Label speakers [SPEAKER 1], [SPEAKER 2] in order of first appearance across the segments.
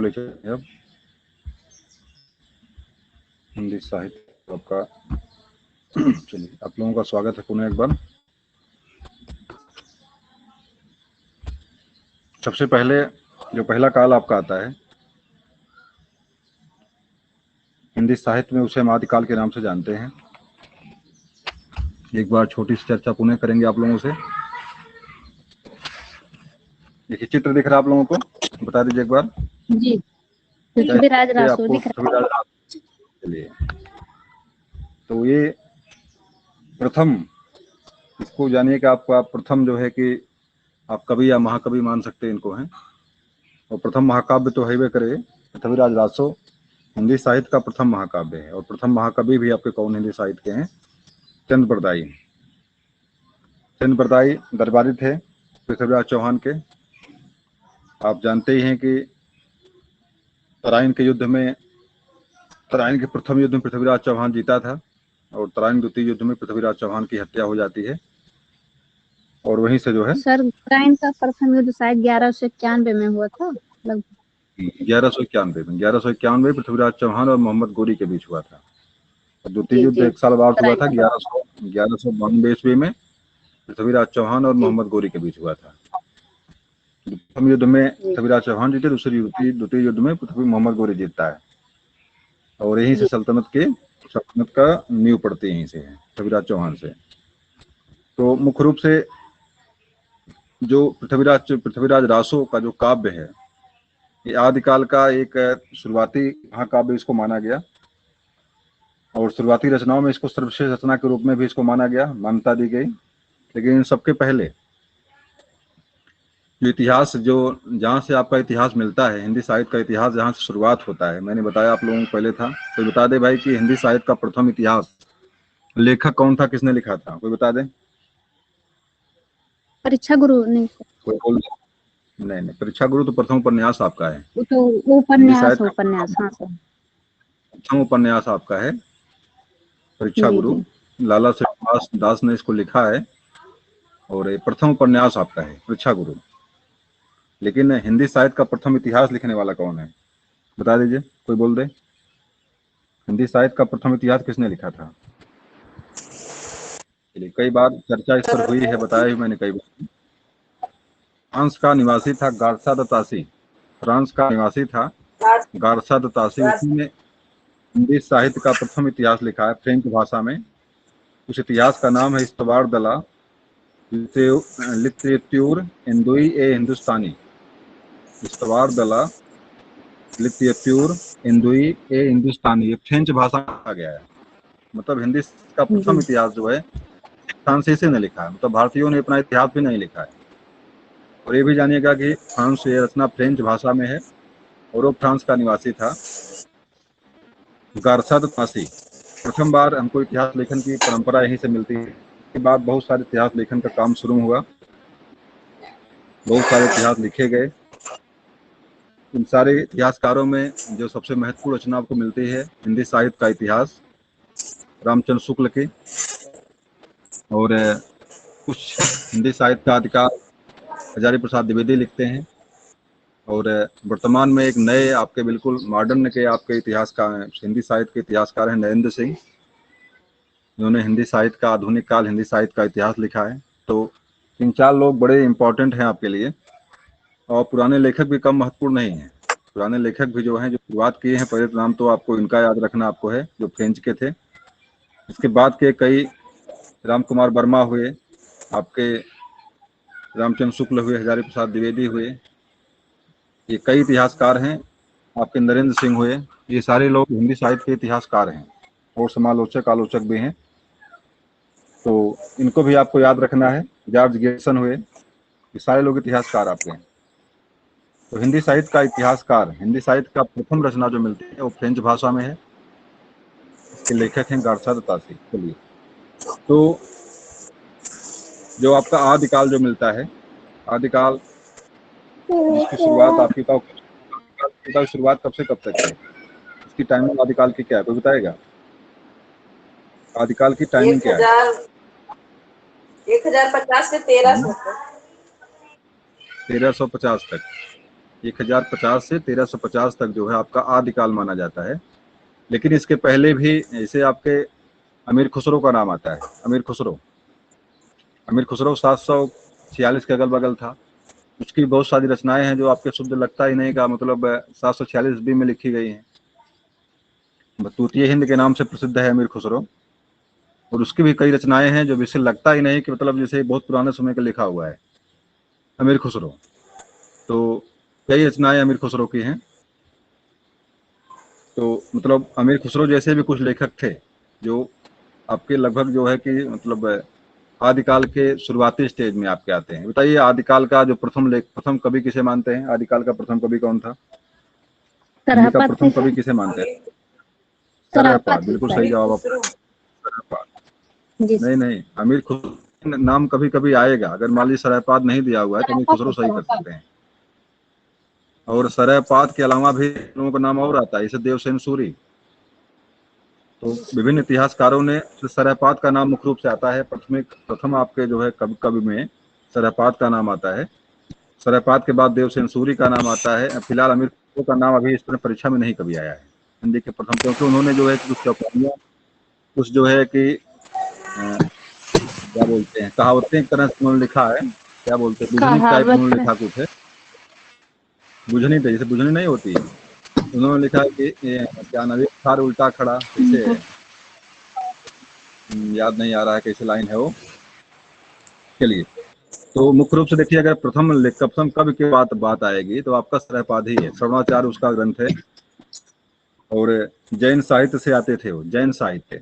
[SPEAKER 1] अब हिंदी साहित्य आपका चलिए आप लोगों का स्वागत है पुनः एक बार। सबसे पहले जो पहला काल आपका आता है हिंदी साहित्य में उसे हम आदिकाल के नाम से जानते हैं। एक बार छोटी सी चर्चा पुनः करेंगे आप लोगों से। देखिए चित्र दिख रहा है आप लोगों को, बता दीजिए एक बार
[SPEAKER 2] जी। पृथ्वीराज रासो
[SPEAKER 1] आपको
[SPEAKER 2] दिख रहा है।
[SPEAKER 1] चलिए तो ये प्रथम, इसको जानिए कि आपका प्रथम जो है कि आप कवि या महाकवि मान सकते हैं इनको हैं। और प्रथम महाकाव्य तो है करे पृथ्वीराज रासो हिंदी साहित्य का प्रथम महाकाव्य है। और प्रथम महाकवि भी आपके कौन हिंदी साहित्य के हैं? चंद्रप्रदायी। चंद्रप्रदायी दरबारी थे पृथ्वीराज चौहान के। आप जानते ही हैं कि तराइन के युद्ध में, तराइन के प्रथम युद्ध में पृथ्वीराज चौहान जीता था और तराइन द्वितीय युद्ध में पृथ्वीराज चौहान की हत्या हो जाती है। और वहीं से जो है
[SPEAKER 2] सर तराइन का प्रथम युद्ध शायद 1191 में हुआ था।
[SPEAKER 1] 1191 पृथ्वीराज चौहान और मोहम्मद गोरी के बीच हुआ था। द्वितीय युद्ध 1 साल बाद हुआ था 1192 ईस्वी में पृथ्वीराज चौहान और मोहम्मद गोरी के बीच हुआ था। प्रथम युद्ध में पृथ्वीराज चौहान जीते, द्वितीय युद्ध में पृथ्वी मोहम्मद गोरी जीतता है। और यहीं से सल्तनत का नींव पड़ती यहीं से है, पृथ्वीराज चौहान से। तो मुख्य रूप से जो पृथ्वीराज रासो का जो काव्य है ये आदिकाल का एक शुरुआती महाकाव्य इसको माना गया। और शुरुआती रचनाओं में इसको सर्वश्रेष्ठ रचना के रूप में भी इसको माना गया, मान्यता दी गई। लेकिन इन सबके पहले जो इतिहास, जो जहाँ से आपका इतिहास मिलता है, हिंदी साहित्य का इतिहास जहाँ से शुरुआत होता है, मैंने बताया आप लोगों को पहले था। कोई बता दे भाई कि हिंदी साहित्य का प्रथम इतिहास लेखक कौन था, किसने लिखा था? कोई बता दे।
[SPEAKER 2] परीक्षा गुरु नहीं,
[SPEAKER 1] कोई बोल? नहीं, परीक्षा गुरु तो प्रथम उपन्यास आपका है।
[SPEAKER 2] वो तो उपन्यास हाँ सर।
[SPEAKER 1] प्रथम उपन्यास आपका है परीक्षा गुरु, लाला श्रीनिवास दास ने इसको लिखा है। और ये प्रथम उपन्यास आपका है परीक्षा गुरु। लेकिन हिंदी साहित्य का प्रथम इतिहास लिखने वाला कौन है, बता दीजिए, कोई बोल दे। हिंदी साहित्य का प्रथम इतिहास किसने लिखा था? चलिए, कई बार चर्चा इस पर हुई है, बताया भी मैंने कई बार। फ्रांस का निवासी था गार्सा द तासी। फ्रांस का निवासी था गार्सा द तासी। उसने हिंदी साहित्य का प्रथम इतिहास लिखा है फ्रेंच भाषा में। उस इतिहास का नाम है इस्तवार दला लिटरेच्यूर हिंदुई ए हिंदुस्तानी। इस्तवार दला लिटरेच्यूर हिंदुई ए हिंदुस्तानी, ये फ्रेंच भाषा में लिखा गया है। मतलब हिंदी का प्रथम इतिहास जो है फ्रांसीसी ने लिखा है, मतलब भारतीयों ने अपना इतिहास भी नहीं लिखा है। और ये भी जानिएगा कि फ्रांस, ये रचना फ्रेंच भाषा में है और वो फ्रांस का निवासी था गार्सा द तासी। प्रथम बार हमको इतिहास लेखन की परंपरा यहीं से मिलती है। इसके बाद बहुत सारे इतिहास लेखन का काम शुरू हुआ, बहुत सारे इतिहास लिखे गए। इन सारे इतिहासकारों में जो सबसे महत्वपूर्ण रचना आपको मिलती है हिंदी साहित्य का इतिहास, रामचंद्र शुक्ल की। और कुछ हिंदी साहित्य का आदिकाल हजारी प्रसाद द्विवेदी लिखते हैं। और वर्तमान में एक नए आपके बिल्कुल मॉडर्न के आपके इतिहास का हिंदी साहित्य के इतिहासकार हैं नरेंद्र सिंह, जिन्होंने हिंदी साहित्य का, आधुनिक काल हिंदी साहित्य का इतिहास लिखा है। तो 3-4 लोग बड़े इंपॉर्टेंट हैं आपके लिए। और पुराने लेखक भी कम महत्वपूर्ण नहीं हैं। पुराने लेखक भी जो हैं, जो शुरुआत किए हैं, पहले नाम तो आपको इनका याद रखना आपको है, जो फ्रेंच के थे। इसके बाद के कई राम कुमार वर्मा हुए, आपके रामचंद्र शुक्ल हुए, हजारी प्रसाद द्विवेदी हुए, ये कई इतिहासकार हैं। आपके नरेंद्र सिंह हुए, ये सारे लोग हिंदी साहित्य के इतिहासकार हैं और समालोचक, आलोचक भी हैं। तो इनको भी आपको याद रखना है। जॉर्ज गेसन हुए, ये सारे लोग इतिहासकार आपके हैं। तो हिंदी साहित्य का इतिहासकार, हिंदी साहित्य का प्रथम रचना जो मिलती है वो फ्रेंच भाषा में है। इसके लेखक हैं गार्सा द तासी। चलिए, तो जो आपका आदिकाल जो मिलता है, आदिकाल जिसकी शुरुआत आपकी का शुरुआत कब से कब तक है, इसकी टाइमिंग आदिकाल की क्या है, कोई बताएगा? आदिकाल की टाइमिंग क्या है?
[SPEAKER 3] 1050 से 1300
[SPEAKER 1] 1350 तक। 1050 से 1350 तक जो है आपका आदिकाल माना जाता है। लेकिन इसके पहले भी ऐसे आपके अमीर खुसरो का नाम आता है। अमीर खुसरो 746 के अगल बगल था। उसकी बहुत सारी रचनाएं हैं जो आपके शुद्ध लगता ही नहीं का मतलब 746 ईस्वी में लिखी गई हैं। तूतीय हिंद के नाम से प्रसिद्ध है अमीर खुसरो, और उसकी भी कई रचनाएं हैं जो जिससे लगता ही नहीं कि मतलब जैसे बहुत पुराने समय का लिखा हुआ है अमीर खुसरो। तो कई रचनाएं अमीर खुसरो की हैं। तो मतलब अमीर खुसरो जैसे भी कुछ लेखक थे जो आपके लगभग जो है कि मतलब आदिकाल के शुरुआती स्टेज में आपके आते हैं। बताइए आदिकाल का जो प्रथम कवि किसे मानते हैं? आदिकाल का प्रथम कवि कौन था? हिंदी का
[SPEAKER 2] सरहपत
[SPEAKER 1] प्रथम
[SPEAKER 2] थे
[SPEAKER 1] कवि
[SPEAKER 2] सर।
[SPEAKER 1] किसे मानते हैं? सरहपाद,
[SPEAKER 2] सरहपत थे
[SPEAKER 1] बिल्कुल
[SPEAKER 2] सर।
[SPEAKER 1] सही जवाब आपका। सरहपाद
[SPEAKER 2] जी
[SPEAKER 1] नहीं
[SPEAKER 2] सर।
[SPEAKER 1] नहीं, अमीर खुसरो नाम कभी कभी आएगा। अगर मान लीजिए सरहपाद नहीं दिया हुआ है तो अमीर
[SPEAKER 2] सरहपत
[SPEAKER 1] खुसरो
[SPEAKER 2] थे,
[SPEAKER 1] सही कर
[SPEAKER 2] सरहपत।
[SPEAKER 1] सकते हैं। और सरहपाद के अलावा भी लोगों का नाम और आता है, जैसे देवसेन सूरी। तो विभिन्न इतिहासकारों ने सरहपाद का नाम मुख्य रूप से आता है। प्रथम आपके जो है कवि में सरहपाद का नाम आता है। सरहपाद के बाद देवसेन सूरी का नाम आता है। फिलहाल अमीर खुसरो का नाम अभी इस तरह परीक्षा में नहीं कभी आया है हिंदी के प्रथम, क्योंकि उन्होंने जो है कुछ चौपाइयाँ, कुछ जो है कि क्या बोलते हैं, कहावतें एक तरह से उन्होंने लिखा है। क्या बोलते हैं, बुझनी टाइप
[SPEAKER 2] कहावत
[SPEAKER 1] उन्होंने
[SPEAKER 2] है।
[SPEAKER 1] लिखा कुछ है। बुझनी टाइप, जैसे बुझनी नहीं होती, उन्होंने लिखा है कि क्या नाम है, थार उल्टा खड़ा, कैसे है, याद नहीं आ रहा है कैसे लाइन है वो। चलिए, तो मुख्य रूप से देखिए अगर प्रथम कवि की बात आएगी तो आपका सरहपाद ही है। श्रवणाचार्य उसका ग्रंथ है। और जैन साहित्य से आते थे वो, जैन साहित्य।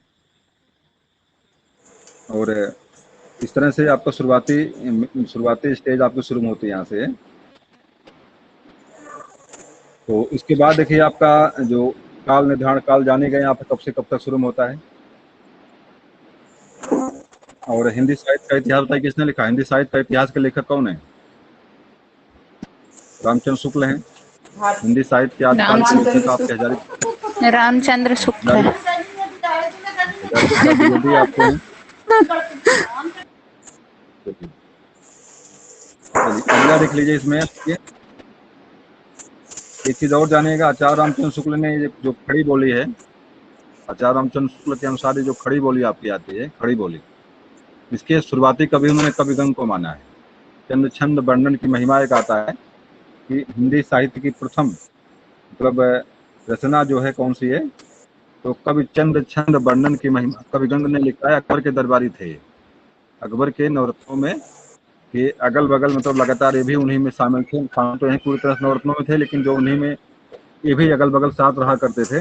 [SPEAKER 1] और इस तरह से आपका शुरुआती स्टेज आपकी शुरू होती है यहाँ से। तो इसके बाद देखिए आपका जो काल निर्धारण काल जाने गए यहाँ पे कब से कब तक शुरू होता है। और हिंदी साहित्य का इतिहास बताइए किसने लिखा? हिंदी साहित्य का इतिहास के लेखक कौन है? रामचंद्र शुक्ल हैं। हिंदी साहित्य के आदिकाल के लेखक आपके
[SPEAKER 2] रामचंद्र शुक्ल है।
[SPEAKER 1] हजारी प्रसाद द्विवेदी आपके हैं। चलिए अगला देख लीजिए। इसमें एक चीज और जानिएगा, आचार्य रामचंद्र शुक्ल ने ये जो खड़ी बोली है, आचार्य रामचंद्र शुक्ल के अनुसार ये जो खड़ी बोली आपकी आती है, खड़ी बोली, इसके शुरुआती कवि उन्होंने कविगंग को माना है। चंद छंद वर्णन की महिमा एक आता है कि हिंदी साहित्य की प्रथम मतलब रचना जो है कौन सी है, तो कवि चंद छंद वर्णन की महिमा कविगंग ने लिखा है। अकबर के दरबारी थे। अकबर के नवरत्नों में के अगल बगल मतलब लगातार ये भी उन्हीं में शामिल थे। शामिल तो नहीं पूरी तरह से नवरत्नों में थे, लेकिन जो उन्हीं में ये भी अगल बगल साथ रहा करते थे।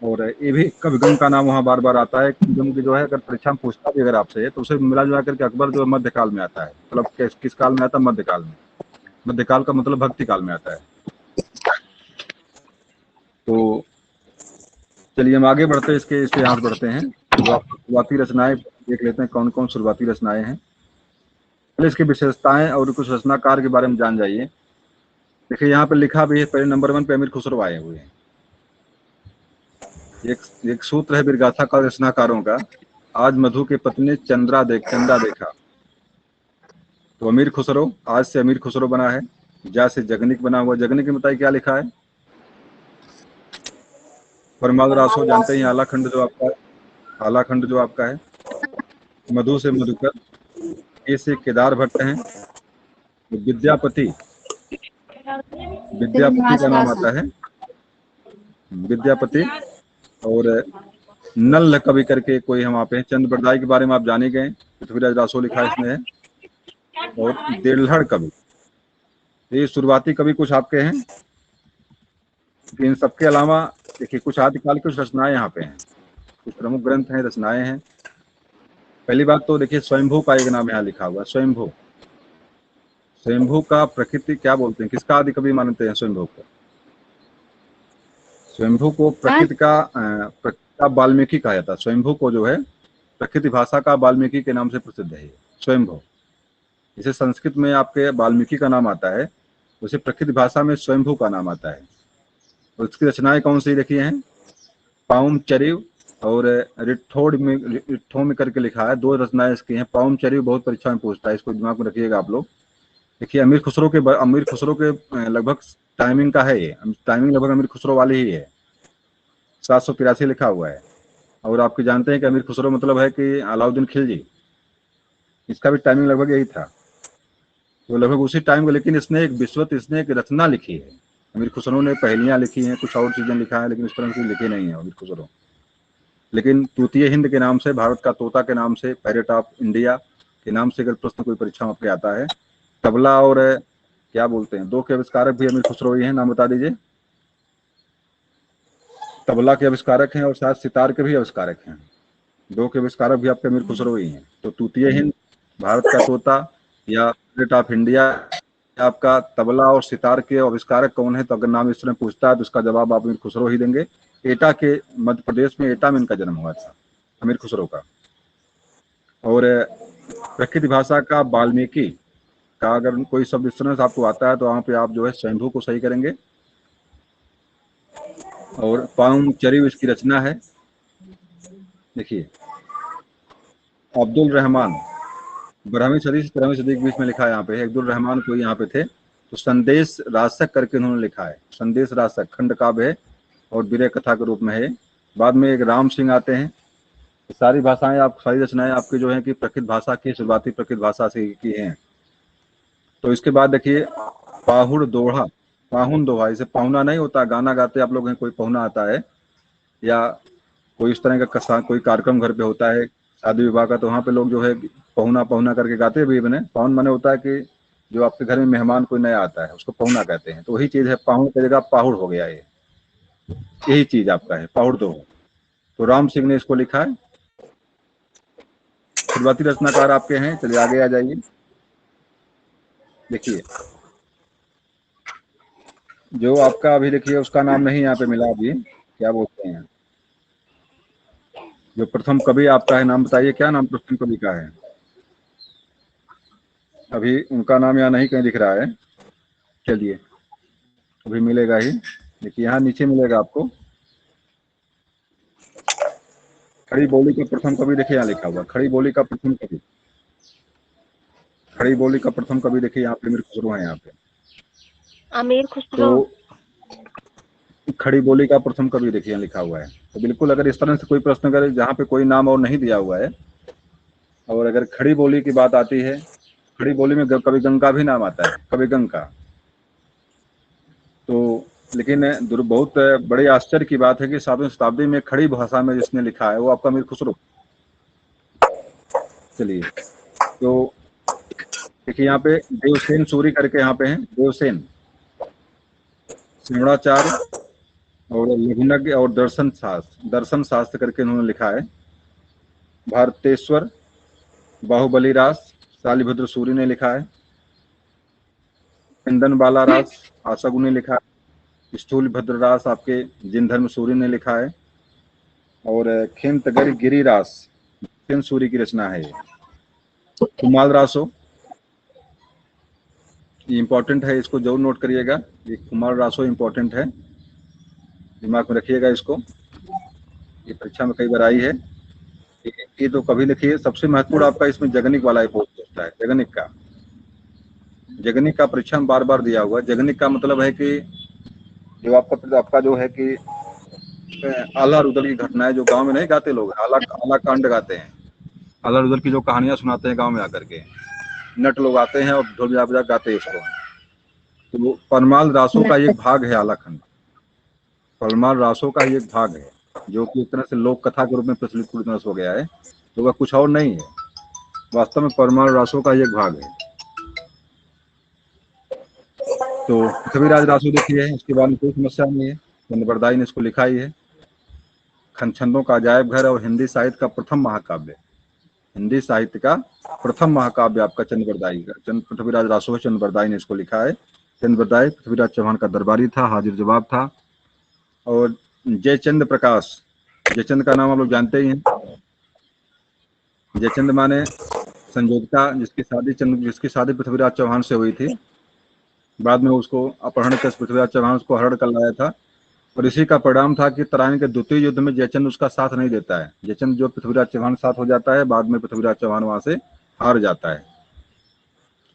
[SPEAKER 1] और ये भी कविगंग का नाम वहाँ बार बार आता है। कविगंग जो है अगर परीक्षा में पूछता भी अगर आपसे तो उसे मिला जुला करके अकबर जो मध्यकाल में आता है। मतलब किस काल में आता है? मध्यकाल में। मध्यकाल का मतलब भक्ति काल में आता है। तो चलिए हम आगे बढ़ते हैं, इसके इतिहास बढ़ते हैं। शुरुआती रचनाएं देख लेते हैं कौन कौन शुरुआती रचनाएं हैं। पहले इसकी विशेषताएं और कुछ रचनाकार के बारे में जान जाइए। देखिए यहाँ पे लिखा भी है, पहले नंबर 1 पे अमीर खुसरो आए हुए हैं। एक सूत्र है बिरगाथा का रचनाकारों का, आज मधु के पत्नी चंद्रा देखा। तो अमीर खुसरो, आज से अमीर खुसरो बना है। जा से जगनिक बना हुआ। जगनिक में बताइए क्या लिखा है? परमाल रासो जानते हैं, आलाखंड जो आपका है, आलाखंड जो आपका है। मधु से मधुकर, ए से केदार भट्ट हैं। विद्यापति, विद्यापति का नाम आता है, विद्यापति। और नल कवि करके कोई हम आप हैं। चंद बरदाई के बारे में आप जाने गए, पृथ्वीराज रासो लिखा इसमें है। और देलहड़ कवि, ये शुरुआती कवि कुछ आपके हैं। इन सबके अलावा देखिए कुछ आदिकाल की कुछ रचनाएं यहाँ पे हैं, कुछ प्रमुख ग्रंथ हैं, रचनाएं हैं। पहली बात तो देखिए स्वयंभू का एक नाम यहाँ लिखा हुआ है, स्वयंभू। स्वयंभू का प्रकृति क्या बोलते हैं, किसका आदि कवि मानते हैं स्वयंभू को? स्वयंभू को प्रकृति का वाल्मीकि कहा जाता है। स्वयंभू को जो है प्रकृति भाषा का वाल्मीकि के नाम से प्रसिद्ध है स्वयंभू। इसे संस्कृत में आपके वाल्मीकि का नाम आता है, उसे प्रकृति भाषा में स्वयंभू का नाम आता है। और उसकी रचनाएं कौन सी लिखी हैं? पाउम चरिव और रिट्ठो में करके लिखा है। दो रचनाएं इसकी हैं। पाउम चरिव बहुत परीक्षा में पूछता है, इसको दिमाग में रखिएगा आप लोग। देखिए अमीर खुसरो के लगभग टाइमिंग का है ये, टाइमिंग लगभग अमीर खुसरो वाली ही है, 783 लिखा हुआ है। और आपके जानते हैं कि अमीर खुसरो मतलब है कि अलाउद्दीन खिलजी, इसका भी टाइमिंग लगभग यही था, तो लगभग उसी टाइम को। लेकिन इसने एक रचना लिखी है। अमीर खुसरो ने पहेलियां लिखी हैं, कुछ और चीजें लिखा है, लेकिन इस तरह की लिखी नहीं है अमीर खुसरो। लेकिन तूतीय हिंद के नाम से, भारत का तोता के नाम से, पैरेट ऑफ इंडिया के नाम से अगर प्रश्न कोई परीक्षा में आपके आता है, तबला और क्या बोलते हैं, दो के आविष्कारक भी अमीर खुसरो ही हैं, नाम बता दीजिए। तबला के आविष्कारक हैं और शायद सितार के भी आविष्कारक हैं, दो के आविष्कारक भी आपके अमीर खुसरो ही हैं। तो तूतीय हिंद, भारत का तोता या पैरेट ऑफ इंडिया, आपका तबला और सितार के आविष्कारक कौन है, तो अगर नाम इस तरह पूछता है तो इसका जवाब आप अमीर खुसरो ही देंगे। एटा के, मध्य प्रदेश में एटा में इनका जन्म हुआ था, अमीर खुसरो का। और प्रकृति भाषा का वाल्मीकि का अगर कोई शब्द इस तरह से आपको आता है तो वहां पे आप जो है स्वयंभू को सही करेंगे। और पाउंचरी इसकी रचना है। देखिए अब्दुल रहमान, 12वीं सदी से 13वीं सदी के बीच में लिखा है यहाँ पे, अब्दुल रहमान कोई यहाँ पे थे, तो संदेश राशक करके उन्होंने लिखा है। संदेश राशक खंड काव्य है और वीर कथा के रूप में है। बाद में एक राम सिंह आते हैं। सारी भाषाएं, आप सारी रचनाएं आपकी जो है कि प्रकृत भाषा की, शुरुआती प्रकृत भाषा से की हैं। तो इसके बाद देखिए पाहुड़ दोहा, पाहुन दोहा, इसे पहुना नहीं होता, गाना गाते आप लोग हैं, कोई पहुना आता है या कोई इस तरह का कोई कार्यक्रम घर पे होता है शादी विवाह का, तो वहाँ पे लोग जो है पहुना पहुना करके गाते भी बने। पाहुन माने होता है कि जो आपके घर में मेहमान कोई नया आता है उसको पहुना कहते हैं, तो वही चीज है, पाहुन की जगह पाहुड़ हो गया ये, यही चीज आपका है पाहुड़ दोहा। तो राम सिंह ने इसको लिखा है। शुरुआती रचनाकार आपके हैं, चलिए आगे आ जाइए। देखिए जो आपका अभी देखिए उसका नाम नहीं यहाँ पे मिला अभी, क्या बोलते हैं, जो प्रथम कवि आपका है, नाम बताइए, क्या नाम प्रथम कवि का है? अभी उनका नाम यहाँ नहीं कहीं दिख रहा है, चलिए अभी मिलेगा ही। देखिए यहाँ नीचे मिलेगा आपको, खड़ी बोली का प्रथम कवि, देखिए यहाँ लिखा हुआ खड़ी बोली का प्रथम कवि, खड़ी बोली का प्रथम कवि देखिए यहाँ पे अमीर खुसरो है, यहाँ पे
[SPEAKER 3] अमीर खुसरो।
[SPEAKER 1] तो खड़ी बोली का प्रथम कवि देखिए यहाँ लिखा हुआ है। तो बिल्कुल अगर इस तरह से कोई प्रश्न करे जहाँ पे कोई नाम और नहीं दिया हुआ है, और अगर खड़ी बोली की बात आती है, खड़ी बोली में कवि गंग का भी नाम आता है, कवि गंग का। तो लेकिन बहुत बड़े आश्चर्य की बात है कि 7वीं शताब्दी में खड़ी भाषा में जिसने लिखा है वो आपका अमीर खुसरो। चलिए तो देखिए यहाँ पे देवसेन सूरी करके यहाँ पे हैं, देवसेन, श्रवणाचार्य और लघुनज्ञ और दर्शन शास्त्र करके उन्होंने लिखा है। भारतेश्वर, बाहुबली रास शालिभद्र सूरी ने लिखा है। इंदन बाला रास आशगु ने लिखा है। स्थूल भद्र रास आपके जिनधर्म सूरी ने लिखा है। और खेमतगर गिरी रास सूरी की रचना है। कुमाल रासो, ये इंपॉर्टेंट है, इसको जरूर नोट करिएगा, ये कुमार रासो इंपॉर्टेंट है, दिमाग में रखिएगा इसको, ये परीक्षा में कई बार आई है। ये तो कभी लिखिए। सबसे महत्वपूर्ण आपका इसमें जगनिक वाला पोस्ट होता है, जगनिक का परीक्षा में बार बार दिया हुआ। जगनिक का मतलब है कि जो आपका जो है कि आला रुदल की घटनाएं जो गांव में नहीं गाते लोग, आला कांड गाते हैं, आला रुदल की जो कहानियां सुनाते हैं गांव में आकर के, नट लोग आते हैं और ढोल बजा गाते हैं उसको। तो वो परमाल रासों का एक भाग है आलाखंड, परमाल रासों का ही एक भाग है, जो कि एक तरह से लोक कथा के रूप में प्रचलित पूरी तरह से हो गया है, तो वह कुछ और नहीं है, वास्तव में परमाल रासों का ही एक भाग है। तो पृथ्वीराज रासो देखिए, इसके बारे में कोई समस्या नहीं है, चंद्रबरदाई ने इसको लिखा ही है। छंदों का अजायब घर और हिंदी साहित्य का प्रथम महाकाव्य, हिंदी साहित्य का प्रथम महाकाव्य आपका चंद्रबरदाई का, पृथ्वीराज रासो चंद्रबरदाई ने इसको लिखा है। चंद्रबरदाई पृथ्वीराज चौहान का दरबारी था, हाजिर जवाब था। और जयचंद प्रकाश, जयचंद का नाम आप लोग जानते ही हैं। जयचंद माने संयोगिता, जिसकी शादी पृथ्वीराज चौहान से हुई थी, बाद में उसको अपहरण कर पृथ्वीराज चौहान उसको हरण कर लाया था। और इसी का परिणाम था कि तराइन के द्वितीय युद्ध में जयचंद उसका साथ नहीं देता है। जयचंद जो पृथ्वीराज चौहान साथ हो जाता है, बाद में पृथ्वीराज चौहान वहां से हार जाता है।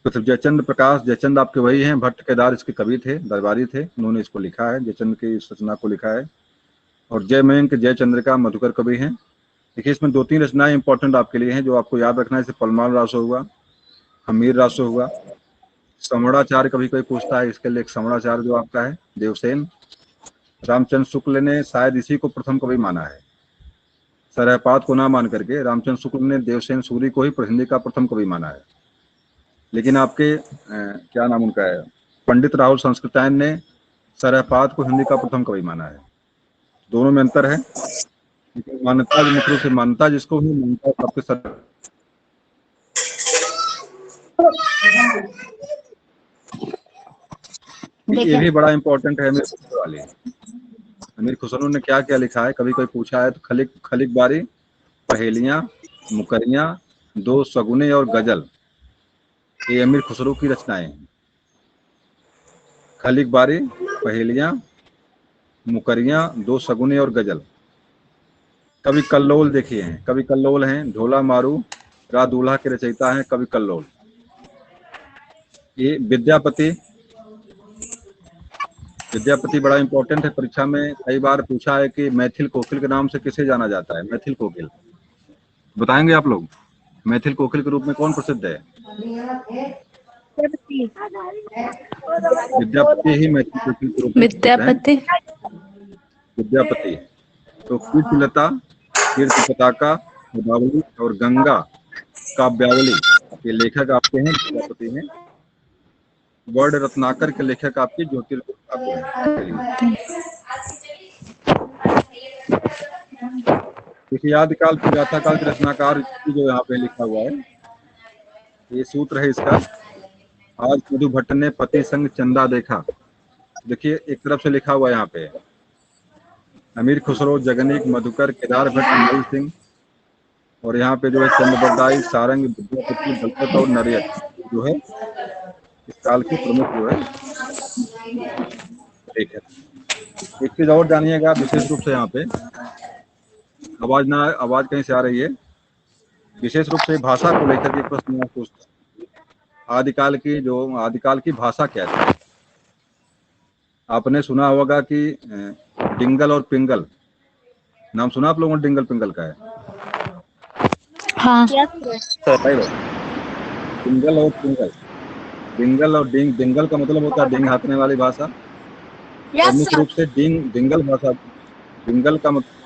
[SPEAKER 1] तो जयचंद प्रकाश, जयचंद आपके वही हैं, भट्ट केदार इसके कवि थे, दरबारी थे, उन्होंने इसको लिखा है, जयचंद की इस रचना को लिखा है। और जय मयंक, जयचंद्रिका मधुकर कवि हैं। देखिए इसमें 2-3 रचनाएं इंपॉर्टेंट आपके लिए हैं जो आपको याद रखना है, जैसे पलमाल रासो हुआ, हमीर रासो हुआ, समणाचार्य कभी कोई पूछता है, इसके लिए एक समणाचार्य जो आपका है देवसेन। रामचंद्र शुक्ल ने शायद इसी को प्रथम कवि माना है, सरहपात को ना मान करके रामचंद्र शुक्ल ने देवसेन सूरी को ही हिंदी का प्रथम कवि माना है। लेकिन आपके क्या नाम उनका है, पंडित राहुल संस्कृतायन ने सरहपात को हिंदी का प्रथम कवि माना है। दोनों में अंतर है, मान्यता मुख्य रूप से मान्यता जिसको भी मानता है सबके सर। ये भी बड़ा इंपॉर्टेंट है अमीर खुसरो वाले। अमीर खुसरो ने क्या क्या लिखा है, कभी कोई पूछा है तो खलिक खलिक बारी, पहेलियां, मुकरियां, दो सगुने और गजल, ये अमीर खुसरो की रचनाएं हैं। खलिक बारी, पहेलियां, मुकरियां, दो सगुने और गजल। कवि कल्लोल देखिए हैं, कवि कल्लोल हैं, ढोला मारू रा दूल्हा के रचयिता हैं कवि कल्लोल। ये विद्यापति, विद्यापति बड़ा इंपॉर्टेंट है, परीक्षा में कई बार पूछा है कि मैथिल कोकिल के नाम से किसे जाना जाता है। मैथिल कोकिल बताएंगे आप लोग, मैथिल कोकिल के रूप में कौन प्रसिद्ध है? विद्यापति ही मैथिल कोकिल के रूप में
[SPEAKER 4] विद्यापति।
[SPEAKER 1] विद्यापति। तो कीर्तिलता, कीर्ति पताका, गोदावरी और गंगा काव्यावली के लेखक आपके हैं विद्यापति हैं। वर्ण रत्नाकर के लेखक आपके ज्योतिर्लिंग। देखिए आदिकाल की गाथा काल के रचनाकार जो यहाँ पे लिखा हुआ है, ये सूत्र है इसका। आज मधु भट्ट ने पति संग चंदा देखा। देखिए एक तरफ से लिखा हुआ है यहाँ पे अमीर खुसरो, जगनीक, मधुकर, केदार भट्ट, मल सिंह, और यहाँ पे जो है चंद्रबरदाई, सारंग, विद्यापति, बलपत और नरियत जो है इस काल के प्रमुख जो है एक है। एक चीज और जानिएगा विशेष रूप से, यहाँ पे आवाज कहीं से आ रही है, विशेष रूप से भाषा को लेकर के प्रश्न मैं पूछता हूँ। आदिकाल की भाषा क्या थी? आपने सुना होगा कि डिंगल और पिंगल, नाम सुना आप लोगों ने डिंगल पिंगल का है?
[SPEAKER 2] हाँ।
[SPEAKER 1] डिंगल और पिंगल, डिंगल और डिंगल का मतलब होता है डिंग हाँकने वाली भाषा। मुख्य रूप से डिंगल भाषा, डिंगल का मतलब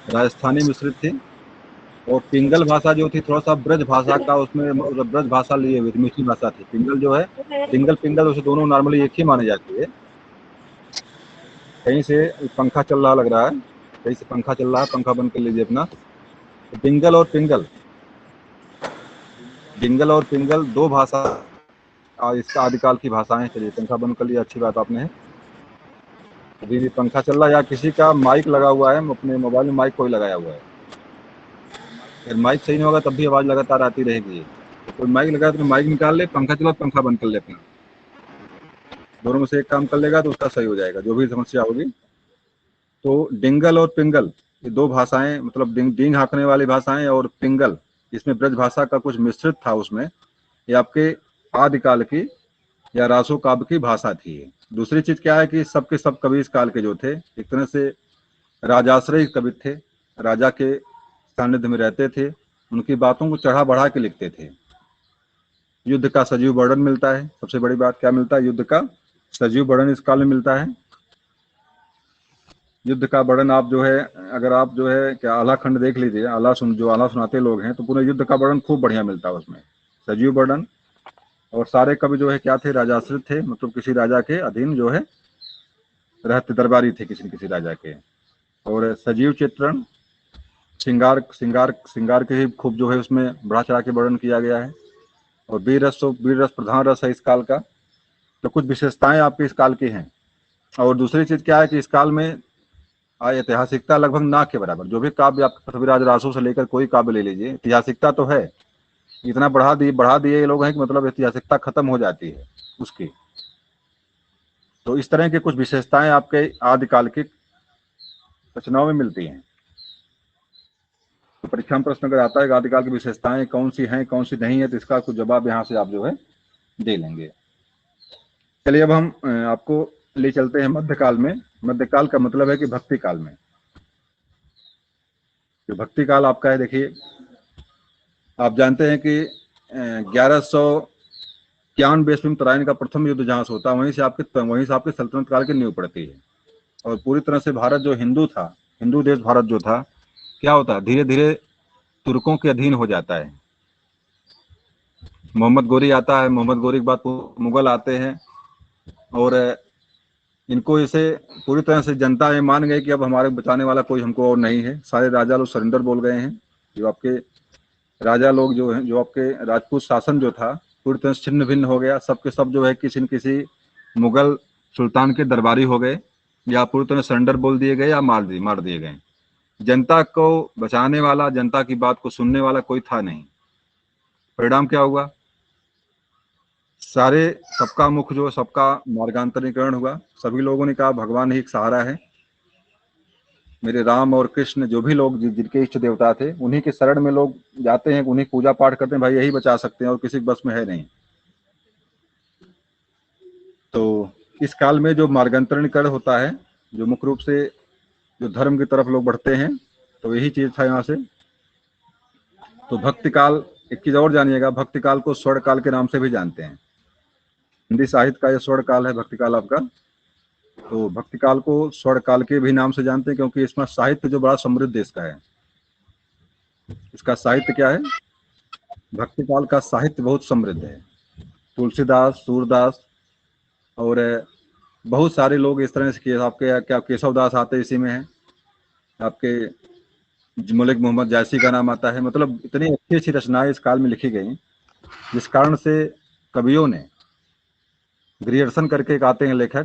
[SPEAKER 1] राजस्थानी मिश्रित थी, और पिंगल भाषा जो थी थोड़ा सा ब्रज भाषा का, उसमें ब्रज भाषा लिए हुई थी, मीठी भाषा थी। पिंगल जो है, डिंगल पिंगल उसे दोनों नॉर्मली एक ही मानी जाती है। कहीं से पंखा चल रहा लग रहा है, कहीं से पंखा चल रहा है, पंखा बंद कर लीजिए अपना। डिंगल और पिंगल, डिंगल और पिंगल दो भाषा इसका आदिकाल की भाषाएं। चलिए पंखा बंद कर लिया, अच्छी बात आपने। अभी भी पंखा चल रहा है या किसी का माइक लगा हुआ है, अपने मोबाइल में माइक कोई लगाया हुआ है। अगर माइक सही नहीं होगा तब भी आवाज लगातार आती रहेगी। तो कोई माइक लगा तो माइक निकाल ले, पंखा चला पंखा बंद कर ले अपना, दोनों में से एक काम कर लेगा तो उसका सही हो जाएगा, जो भी समस्या होगी। तो डिंगल और पिंगल ये दो भाषाएं, मतलब डिंग हाँकने वाली भाषाएं, और पिंगल इसमें ब्रज भाषा का कुछ मिश्रित था उसमें, ये आपके आदिकाल की या रासो काव्य की भाषा थी। दूसरी चीज क्या है कि सबके सब कवि इस काल के जो थे एक तरह से राजाश्रय कवि थे, राजा के सानिध्य में रहते थे, उनकी बातों को चढ़ा बढ़ा के लिखते थे। युद्ध का सजीव वर्णन मिलता है, सबसे बड़ी बात क्या मिलता है, युद्ध का सजीव वर्णन इस काल में मिलता है। युद्ध का वर्णन आप जो है, अगर आप जो है क्या आला खंड देख लीजिए, आला सुनाते लोग हैं तो पूरे युद्ध का वर्णन खूब बढ़िया मिलता है उसमें, सजीव वर्णन। और सारे कवि जो है क्या थे, राजाश्रित थे, मतलब किसी राजा के अधीन जो है रहते, दरबारी थे किसी न किसी राजा के। और सजीव चित्रण, श्रृंगार के ही खूब जो है उसमें बढ़ा चढ़ा के वर्णन किया गया है। और वीर रस प्रधान रस है इस काल का। तो कुछ विशेषताएं आपके इस काल की हैं। और दूसरी चीज क्या है कि इस काल में ऐतिहासिकता लगभग ना के बराबर, जो भी काव्य आप पृथ्वीराज रासो से लेकर कोई काव्य ले लीजिए, ऐतिहासिकता तो है, इतना बढ़ा दिए ये लोग हैं कि मतलब ऐतिहासिकता खत्म हो जाती है उसकी। तो इस तरह की कुछ विशेषताएं आपके आदिकाल की रचनाओं में मिलती हैं। परीक्षा में प्रश्न अगर आता है कि आदिकाल की विशेषताएं कौन सी हैं कौन सी नहीं है, तो इसका कुछ जवाब यहाँ से आप जो है दे लेंगे। चलिए अब हम आपको ले चलते हैं मध्यकाल में। मध्यकाल का मतलब है कि भक्ति काल में। तो भक्ति काल आपका है, देखिए आप जानते हैं कि 1191 ईस्वी में तराइन का प्रथम युद्ध जहां से होता है, वहीं से आपके सल्तनत काल की नींव पड़ती है। और पूरी तरह से भारत जो हिंदू था, हिंदू देश भारत जो था, क्या होता है, धीरे धीरे तुर्कों के अधीन हो जाता है। मोहम्मद गोरी आता है, मोहम्मद गोरी के बाद मुगल आते हैं, और इनको इसे पूरी तरह से जनता ये मान गई कि अब हमारे बचाने वाला कोई हमको और नहीं है। सारे राजा लोग सरेंडर बोल गए हैं। जो आपके राजा लोग जो हैं, जो आपके राजपूत शासन जो था पूरी तरह से छिन्न भिन्न हो गया। सबके सब जो है किसी न किसी मुगल सुल्तान के दरबारी हो गए, या पूरी तरह सरेंडर बोल दिए गए, या मार दिए गए। जनता को बचाने वाला, जनता की बात को सुनने वाला कोई था नहीं। परिणाम क्या हुआ, सबका मुख जो सबका मार्गांतरीकरण हुआ। सभी लोगों ने कहा भगवान ही एक सहारा है, मेरे राम और कृष्ण जो भी लोग जिनके इष्ट देवता थे उन्हीं के शरण में लोग जाते हैं, उन्हीं पूजा पाठ करते हैं, भाई यही बचा सकते हैं और किसी के बस में है नहीं। तो इस काल में जो मार्गांतरीकरण होता है, जो मुख्य रूप से जो धर्म की तरफ लोग बढ़ते हैं, तो यही चीज था यहाँ से। तो भक्ति काल, एक चीज और जानिएगा, भक्ति काल को स्वर्ण काल के नाम से भी जानते हैं। हिंदी साहित्य का यह स्वर्ण काल है भक्ति काल आपका। तो भक्ति काल को स्वर्ण काल के भी नाम से जानते हैं, क्योंकि इसमें साहित्य जो बड़ा समृद्ध देश का है। इसका साहित्य क्या है, भक्ति काल का साहित्य बहुत समृद्ध है। तुलसीदास, सूरदास और बहुत सारे लोग इस तरह से, आपके क्या केशव दास आते इसी में है, आपके मलिक मोहम्मद जायसी का नाम आता है। मतलब इतनी अच्छी अच्छी रचनाएं इस काल में लिखी गई, जिस कारण से कवियों ने, ग्रियर्सन करके एक आते हैं लेखक,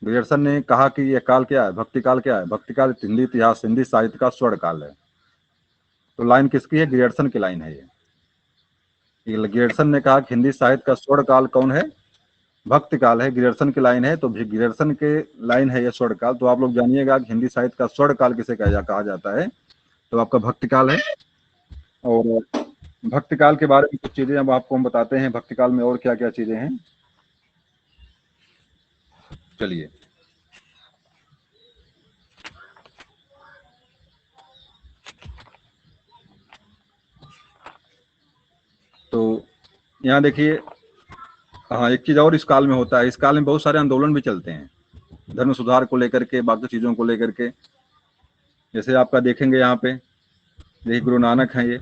[SPEAKER 1] ग्रियर्सन ने कहा कि यह काल क्या है, भक्ति काल क्या है, भक्ति काल हिंदी इतिहास, हिंदी साहित्य का स्वर्ण काल है। तो लाइन किसकी है, ग्रियर्सन की लाइन है ये। ग्रियर्सन ने कहा कि हिंदी साहित्य का स्वर्ण काल कौन है, भक्ति काल है। ग्रियर्सन की लाइन है, तो ग्रियर्सन के लाइन है यह स्वर्ण काल। तो आप लोग जानिएगा कि हिंदी साहित्य का स्वर्ण काल किसे कहा जाता है, तो आपका भक्ति काल है। और भक्ति काल के बारे में कुछ चीजें अब आपको हम बताते हैं, भक्ति काल में और क्या क्या चीजें हैं। चलिए, तो यहाँ देखिए, हाँ एक चीज और इस काल में होता है, इस काल में बहुत सारे आंदोलन भी चलते हैं, धर्म सुधार को लेकर के, बाकी चीजों को लेकर के। जैसे आपका देखेंगे यहाँ पे, देखिए गुरु नानक हैं ये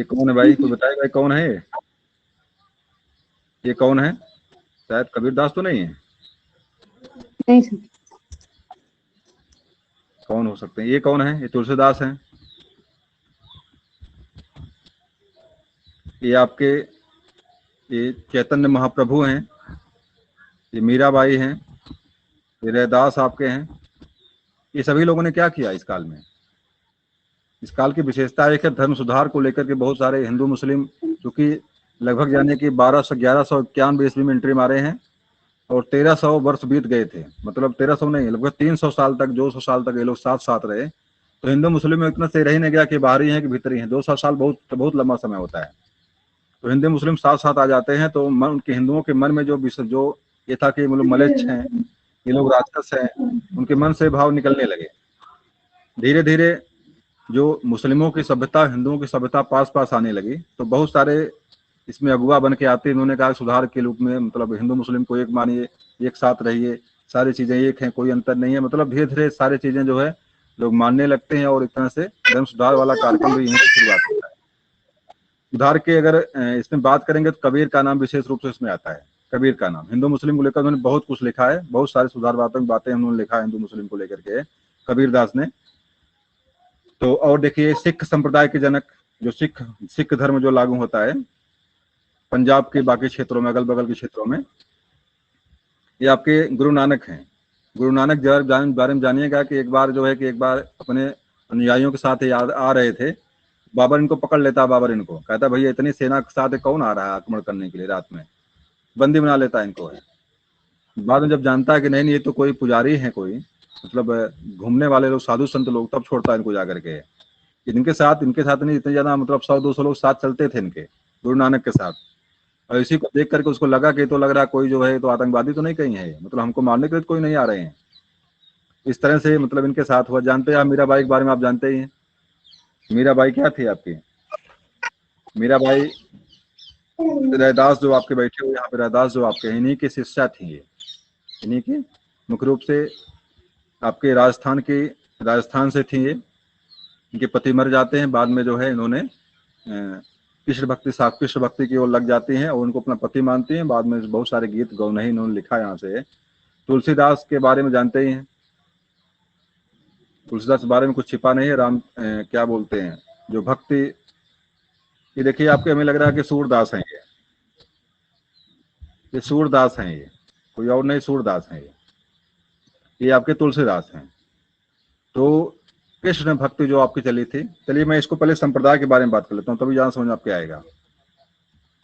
[SPEAKER 1] कौन है भाई, कोई बताएगा भाई कौन है ये कौन है? शायद कबीरदास तो नहीं है,
[SPEAKER 2] नहीं सर।
[SPEAKER 1] कौन हो सकते हैं, ये कौन है? ये तुलसीदास हैं। ये आपके ये चैतन्य महाप्रभु हैं, ये मीराबाई हैं, ये रैदास आपके हैं। ये सभी लोगों ने क्या किया इस काल में? इस काल की विशेषता एक है धर्म सुधार को लेकर के बहुत सारे हिंदू मुस्लिम, क्योंकि लगभग यानी कि 1191 ईस्वी में एंट्री मारे हैं और 1300 वर्ष बीत गए थे। मतलब 1300 नहीं, लगभग 300 साल तक, 200 साल तक ये लोग साथ साथ रहे। तो हिंदू मुस्लिम में इतना से रह ही नहीं गया कि बाहरी हैं कि भीतरी हैं। 200 साल बहुत लंबा समय होता है। तो हिंदू मुस्लिम साथ साथ आ जाते हैं, तो मन, उनके हिंदुओं के मन में जो ये था कि मतलब मलेच्छ हैं, ये लोग राक्षस हैं, उनके मन से भाव निकलने लगे। धीरे धीरे जो मुस्लिमों की सभ्यता, हिंदुओं की सभ्यता पास पास आने लगी। तो बहुत सारे इसमें अगुवा बन के आते, इन्होंने कहा सुधार के रूप में, मतलब हिंदू मुस्लिम को एक मानिए, एक साथ रहिए, सारी चीजें एक हैं, कोई अंतर नहीं है। मतलब धीरे धीरे सारी चीजें जो है लोग मानने लगते हैं, और एक तरह से धर्म सुधार वाला कार्यक्रम भी यहीं से शुरुआत होता है। सुधार के अगर इसमें बात करेंगे तो कबीर का नाम विशेष रूप से इसमें आता है। कबीर का नाम हिंदू मुस्लिम को लेकर उन्होंने बहुत कुछ लिखा है, बहुत सारे सुधारवात्मक बातें उन्होंने लिखा है हिंदू मुस्लिम को लेकर के, कबीरदास ने। तो और देखिए, सिख संप्रदाय के जनक, जो सिख धर्म जो लागू होता है पंजाब के बाकी क्षेत्रों में, अगल बगल के क्षेत्रों में, ये आपके गुरु नानक हैं। गुरु नानक बारे में जानिएगा कि एक बार अपने अनुयायियों के साथ आ रहे थे, बाबर इनको पकड़ लेता, बाबर इनको कहता भैया इतनी सेना के साथ कौन आ रहा है आक्रमण करने के लिए, रात में बंदी बना लेता है इनको। बाद में जब जानता है कि नहीं ये तो कोई पुजारी है, कोई मतलब घूमने वाले लोग, साधु संत लोग, तब छोड़ता है इनको जाकर के। इनके साथ नहीं, इतने ज्यादा मतलब 100-200 लोग साथ चलते थे इनके, गुरु नानक के साथ। और इसी को देख करके उसको लगा कि तो लग रहा कोई जो है तो आतंकवादी तो नहीं कहीं है, मतलब हमको मारने के लिए कोई नहीं आ रहे हैं। इस तरह से मतलब इनके साथ हुआ। जानते हैं आप मीराबाई के बारे में, आप जानते ही हैं। मीराबाई क्या थी आपकी? मीराबाई रैदास जो आपके बैठे हुए यहाँ पे, रैदास जो आपके, इन्हीं की शिष्या थी ये, इन्हीं की मुख्य रूप से आपके राजस्थान से थी ये। इनके पति मर जाते हैं, बाद में जो है इन्होंने कृष्ण भक्ति की ओर लग जाती हैं और उनको अपना पति मानती हैं। बाद में बहुत सारे गीत गौनही इन्होंने लिखा यहाँ से। तुलसीदास के बारे में जानते ही हैं। तुलसीदास के बारे में कुछ छिपा नहीं है। क्या बोलते हैं जो भक्ति, ये देखिए आपके, हमें लग रहा है कि सूरदास हैं ये सूरदास हैं, ये कोई और नहीं, सूरदास हैं ये आपके तुलसीदास हैं। तो कृष्ण भक्ति जो आपकी चली थी, चलिए मैं इसको पहले संप्रदाय के बारे में बात कर लेता हूँ, तभी ज्यादा समझ आपके आएगा।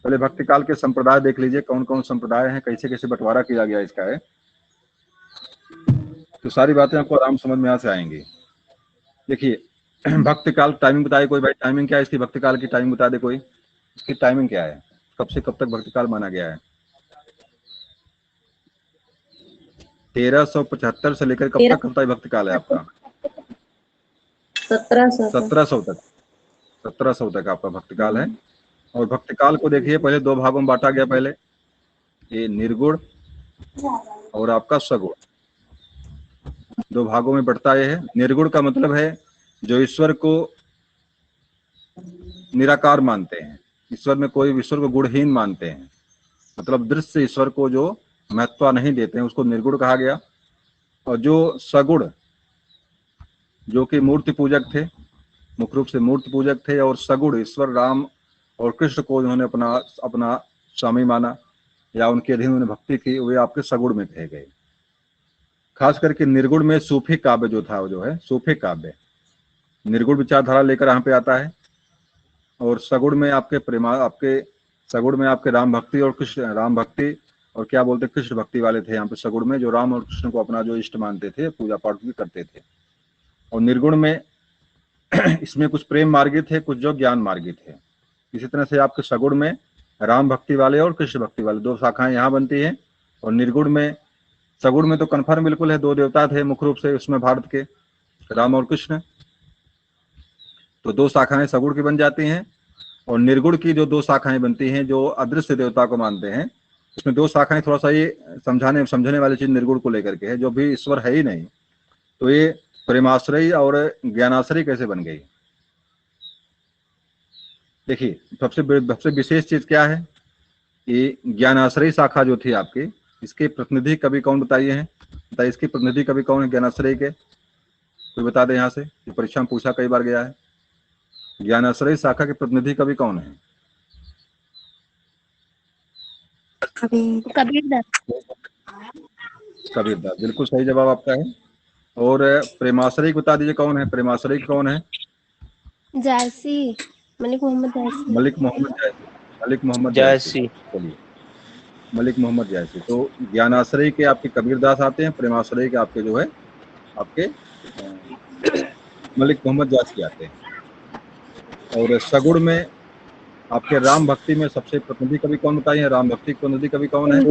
[SPEAKER 1] पहले भक्ति काल के संप्रदाय देख लीजिए, कौन कौन संप्रदाय हैं, कैसे कैसे बंटवारा किया गया इसका है, तो सारी बातें आपको आराम समझ में यहाँ से आएंगी। देखिए भक्ति काल टाइमिंग बताए कोई भाई, टाइमिंग क्या है इसकी? भक्ति काल की टाइमिंग बता दे कोई, इसकी टाइमिंग क्या है, कब से कब तक भक्ति काल माना गया है? 1375 से लेकर कब तक भक्ति काल है आपका? 1700 तक आपका भक्ति काल है। और भक्ति काल को देखिए पहले दो भागों में बांटा गया। पहले ये निर्गुण और आपका सगुण, दो भागों में बढ़ता है। निर्गुण का मतलब है जो ईश्वर को निराकार मानते हैं, ईश्वर को गुणहीन मानते हैं, मतलब दृश्य ईश्वर को जो महत्व नहीं देते हैं, उसको निर्गुण कहा गया। और जो सगुण, जो कि मूर्ति पूजक थे, मुख्य रूप से मूर्ति पूजक थे, और सगुण ईश्वर राम और कृष्ण को उन्होंने अपना स्वामी माना या उनके अधीन उन्होंने भक्ति की, वे आपके सगुण में कहे गए। खास करके निर्गुण में सूफी काव्य जो था, वो जो है सूफी काव्य निर्गुण विचारधारा लेकर यहाँ पे आता है। और सगुण में आपके सगुण में आपके राम भक्ति और क्या बोलते हैं, कृष्ण भक्ति वाले थे यहाँ पे सगुण में, जो राम और कृष्ण को अपना जो इष्ट मानते थे, पूजा पाठ भी करते थे। और निर्गुण में इसमें कुछ प्रेम मार्गी थे, कुछ जो ज्ञान मार्गी थे। इसी तरह से आपके सगुण में राम भक्ति वाले और कृष्ण भक्ति वाले दो शाखाएं यहाँ बनती है। और निर्गुण में, सगुण में तो कन्फर्म बिल्कुल है, दो देवता थे मुख्य रूप से उसमें भारत के, राम और कृष्ण, तो दो शाखाएं सगुण की बन जाती हैं। और निर्गुण की जो दो शाखाएं बनती हैं, जो अदृश्य देवता को मानते हैं, इसमें दो शाखाएं थोड़ा सा ये समझने वाली चीज निर्गुण को लेकर के है, जो भी ईश्वर है ही नहीं, तो ये प्रेमाश्रयी और ज्ञानाश्रयी कैसे बन गई? देखिए सबसे विशेष चीज क्या है, ये ज्ञानाश्रयी शाखा जो थी आपकी, इसके प्रतिनिधि कवि कौन बताइए हैं? बताइए इसके प्रतिनिधि कवि कौन है ज्ञानाश्रयी के? कोई बता दे यहाँ से, ये परीक्षा में पूछा कई बार गया है। ज्ञानाश्रयी शाखा के प्रतिनिधि कवि कौन है?
[SPEAKER 2] कबीरदास।
[SPEAKER 1] कबीरदास, बिल्कुल सही जवाब आपका है। और प्रेमाश्रयी बता दीजिए कौन है? प्रेमाश्रयी कौन है?
[SPEAKER 3] जायसी, मलिक मोहम्मद जायसी।
[SPEAKER 1] मलिक मोहम्मद जायसी। चलिए, मलिक मोहम्मद जायसी। तो ज्ञानाश्रयी के आपके कबीरदास आते हैं, प्रेमाश्रयी के आपके जो है आपके मलिक मोहम्मद जायसी आते हैं। और सगुण में आपके राम भक्ति में सबसे प्रतिनिधि कवि कौन बताइए? राम भक्ति प्रतिनिधि कवि कौन है?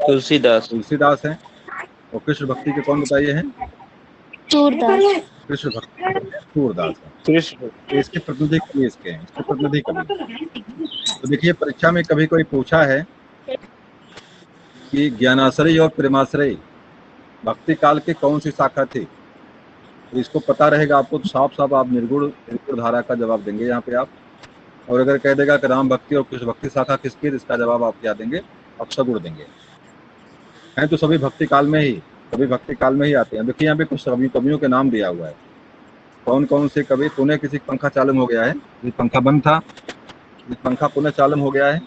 [SPEAKER 1] तुलसीदास है। और कृष्ण भक्ति के कौन बताइए हैं?
[SPEAKER 3] सूरदास।
[SPEAKER 1] कृष्ण भक्ति सूरदास है। इसके प्रतिनिधि कवि इसके हैं, इसके प्रतिनिधि कवि। तो देखिए परीक्षा में कभी कोई पूछा है कि ज्ञानाश्रयी और प्रेमाश्रयी भक्ति काल के कौन सी शाखा थी, तो इसको पता रहेगा आपको, तो साफ साफ आप निर्गुण धारा का जवाब देंगे यहाँ पे आप। और अगर कह देगा कि राम भक्ति और कृष्ण भक्ति शाखा किसकी, इसका जवाब आप क्या देंगे? आप सगुण देंगे। हैं तो सभी भक्ति काल में ही आते हैं। देखिए यहाँ पे कुछ कवियों के नाम दिया हुआ है, कौन कौन से कवि। पुनः किसी पंखा चालू हो गया है, ये पंखा बंद था, ये पंखा पुनः चालू हो गया है,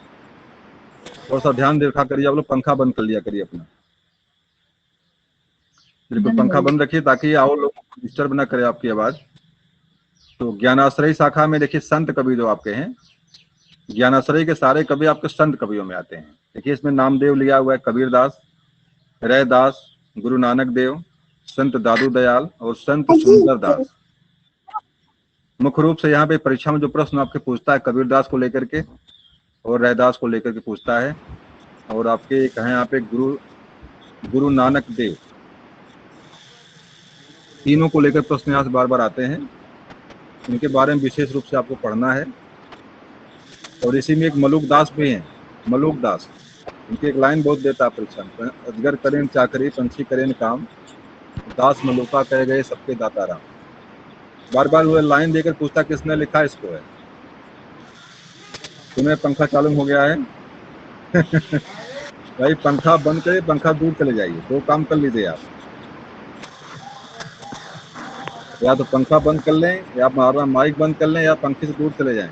[SPEAKER 1] थोड़ा सा ध्यान देखा करिए आप लोग, पंखा बंद कर लिया करिए अपना, बिल्कुल पंखा बंद रखिए ताकि और लोग डिस्टर्ब ना करे आपकी आवाज। तो ज्ञानाश्रयी शाखा में देखिए संत कवि जो आपके हैं, ज्ञानाश्रयी के सारे कवि आपके संत कवियों में आते हैं। देखिए इसमें नामदेव लिया हुआ है, कबीरदास, रैदास, गुरु नानक देव, संत दादू दयाल और संत सुंदर दास। मुख्य रूप से यहाँ पे परीक्षा में जो प्रश्न आपके पूछता है कबीरदास को लेकर के और रैदास को लेकर के पूछता है, और आपके एक है यहाँ पे गुरु नानक देव, तीनों को लेकर प्रश्न यहाँ से बार बार आते हैं। इनके बारे में विशेष रूप से आपको पढ़ना है। और इसी में एक मलुक दास भी हैं, मलुक दास, इनकी एक लाइन बहुत देता है परीक्षा में, अजगर करें चाकरी पंछी करें काम, दास मलुका कह गए सबके दाता राम। बार बार वो लाइन देकर पूछता किसने लिखा इसको है। तुम्हें पंखा चालू हो गया है भाई पंखा बंद करे, पंखा दूर चले जाइए, दो काम कर लीजिए आप, या तो पंखा बंद कर लें या हमारा माइक बंद कर लें या पंखे से दूर चले जाएं।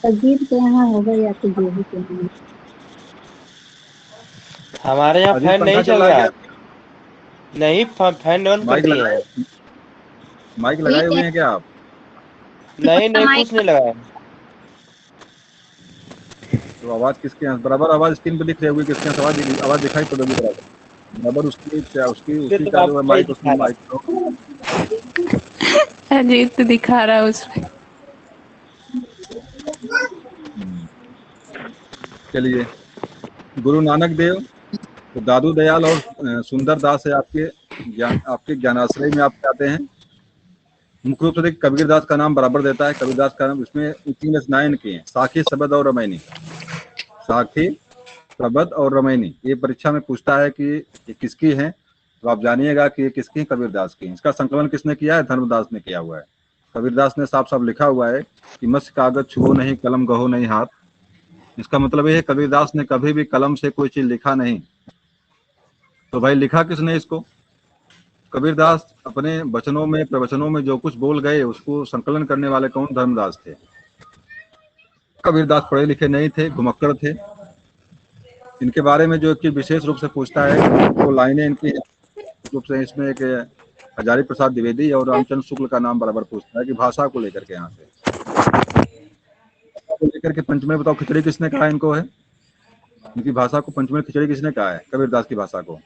[SPEAKER 2] अजीब के यहाँ होगा या तो देवी के यहाँ।
[SPEAKER 4] हमारे यहाँ
[SPEAKER 1] अजीब
[SPEAKER 4] फैन
[SPEAKER 1] पंखा
[SPEAKER 4] नहीं चल
[SPEAKER 1] चला
[SPEAKER 4] रहा
[SPEAKER 1] गया,
[SPEAKER 4] है। नहीं, फैन ऑन कर
[SPEAKER 1] माइक
[SPEAKER 4] दिए
[SPEAKER 1] लगाए,
[SPEAKER 4] हैं।
[SPEAKER 1] माइक लगाए हुए हैं क्या आप?
[SPEAKER 4] नहीं कुछ नहीं लगाया।
[SPEAKER 1] तो आवाज किसके यहाँ बराबर आवाज स्क्रीन पे दिख रही होगी, किसके यहाँ आवाज दिखाई पड़ेगी बराबर उसकी क्या उसकी उसी का जो माइक उसमें माइक
[SPEAKER 5] अजीत तो दिखा रहा है उसमें।
[SPEAKER 1] चलिए, गुरु नानक देव तो दादू दयाल और सुंदर दास है आपके ज्ञानाश्रय में आप आते हैं। मुख्य रूप से कबीरदास का नाम बराबर देता है। कबीरदास का नाम इसमें 3 रचनाएं की हैं, साखी शबद और रमैनी, साखी शबद और रमैनी। ये परीक्षा में पूछता है कि ये किसकी है, तो आप जानिएगा कि ये किसकी, कबीरदास की। इसका संकलन किसने किया है? धर्मदास ने किया हुआ है। कबीरदास ने साफ साफ लिखा हुआ है कि मत्स्य कागज छुओ नहीं, कलम गहो नहीं हाथ। इसका मतलब ये है कबीरदास ने कभी भी कलम से कोई चीज लिखा नहीं। तो भाई लिखा किसने इसको? कबीरदास अपने वचनों में प्रवचनों में जो कुछ बोल गए उसको संकलन करने वाले कौन? धर्मदास थे। कबीरदास पढ़े लिखे नहीं थे, घुमक्कड़ थे। इनके बारे में जो कि विशेष रूप से पूछता है वो लाइनें इनकी रूप से, इसमें एक हजारी प्रसाद द्विवेदी और रामचंद्र शुक्ल का नाम बराबर पूछता है कि भाषा को लेकर के, यहाँ से लेकर के पंचमेल बताओ खिचड़ी किसने कहा इनको है? इनकी भाषा को पंचमेल खिचड़ी किसने कहा है? कबीरदास की भाषा को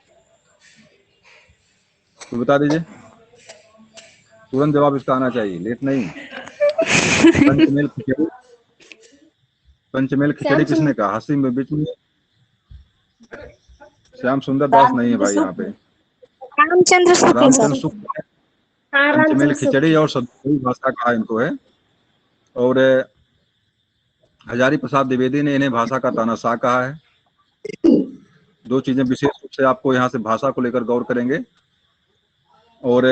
[SPEAKER 1] तो बता दीजिए, तुरंत जवाब इसका आना चाहिए, लेट नहीं। पंचमेल खिचड़ी किसने कहा? हंसी में बीच में श्याम सुंदर दास नहीं है भाई यहाँ पे,
[SPEAKER 3] रामचंद्र
[SPEAKER 1] शुक्ल। पंचमेल खिचड़ी और सदगुरु भाषा कहा इनको है। और हजारी प्रसाद द्विवेदी ने इन्हें भाषा का तानाशाह कहा है। दो चीजें विशेष रूप से आपको यहाँ से भाषा को लेकर गौर करेंगे। और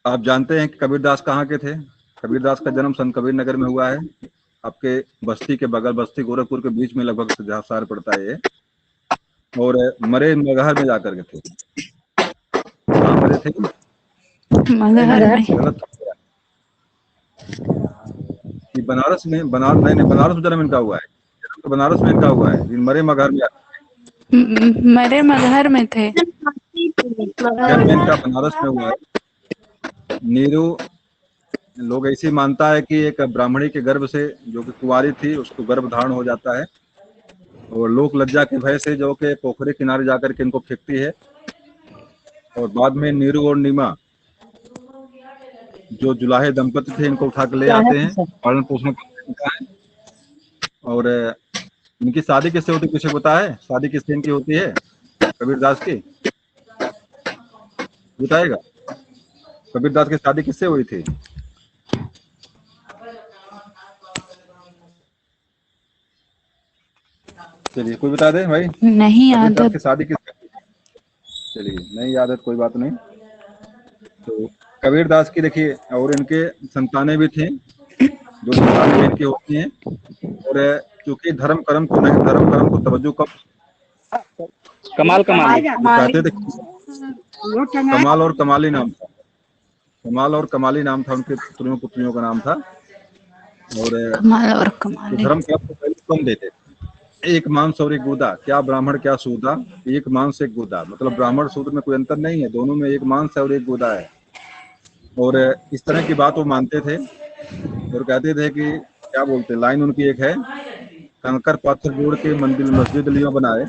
[SPEAKER 1] आप जानते हैं कि कबीरदास कहाँ के थे? कबीरदास का जन्म संत कबीर नगर में हुआ है, आपके बस्ती के बगल, बस्ती गोरखपुर के बीच में लगभग सार पड़ता है ये। और मरे मगहर में जाकर के थे। कहाँ मरे थे?
[SPEAKER 5] मगहर में।
[SPEAKER 1] बनारस में, बनारस में जन्म इनका हुआ है, तो बनारस में इनका हुआ है, मरे मगहर में
[SPEAKER 5] मरे मगहर में थे,
[SPEAKER 1] जन्म इनका बनारस में हुआ है। नीरू लोग ऐसी मानता है कि एक ब्राह्मणी के गर्भ से, जो कि कुंवारी थी, उसको गर्भ धारण हो जाता है और लोक लज्जा के भय से जो कि पोखरे किनारे जाकर के इनको फेंकती है। और बाद में नीरू और नीमा जो जुलाहे दंपति थे इनको उठा कर ले आते हैं, पालन पोषण करते हैं। और इनकी शादी किससे होती है? किसे पता है शादी किससे इनकी होती है? कबीरदास की बताएगा? कबीरदास की शादी किससे हुई थी? चलिए कोई बता दे भाई।
[SPEAKER 5] नहीं याद है।
[SPEAKER 1] की शादी किससे? चलिए नहीं याद है, कोई बात नहीं। तो कबीरदास की देखिए, और इनके संतानें भी थी, जो संतानें इनकी होती हैं। और क्योंकि धर्म कर्म को तवज्जो कब
[SPEAKER 4] कमाल
[SPEAKER 1] कहते थे, कमाल और कमाली नाम था, कमाल और कमाली नाम था उनके पुत्रियों का नाम था। और
[SPEAKER 5] कमाल और कमाली,
[SPEAKER 1] धर्म कर्म को पहले कम देते थे। एक मांस और एक गुदा, क्या ब्राह्मण क्या सूदा, एक मांस एक गुदा, मतलब ब्राह्मण शूद्र में कोई अंतर नहीं है, दोनों में एक मांस है और एक गुदा है। और इस तरह की बात वो मानते थे और कहते थे कि क्या बोलते, लाइन उनकी एक है, कंकर पत्थर जोड़ के मंदिर मस्जिद लियो बनाए,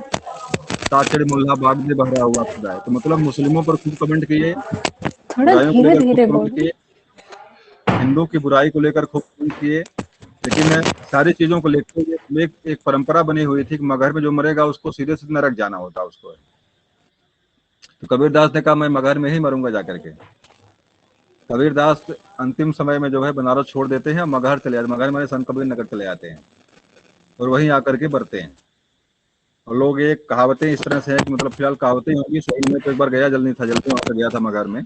[SPEAKER 1] ताचड़ मुल्ला बाग में भरा हुआ खुदा है। तो मतलब मुस्लिमों पर खूब कमेंट किए
[SPEAKER 5] थोड़ा
[SPEAKER 1] बुराइयों को
[SPEAKER 5] धीरे
[SPEAKER 1] लेकर खूब
[SPEAKER 5] धीरे
[SPEAKER 1] कमेंट
[SPEAKER 5] बोलो।
[SPEAKER 1] किए, हिंदू की बुराई को लेकर खूब कमेंट किए, लेकिन सारी चीजों को लेते हुए एक परंपरा बनी हुई थी कि मगहर में जो मरेगा उसको सीधे सीधे नरक जाना होता उसको। तो कबीरदास ने कहा मैं मगहर में ही मरूंगा जाकर के। कबीरदास अंतिम समय में जो है बनारस छोड़ देते हैं, मगहर चले जाते, मगहर में संत कबीर नगर चले जाते हैं और वहीं आकर के बरते हैं। और लोग एक कहावतें इस तरह से है कि मतलब फिलहाल कहावतें होंगी, सही में तो एक बार गया जल्दी था, जल्दी वहां पर गया था मगहर में।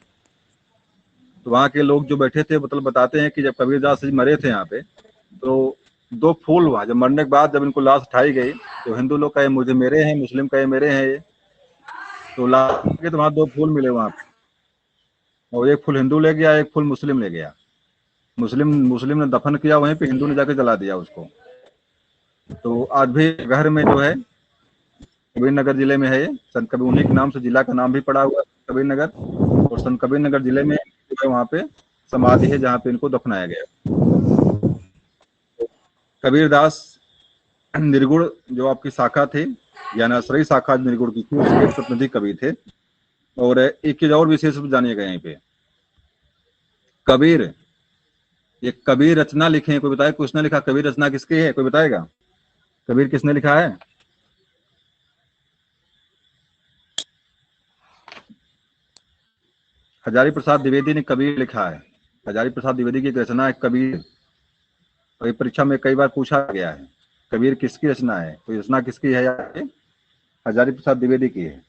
[SPEAKER 1] तो वहाँ के लोग जो बैठे थे मतलब बताते हैं कि जब कबीरदास जी मरे थे यहाँ पे, तो 2 फूल हुआ जब मरने के बाद, जब इनको लाश उठाई गई तो हिंदू लोग कहे मुझे मेरे हैं, मुस्लिम कहे मेरे हैं ये। तो लाश के तो वहाँ 2 फूल मिले वहाँ पे, और एक फूल हिंदू ले गया, एक फूल मुस्लिम ले गया। मुस्लिम ने दफन किया वहीं पे, हिंदू ने जाके जला दिया उसको। तो आज भी घर में जो है कबीर नगर जिले में है ये, संत कबीर, उन्हीं के नाम से जिला का नाम भी पड़ा हुआ है कबीर नगर, और संत कबीर नगर जिले में जो है वहाँ पे समाधि है जहाँ पे इनको दफनाया गया। कबीरदास निर्गुण जो आपकी शाखा थी, ज्ञानाश्रयी शाखा निर्गुण की थी, उसके प्रतिनिधि कवि थे। और एक चीज और विशेष रूप जानिएगा यहीं पे, कबीर, ये कबीर रचना लिखे, कोई बताए किसने लिखा? कबीर रचना किसकी है, कोई बताएगा? कबीर किसने लिखा है? हजारी प्रसाद द्विवेदी ने कबीर लिखा है। हजारी प्रसाद द्विवेदी की एक रचना है कबीर, और ये परीक्षा में कई बार पूछा गया है कबीर किसकी रचना है, तो रचना किसकी है? हजारी प्रसाद द्विवेदी की है।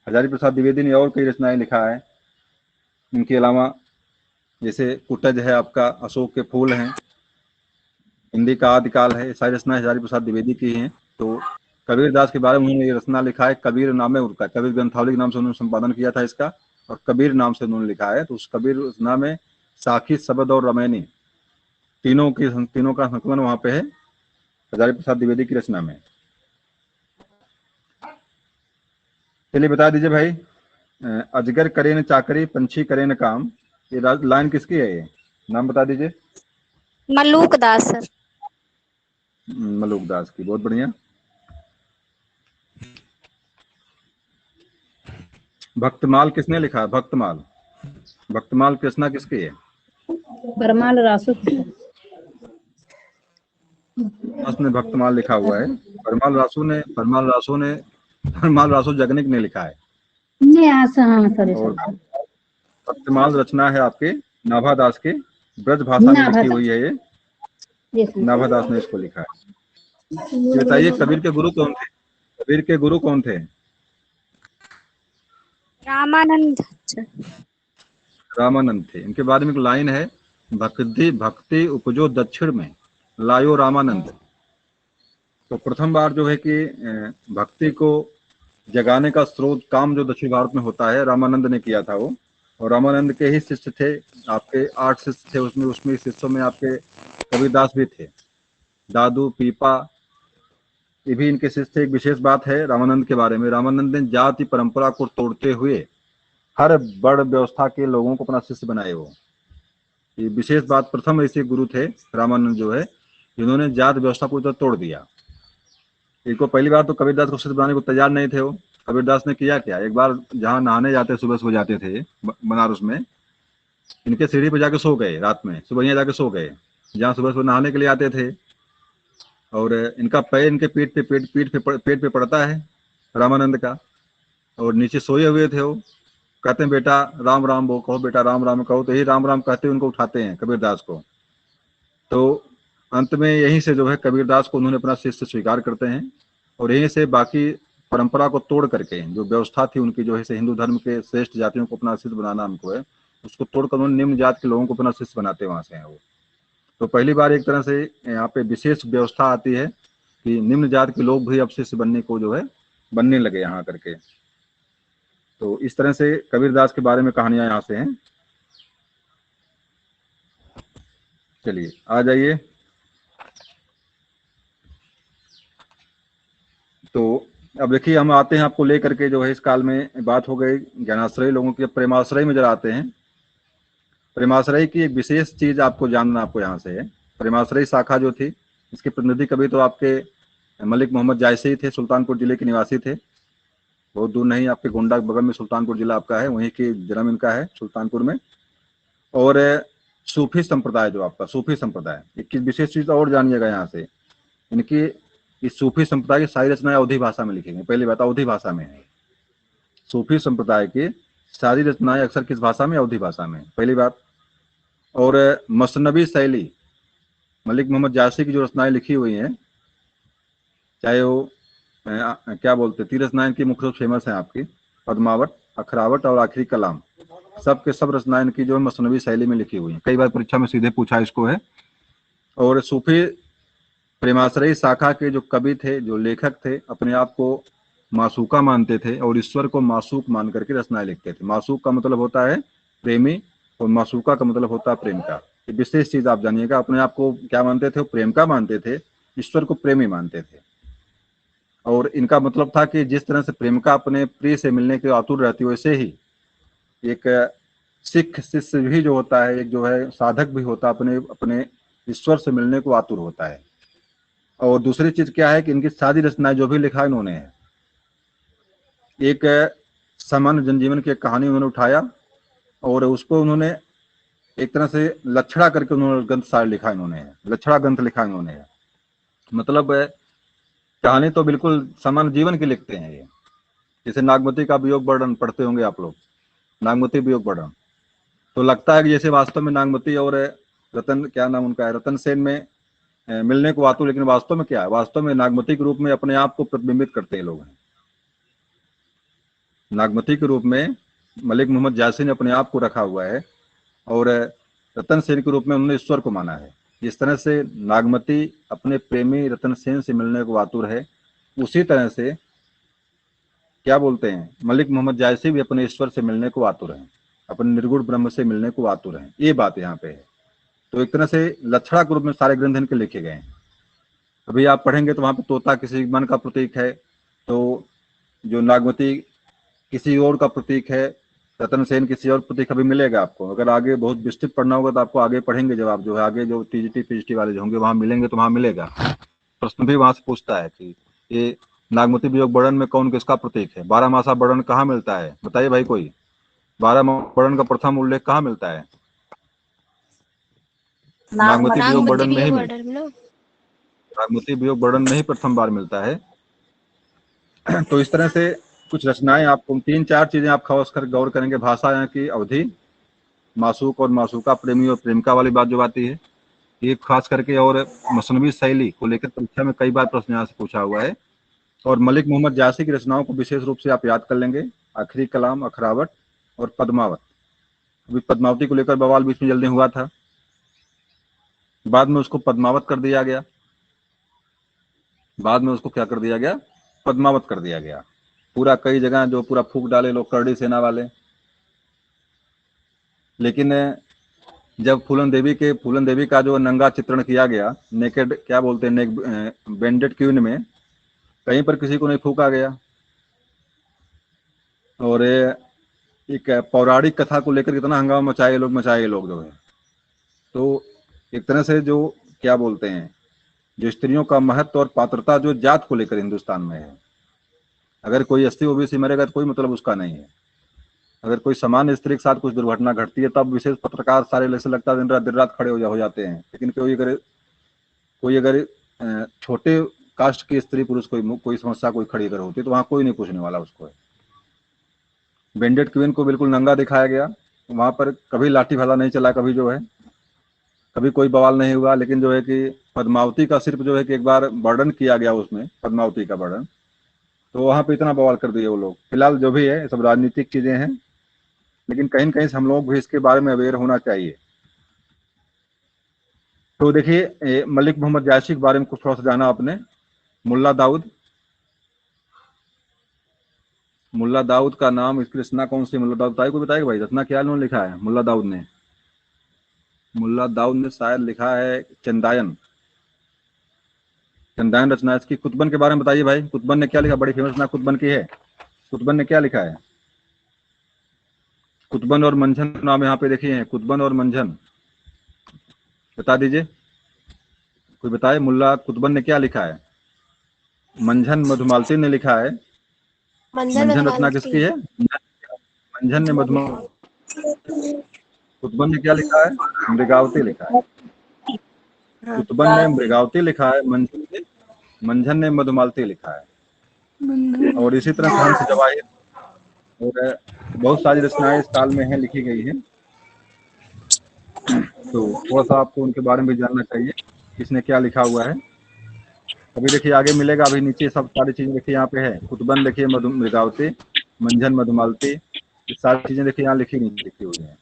[SPEAKER 1] हजारी प्रसाद द्विवेदी ने और कई रचनाएं लिखा है। इनके अलावा जैसे कुटज है आपका, अशोक के फूल हैं, हिंदी का आदिकाल है, सारी रचना हजारी प्रसाद द्विवेदी की हैं। तो कबीरदास के बारे में उन्होंने ये रचना लिखा है, कबीर नाम है उनका, कबीर ग्रंथावली के नाम से उन्होंने संपादन किया था इसका, और कबीर नाम से उन्होंने लिखा है। तो उस कबीर रचना में साखी, शबद और रमैनी तीनों का संकलन वहां पे है हजारी प्रसाद द्विवेदी की रचना में। चलिए बता दीजिए भाई, अजगर करे न चाकरी, पंछी करे न काम, ये लाइन किसकी है? ये नाम बता दीजिए।
[SPEAKER 3] मलूक दास सर।
[SPEAKER 1] मलूक दास की, बहुत बढ़िया। भक्तमाल किसने लिखा? भक्तमाल, भक्तमाल की रचना किसकी है?
[SPEAKER 2] परमाल रासु।
[SPEAKER 1] ने भक्तमाल लिखा हुआ है। परमाल रासु जगनिक ने लिखा है। और भक्तमाल रचना है आपके नाभादास के, ब्रज भाषा में लिखी हुई है ये, नाभादास ने इसको लिखा है। ये बताइए कबीर के गुरु कौन थे? कबीर के गुरु कौन थे?
[SPEAKER 3] रामानंद।
[SPEAKER 1] रामानंद थे। इनके बारे में एक लाइन है, भक्ति उपजो दक्षिण में, लायो रामानंद। तो प्रथम बार जो है कि भक्ति को जगाने का स्रोत काम जो दक्षिण भारत में होता है, रामानंद ने किया था वो। और रामानंद के ही शिष्य थे आपके, 8 शिष्य थे उसमें शिष्यों में आपके कबीरदास भी थे, दादू, पीपा, ये भी इनके शिष्य थे। एक विशेष बात है रामानंद के बारे में, रामानंद ने जाति परंपरा को तोड़ते हुए हर बड़ व्यवस्था के लोगों को अपना शिष्य बनाए। वो ये विशेष बात, प्रथम ऐसे गुरु थे रामानंद जो है जिन्होंने जात व्यवस्था को तोड़ दिया। इनको पहली बार तो कबीरदास को शिष्य बनाने को तैयार नहीं थे वो। कबीरदास ने किया क्या, एक बार जहाँ नहाने जाते सुबह जाते थे बनारस में, इनके सीढ़ी पे जाके सो गए रात में, सुबह यहाँ जाके सो गए जहाँ सुबह नहाने के लिए आते थे। और इनका पैर इनके पेट पे पड़ता है रामानंद का, और नीचे सोए हुए थे वो। कहते हैं बेटा राम राम वो कहो, बेटा राम राम कहो, तो यही राम राम कहते उनको उठाते हैं कबीरदास को। तो अंत में यहीं से जो है कबीरदास को उन्होंने अपना शिष्य स्वीकार करते हैं, और यहीं से बाकी परंपरा को तोड़ करके जो व्यवस्था थी उनकी जो है हिंदू धर्म के श्रेष्ठ जातियों को अपना शिष्य बनाना उनको है, उसको तोड़कर उन्होंने निम्न जात के लोगों को अपना शिष्य बनाते वहां से हैं वो। तो पहली बार एक तरह से यहाँ पे विशेष व्यवस्था आती है कि निम्न जात के लोग भी अब शिष्य बनने को जो है बनने लगे यहाँ करके। तो इस तरह से कबीरदास के बारे में कहानियां यहाँ से हैं। चलिए आ जाइए। तो अब देखिए हम आते हैं आपको लेकर के जो है, इस काल में बात हो गई ज्ञानाश्रय लोगों की, प्रेमाश्रय में जरा आते हैं। प्रेमाश्रय की एक विशेष चीज आपको जानना आपको यहाँ से है। प्रेमाश्रय शाखा जो थी, इसके प्रतिनिधि कवि तो आपके मलिक मोहम्मद जायसी थे, सुल्तानपुर जिले के निवासी थे। बहुत दूर नहीं, आपके गोंडा के बगल में सुल्तानपुर जिला आपका है, वहीं की जन्म इनका है सुल्तानपुर में। और सूफी संप्रदाय जो आपका सूफी संप्रदाय, एक विशेष चीज और जानिएगा यहाँ से, इनकी इस सूफी संप्रदाय की सारी रचनाएं अवधी भाषा में लिखी गई। पहली बात अवधी भाषा में है। सूफी संप्रदाय की सारी रचनाएं अक्सर किस भाषा में? अवधी भाषा में, पहली बात। और मसनवी शैली, मलिक मोहम्मद जायसी की जो रचनाएं लिखी हुई हैं, चाहे वो क्या बोलते, 3 रचनाएं इनकी मुख्य रूप फेमस हैं आपकी, पद्मावत, अखरावत और आखिरी कलाम। सब के सब रचनाएं इनकी जो है मसनवी शैली में लिखी हुई हैं। कई बार परीक्षा में सीधे पूछा इसको है। और सूफी प्रेमाश्रयी शाखा के जो कवि थे, जो लेखक थे, अपने आप को मासूका मानते थे और ईश्वर को मासूक मान करके रचनाएं लिखते थे। मासूक का मतलब होता है प्रेमी और मासूका का मतलब होता है प्रेम का। ये विशेष चीज आप जानिएगा। अपने आप को क्या मानते थे? प्रेम का मानते थे, ईश्वर को प्रेमी मानते थे। और इनका मतलब था कि जिस तरह से प्रेम का अपने प्रिय से मिलने के आतुर रहती है, वैसे ही एक सिख शिष्य भी जो होता है, एक जो है साधक भी होता है, अपने अपने ईश्वर से मिलने को आतुर होता है। और दूसरी चीज क्या है कि इनकी सारी रचनाएं जो भी लिखा इन्होंने है, एक सामान्य जनजीवन की एक कहानी उन्होंने उठाया और उसको उन्होंने एक तरह से लक्षणा करके उन्होंने ग्रंथ सार लिखा इन्होंने, लक्षणा ग्रंथ लिखा इन्होंने। मतलब कहानी तो बिल्कुल सामान्य जीवन की लिखते हैं ये। जैसे नागमती का वियोग वर्णन पढ़ते होंगे आप लोग, नागमती वियोग वर्णन, तो लगता है कि जैसे वास्तव में नागमती और रतन, क्या नाम उनका है, रतन सेन में मिलने को आतुर, लेकिन वास्तव में क्या है? वास्तव में नागमती के रूप में अपने आप को प्रतिबिंबित करते हैं लोग हैं। नागमती के रूप में मलिक मोहम्मद जायसी ने अपने आप को रखा हुआ है और रतन सेन के रूप में उन्होंने ईश्वर को माना है। जिस तरह से नागमती अपने प्रेमी रतन सेन से मिलने को आतुर है, उसी तरह से क्या बोलते हैं, मलिक मोहम्मद जायसी भी अपने ईश्वर से मिलने को आतुर हैं, अपने निर्गुण ब्रह्म से मिलने को आतुर हैं। ये बात यहाँ पे है। तो एक तरह से लक्षणा के रूप में सारे ग्रंथ इनके लिखे गए हैं। अभी आप पढ़ेंगे तो वहां पर तोता किसी मन का प्रतीक है, तो जो नागमती किसी और का प्रतीक है, रतन सेन किसी और प्रतीक अभी मिलेगा आपको। अगर आगे बहुत विस्तृत पढ़ना होगा तो आपको आगे पढ़ेंगे, जब आप जो है आगे जो टीजीटी पीजीटी वाले जो होंगे वहां मिलेंगे तो वहां मिलेगा। प्रश्न भी वहां से पूछता है कि ये नागमती वियोग वर्णन में कौन किसका प्रतीक है? 12 मासा वर्णन कहाँ मिलता है? बताइए भाई कोई, 12 वर्णन का प्रथम उल्लेख कहाँ मिलता है? नागमती वियोग वर्णन में ही मिलता है। नागमती वियोग वर्णन में ही प्रथम बार मिलता है। तो इस तरह से कुछ रचनाएं आपको 3-4 चीजें आप खास कर गौर करेंगे। भाषा यहाँ की अवधि, मासूक और मासूका, प्रेमी और प्रेमिका वाली बात जो आती है ये खास करके, और मसनवी शैली को लेकर परीक्षा में कई बार प्रश्न यहाँ से पूछा हुआ है। और मलिक मोहम्मद जायसी की रचनाओं को विशेष रूप से आप याद कर लेंगे, आखिरी कलाम, अखरावट और पद्मावत। अभी पद्मावती को लेकर बवाल बीच में जल्दी हुआ था, बाद में उसको पद्मावत कर दिया गया, बाद में उसको क्या कर दिया गया? पद्मावत कर दिया गया। पूरा कई जगह जो पूरा फूक डाले लोग, करड़ी सेना वाले। लेकिन जब फूलन देवी का जो नंगा चित्रण किया गया, नेकेड क्या बोलते हैं, बेंडेड क्वीन में, कहीं पर किसी को नहीं फूका गया। और एक पौराणिक कथा को लेकर कितना हंगामा मचाए लोग जो है। तो एक तरह से जो क्या बोलते हैं, जो स्त्रियों का महत्व और पात्रता जो जात को लेकर हिंदुस्तान में है, अगर कोई एससी ओबीसी मरेगा तो कोई मतलब उसका नहीं है। अगर कोई सामान्य स्त्री के साथ कुछ दुर्घटना घटती है तब विशेष पत्रकार सारे ऐसे लगता है दिन रात खड़े हो जाते हैं। लेकिन कोई अगर छोटे कास्ट की स्त्री पुरुष कोई समस्या कोई खड़ी अगर होती है तो वहां कोई नहीं पूछने वाला उसको। बेंडेड क्वीन को बिल्कुल नंगा दिखाया गया, वहां पर कभी लाठी भाला नहीं चला, कभी जो है कभी कोई बवाल नहीं हुआ। लेकिन जो है कि पद्मावती का सिर्फ जो है कि एक बार वर्णन किया गया उसमें, पद्मावती का वर्णन, तो वहां पे इतना बवाल कर दिए वो लोग। फिलहाल जो भी है सब राजनीतिक चीजें हैं, लेकिन कहीं न कहीं से हम लोग भी इसके बारे में अवेयर होना चाहिए। तो देखिए मलिक मोहम्मद जायसी के बारे में कुछ थोड़ा सा जाना आपने। मुल्ला दाऊद का नाम, इसकी रचना कौन सी? मुल्ला दाऊद कोई बताएगा भाई, रचना क्या उन्होंने लिखा है? मुल्ला दाऊद ने शायद लिखा है चंदायन रचना इसकी। कुतुबन के बारे में बताइए भाई, कुतुबन ने क्या लिखा? बड़ी फेमस रचना कुतुबन की है। कुतुबन ने क्या लिखा है? कुतुबन और मंझन नाम यहाँ पे देखिए हैं, कुतुबन और मंझन, बता दीजिए कोई बताए। मुल्ला कुतुबन ने क्या लिखा है? मंझन मधुमालती ने लिखा है, मंझन रचना किसकी है? मंझन ने मधुमालती। कुतुबन ने क्या लिखा है? मृगावती लिखा है। कुतुबन ने मृगावती लिखा है, मंझन ने मधुमालती लिखा है। और इसी तरह हंस जवाहिर और बहुत सारी रचनाएं इस काल में हैं, लिखी गई हैं। तो थोड़ा सा आपको उनके बारे में भी जानना चाहिए, किसने क्या लिखा हुआ है। अभी देखिए आगे मिलेगा, अभी नीचे सब सारी चीजें देखिए यहाँ पे है। कुतुबन देखिए मृगावती, मंझन मधुमालती, ये सारी चीजें देखिए यहाँ लिखी हुई हैं।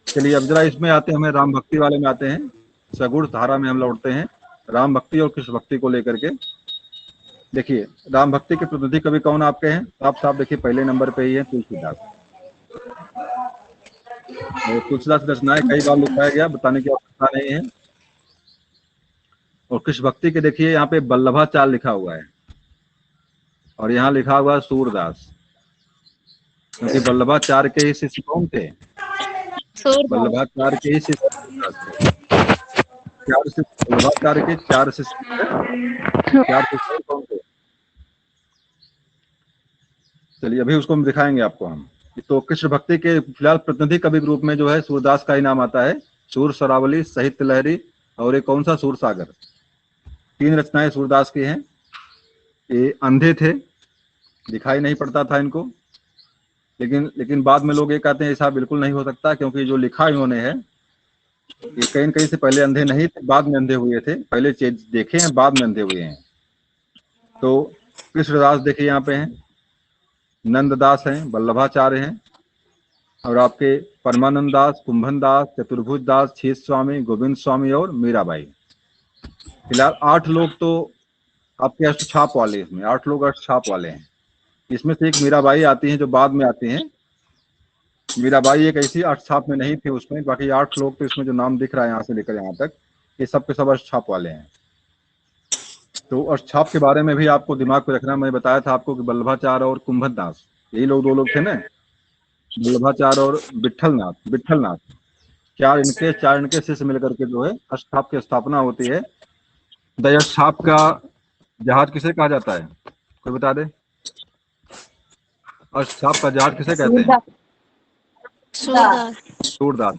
[SPEAKER 1] चलिए अब जरा इसमें आते हैं, हमें राम भक्ति वाले में आते हैं। सगुण धारा में हम लौटते हैं राम भक्ति और कृष्ण भक्ति को लेकर के। देखिए राम भक्ति के प्रतिनिधि कवि कौन आपके हैं? साफ देखिए पहले नंबर पे ही है तुलसीदास। तुलसीदास रचनाएं कई बार लिखाया गया, बताने की आवश्यकता नहीं है। और कृष्ण भक्ति के देखिए यहाँ पे वल्लभाचार्य लिखा हुआ है और यहाँ लिखा हुआ है सूरदास, क्योंकि वल्लभाचार्य के ही शिष्य कौन थे? वल्लभाचार्य के ही शिष्य थे। वल्लभाचार्य के 4 शिष्य थे। 4 शिष्य कौन थे? चलिए अभी उसको हम दिखाएंगे आपको हम। तो कृष्ण भक्ति के फिलहाल प्रतिनिधि कवि के रूप में जो है सूरदास का ही नाम आता है। सूर सरावली, साहित्य लहरी और एक कौन सा? सूर सागर। 3 रचनाएं सूरदास की हैं। ये अंधे थे, दिखाई नहीं पड़ता था इनको, लेकिन बाद में लोग ये कहते हैं ऐसा बिल्कुल नहीं हो सकता, क्योंकि जो लिखा इन्होंने है ये कहीं न कहीं से पहले अंधे नहीं थे, बाद में अंधे हुए थे। पहले चीज देखे हैं, बाद में अंधे हुए हैं। तो कृष्णदास देखिए यहाँ पे हैं, नंददास हैं, वल्लभाचार्य हैं और आपके परमानंद दास, कुंभन दास, चतुर्भुज दास, छीत स्वामी, गोविंद स्वामी और मीराबाई। फिलहाल 8 लोग तो आपके अष्टछाप वाले, इसमें 8 लोग अष्टछाप वाले हैं। इसमें से एक मीराबाई आती हैं जो बाद में आती हैं। मीराबाई एक ऐसी अष्टछाप में नहीं थी उसमें, बाकी 8 लोग तो इसमें जो नाम दिख रहा है यहाँ से लेकर यहाँ तक, ये सब के सब अष्टछाप वाले हैं। तो अष्टछाप के बारे में भी आपको दिमाग में रखना। मैं बताया था आपको कि वल्लभाचार्य और कुंभन दास, यही लोग 2 लोग थे ना, वल्लभाचार्य और विट्ठलनाथ। 4 इनके शिष्य मिलकर के जो है अष्टछाप की स्थापना होती है। द अष्टछाप का जहाज किसे कहा जाता है? कोई बता दे। अष्टछाप का जहाज किसे कहते हैं? सूरदास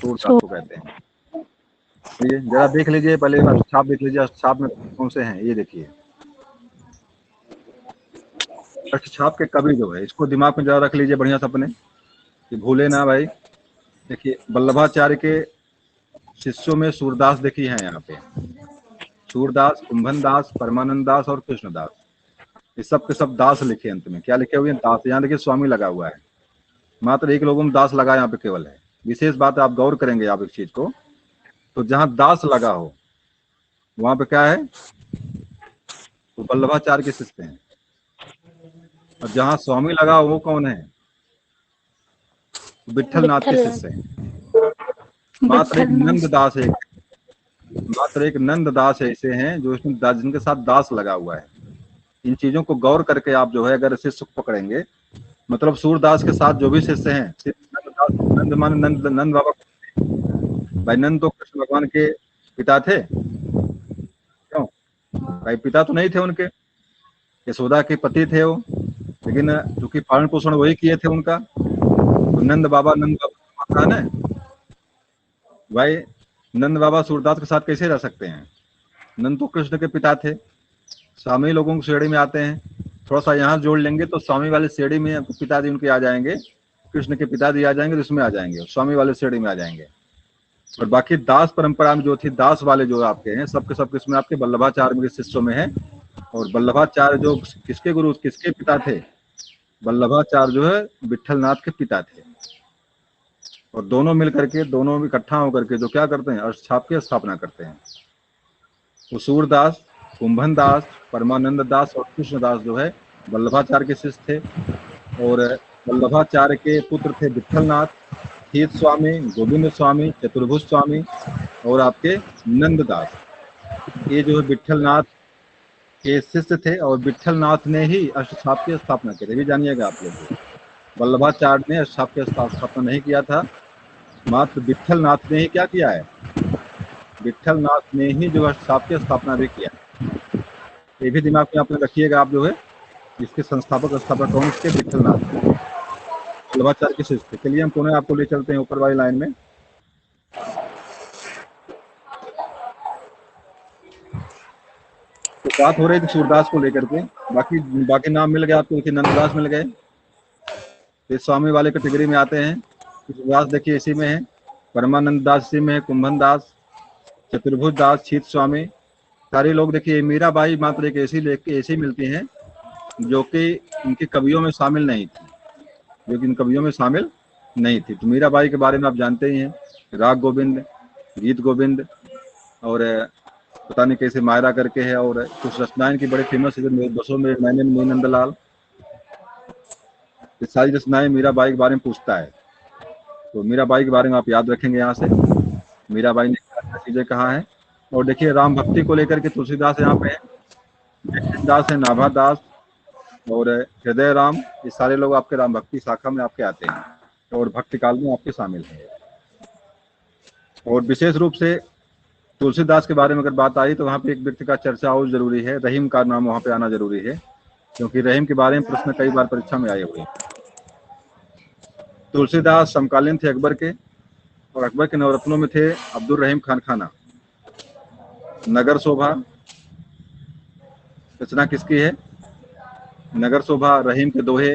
[SPEAKER 1] को कहते हैं। ये जरा देख लीजिए, पहले अष्टछाप देख लीजिए, अष्टछाप में कौन से हैं ये देखिए। अष्टछाप के कवि जो है, इसको दिमाग में जरा रख लीजिए बढ़िया से अपने, कि भूले ना भाई। देखिए वल्लभाचार्य के शिष्यों में सूरदास देखिए हैं यहाँ पे, सूरदास, कुंभन दास, परमानंद दास और कृष्णदास। ये सब के सब दास लिखे, अंत में क्या लिखे हुए हैं? दास। यहाँ देखिए स्वामी लगा हुआ है, मात्र एक लोगों में दास लगा यहाँ पे केवल है। विशेष बात आप गौर करेंगे आप एक चीज को, तो जहां दास लगा हो वहां पे क्या है? तो वल्लभाचार्य के शिष्य हैं। और जहां स्वामी लगा हो वो कौन है? विट्ठलनाथ के शिष्य हैं। मात्र एक नंददास ऐसे हैं जो इसमें जिनके साथ दास लगा हुआ है। इन चीजों को गौर करके आप जो है अगर शिष्य को पकड़ेंगे, मतलब सूरदास के साथ जो भी शिष्य हैं, नंद बाबा भाई, नंद तो कृष्ण भगवान के पिता थे, क्यों भाई? पिता तो नहीं थे उनके, यशोदा के पति थे वो, लेकिन चूंकि पालन पोषण वही किए थे उनका, तो नंद बाबा था ना भाई। नंद बाबा सूरदास के साथ कैसे रह सकते हैं? नंद तो कृष्ण के पिता थे। स्वामी लोगों की श्रेणी में आते हैं, थोड़ा सा यहाँ जोड़ लेंगे तो स्वामी वाले श्रेणी में पिताजी उनके आ जाएंगे, कृष्ण के पिताजी आ जाएंगे, तो इसमें आ जाएंगे, स्वामी वाले श्रेणी में आ जाएंगे। और बाकी दास परंपरा में जो थी, दास वाले जो आपके हैं, सबके सब किसमें? आपके वल्लभाचार्य के शिष्यों में है। और वल्लभाचार्य जो किसके गुरु, किसके पिता थे? वल्लभाचार्य जो है विट्ठलनाथ के पिता थे। और दोनों मिलकर के, दोनों इकट्ठा होकर के जो क्या करते हैं? अष्टछाप की स्थापना करते हैं। तो सूरदास, कुंभन दास, परमानंद दास और कृष्णदास जो है वल्लभाचार्य के शिष्य थे। और वल्लभाचार्य के पुत्र थे विट्ठलनाथ, छीत स्वामी, गोविंद स्वामी, चतुर्भुज स्वामी और आपके नंददास। ये जो है विट्ठलनाथ के शिष्य थे और विट्ठलनाथ ने ही अष्टछाप की स्थापना की थी। भी जानिएगा आप लोग, वल्लभाचार्य ने अष्टछाप की स्थापना नहीं किया था, मात्र विट्ठलनाथ ने ही क्या किया है? विट्ठलनाथ ने ही जो अष्टछाप की स्थापना भी किया। ये भी दिमाग में आपने रखिएगा आप जो है। इसके संस्थापक कौन इसके? विठलनाथ। वल्लभाचार्य के शिष्य थे। चलिए हम पुनः आपको ले चलते हैं ऊपर वाली लाइन में। तो बात हो रही थी सूरदास को लेकर के। बाकी नाम मिल गए आपको कि नंददास मिल गए, इस स्वामी वाले कैटेगरी में आते हैं। सूरदास देखिए इसी में है, परमानंद दास इसी में है, कुंभन दास, चतुर्भुज दास, शीत स्वामी, सारे लोग देखिए। मीराबाई मात्र एक ऐसी मिलती हैं जो कि इनकी कवियों में शामिल नहीं थी, जो कि इन कवियों में शामिल नहीं थी। तो मीराबाई के बारे में आप जानते ही हैं, राग गोविंद, गीत गोविंद, और पता नहीं कैसे मायरा करके है, और कुछ रचनाएं की बड़े फेमस है, मेरे बसों में मैंने नंदलाल। ये सारी रचनाएं मीराबाई के बारे में पूछता है। तो मीराबाई के बारे में आप याद रखेंगे यहाँ से, मीराबाई ने क्या चीजें कहा है। और देखिए राम भक्ति को लेकर के तुलसीदास यहाँ पे है, दास है, नाभा दास और हृदय राम, ये सारे लोग आपके राम भक्ति शाखा में आपके आते हैं और भक्ति काल में आपके शामिल हैं। और विशेष रूप से तुलसीदास के बारे में अगर बात आई तो वहाँ पे एक व्यक्ति का चर्चा और जरूरी है, रहीम का नाम वहाँ पे आना जरूरी है, क्योंकि रहीम के बारे में प्रश्न कई बार परीक्षा में आए हुए। तुलसीदास समकालीन थे अकबर के, और अकबर के नवरत्नों में थे अब्दुल रहीम खान खाना। नगर शोभा रचना किसकी है? नगर शोभा, रहीम के दोहे,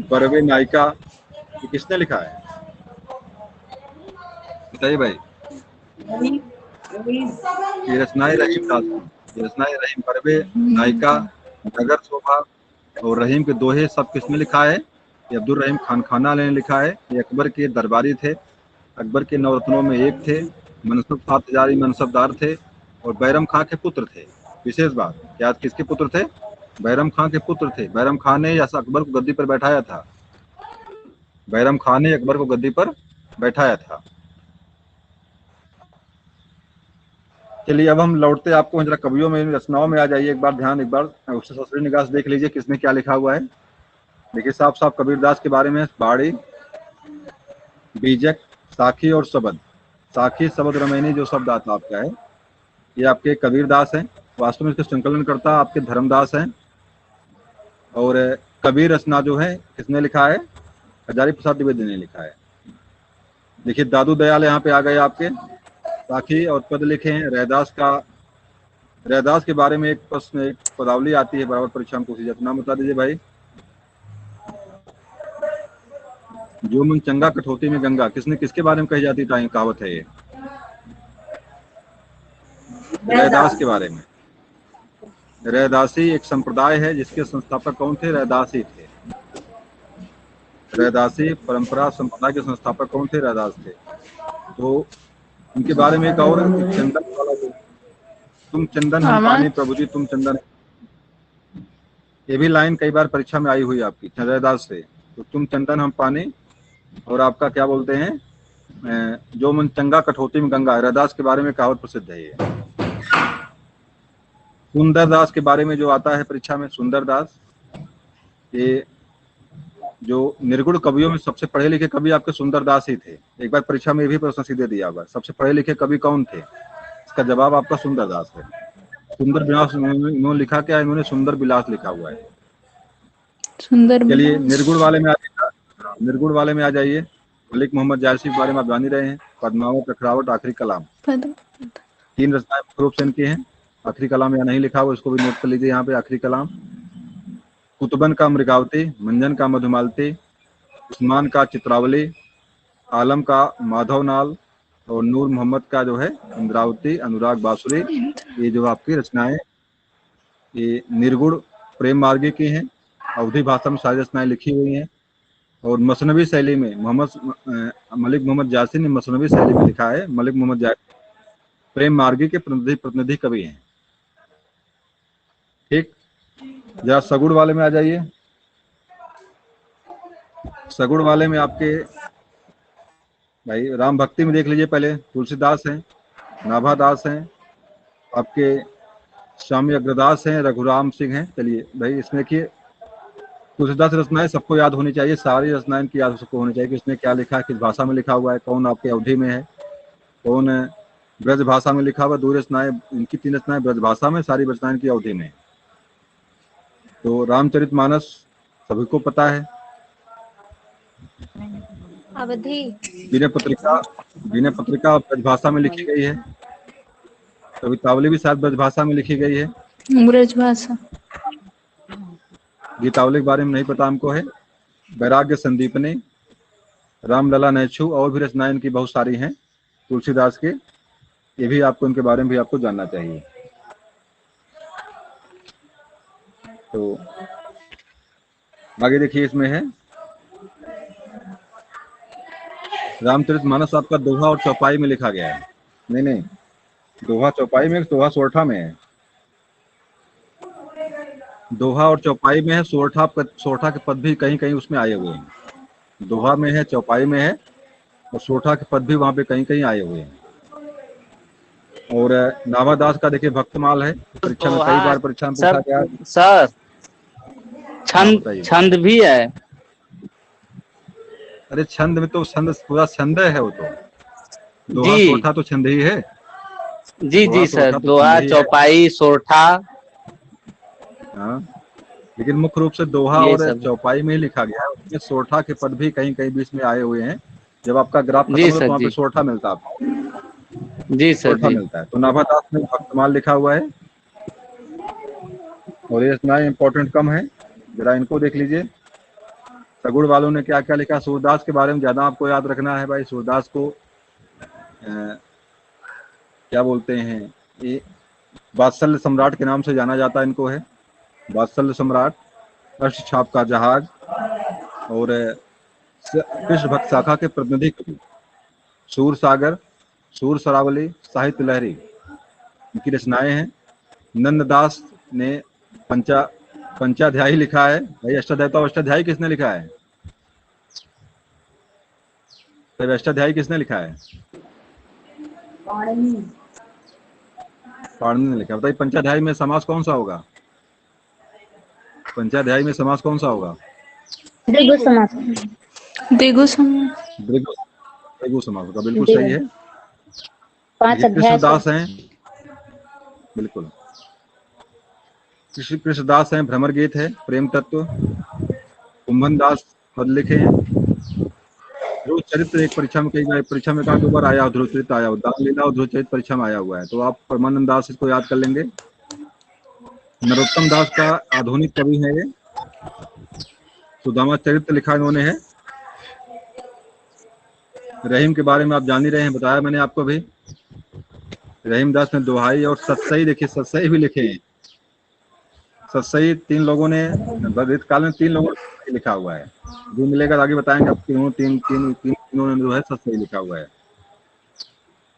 [SPEAKER 1] बरवे नायिका, ये किसने लिखा है? बताइए भाई। ये रचनाएं रहीम दास, ये रचनाएं रहीम, बरवे नायिका, नगर शोभा और रहीम के दोहे सब किसने लिखा है? ये अब्दुल रहीम खान खाना ने लिखा है। ये अकबर के दरबारी थे, अकबर के नवरत्नों में एक थे, मनसब 7,000 मनसबदार थे और बैरम खां के पुत्र थे। विशेष बात, क्या किसके पुत्र थे? बैरम खां के पुत्र थे। बैरम खान ने अकबर को गद्दी पर बैठाया था, बैरम खान ने अकबर को गद्दी पर बैठाया था। चलिए अब हम लौटते आपको जरा कवियों में, रचनाओं में आ जाइए एक बार, ध्यान एक बार उससे ससुरी निगाह से देख लीजिए किसने क्या लिखा हुआ है। देखिए साफ साफ कबीरदास के बारे में, बाड़ी, बीजक, साखी और शबद। साखी, शबद, रमैनी जो शब्द आता आपका है, ये आपके कबीरदास हैं। वास्तव में इसका संकलन करता आपके धर्मदास हैं। और कबीर रचना जो है किसने लिखा है? हजारी प्रसाद द्विवेदी ने लिखा है। देखिए दादू दयाल यहाँ पे आ गए आपके, साखी और पद लिखे हैं। रैदास के बारे में एक प्रश्न, एक पदावली आती है बराबर परीक्षा में पूछी जाती, नाम बता दीजिए भाई। जो मन चंगा कठौती में गंगा, किसके बारे में कही जाती है कहावत है ये? रैदास के बारे में। रैदासी एक संप्रदाय है जिसके संस्थापक कौन थे? रैदासी थे। रैदासी परंपरा संप्रदाय के संस्थापक कौन थे? रैदास थे। तो उनके बारे में एक और चंदन वाला, तुम चंदन हम पानी प्रभु जी तुम चंदन, ये भी लाइन कई बार परीक्षा में आई हुई आपकी रैदास से। तो तुम चंदन हम पानी, और आपका क्या बोलते हैं, जो मन चंगा कठौती में गंगा, रैदास के बारे में कहावत प्रसिद्ध है ये। सुंदरदास के बारे में जो आता है परीक्षा में, सुंदरदास, ये जो निर्गुण कवियों में सबसे पढ़े लिखे कवि आपके सुंदरदास ही थे। एक बार परीक्षा में ये भी प्रश्न सीधे दिया हुआ, सबसे पढ़े लिखे कवि कौन थे? इसका जवाब आपका सुंदरदास है। सुंदर विलास इन्होंने लिखा क्या? इन्होंने सुंदर विलास लिखा हुआ है।
[SPEAKER 5] सुंदर।
[SPEAKER 1] चलिए निर्गुण वाले में आ जाइए। मलिक मोहम्मद जायसी के बारे में आप जान ही रहे हैं। पद्मावत, अखरावत, आखिरी कलाम, 3 रचनाएं रूप से इनकी हैं। आखिरी कलाम यहाँ नहीं लिखा हुआ, इसको भी नोट कर लीजिए यहाँ पे। आखिरी कलाम, कुतुबन का मृगावती, मंजन का मधुमालती, उस्मान का चित्रावली, आलम का माधवनाल और नूर मोहम्मद का जो है इंद्रावती, अनुराग बासुरी। ये जो आपकी रचनाएं ये निर्गुण प्रेम मार्गी की हैं। अवधी भाषा में सारी रचनाएं लिखी हुई हैं। और मसनवी शैली में मलिक मोहम्मद जायसी ने मसनवी शैली में लिखा है। मलिक मोहम्मद जायसी प्रेम मार्गी के प्रतिनिधि कवि हैं। ठीक, जरा सगुड़ वाले में आ जाइए। सगुड़ वाले में आपके भाई राम भक्ति में देख लीजिए, पहले तुलसीदास हैं, नाभादास हैं, आपके स्वामी अग्रदास हैं, रघुराम सिंह हैं। चलिए भाई इसमें देखिए तुलसीदास रचनाएं सबको याद होनी चाहिए, सारी रचनाएं की याद सबको होनी चाहिए कि इसने क्या लिखा है, किस भाषा में लिखा हुआ है, कौन आपके अवधि में है, कौन ब्रज भाषा में लिखा हुआ। 2 रचनाएं इनकी, 3 रचनाएं ब्रज भाषा में, सारी रचनाएं की अवधि में। तो रामचरितमानस सभी को पता है।
[SPEAKER 3] अवधि।
[SPEAKER 1] विनय पत्रिका ब्रजभाषा में लिखी गई है। कवितावली भी शायद ब्रजभाषा में लिखी गई है।
[SPEAKER 5] ब्रजभाषा।
[SPEAKER 1] गीतावली के बारे में नहीं पता हमको है। वैराग्य संदीपनी, रामलला नैच्छू और भी रचनाएं इनकी बहुत सारी हैं तुलसीदास के। ये भी आपको इनके बारे में भी आपको जानना चाहिए। तो आगे देखिए, इसमें है रामचरितमानस आपका दोहा और चौपाई में लिखा गया है। नहीं, दोहा चौपाई में, दोहा सोरठा में है। दोहा और चौपाई में है। सोरठा के पद भी कहीं कहीं उसमें आए हुए हैं। दोहा में है, चौपाई में है, और सोरठा के पद भी वहां पे कहीं कहीं आए हुए हैं। और नाभादास का देखिए भक्तमाल है, परीक्षा में कई बार परीक्षा में पूछा गया।
[SPEAKER 6] सर छंद भी है।
[SPEAKER 1] अरे छंद में तो छंद पूरा छंद है वो तो। दोहा सोरठा तो छंद ही है।
[SPEAKER 6] जी सर, दोहा चौपाई सोरठा।
[SPEAKER 1] हाँ, लेकिन मुख्य रूप से दोहा और चौपाई में ही लिखा गया है। उसमें सोरठा के पद भी कहीं कहीं बीच में आए हुए हैं। जब आपका ग्राफ खत्म होता है तो वहाँ पे सोरठा मिलता है आपको।
[SPEAKER 6] जी सर,
[SPEAKER 1] सोरठा मिलता है। तो नाभादास में भक्तमाल लिखा हुआ है। और ये रचनाएं इंपॉर्टेंट कम है, जरा इनको देख लीजिए। सगुड़ वालों ने क्या क्या लिखा। सूरदास के बारे में ज्यादा आपको याद रखना है भाई। सूरदास को क्या बोलते हैं, ये वात्सल्य सम्राट के नाम से जाना जाता है इनको है। वात्सल्य सम्राट, अष्ट छाप का जहाज, और कृष्ण भक्त शाखा के प्रतिनिधि कवि, सूर सागर, सूर सरावली, साहित्य लहरी, इनकी रचनाएं हैं। नंददास ने पंचाध्यायी लिखा है भाई। अष्टाध्यायी तो अष्टाध्यायी किसने लिखा है? तो अष्टाध्यायी किसने लिखा है? पाणिनि ने लिखा। बताइए पंचाध्यायी में समास कौन सा होगा? पंचाध्यायी में समास कौन सा होगा?
[SPEAKER 2] द्विगु समास।
[SPEAKER 5] द्विगु समास।
[SPEAKER 1] द्विगु समास होगा, बिल्कुल सही है।
[SPEAKER 2] 5 अध्याय
[SPEAKER 1] कृष्णदास हैं, बिल्कुल। कृष्णदास हैं, भ्रमर गीत है, प्रेम तत्व। कुंभन दास पद लिखे हैं। ध्रुव चरित्र एक परीक्षा में परीक्षा में कहा 2 बार आया। ध्रुव चरित्र आया, दान लीला और ध्रुव चरित्र परीक्षा में आया हुआ है। तो आप परमानंद दास इसको याद कर लेंगे। नरोत्तम दास का आधुनिक कवि है ये। सुदामा चरित्र लिखा इन्होंने है। रहीम के बारे में आप जान ही रहे हैं, बताया मैंने आपको भी। रहीम दास ने दोहाई और सतसई, देखिए सतसई भी लिखे हैं। सतसई 3 लोगों ने, वृद्ध काल में 3 लोगों ने लिखा हुआ है। जो मिलेगा आगे बताएंगे आप। तीनों ने जो है सतसई लिखा हुआ है।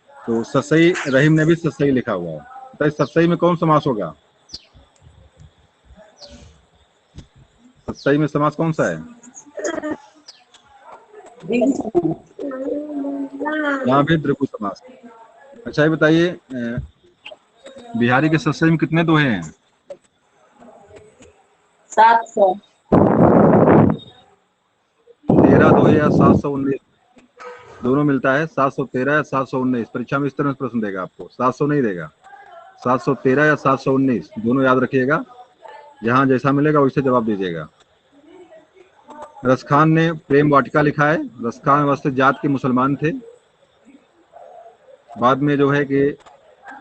[SPEAKER 1] तो सतसई, रहीम ने भी सतसई लिखा हुआ है। तो सतसई में कौन समास होगा? सतसई में समास कौन सा है? यहाँ भी द्विगु समास। अच्छा ये बताइए, बिहारी के सतसई में कितने दोहे हैं?
[SPEAKER 7] 700।
[SPEAKER 1] 13 दोहे या 719 दोनों मिलता है। 713 या 719। परीक्षा में इस तरह से प्रश्न देगा आपको, 700 नहीं देगा। 713 या 719 दोनों याद रखिएगा। जहां जैसा मिलेगा वैसे जवाब दीजिएगा। रसखान ने प्रेम वाटिका लिखा है। रसखान व्यवस्थित जात के मुसलमान थे। बाद में जो है कि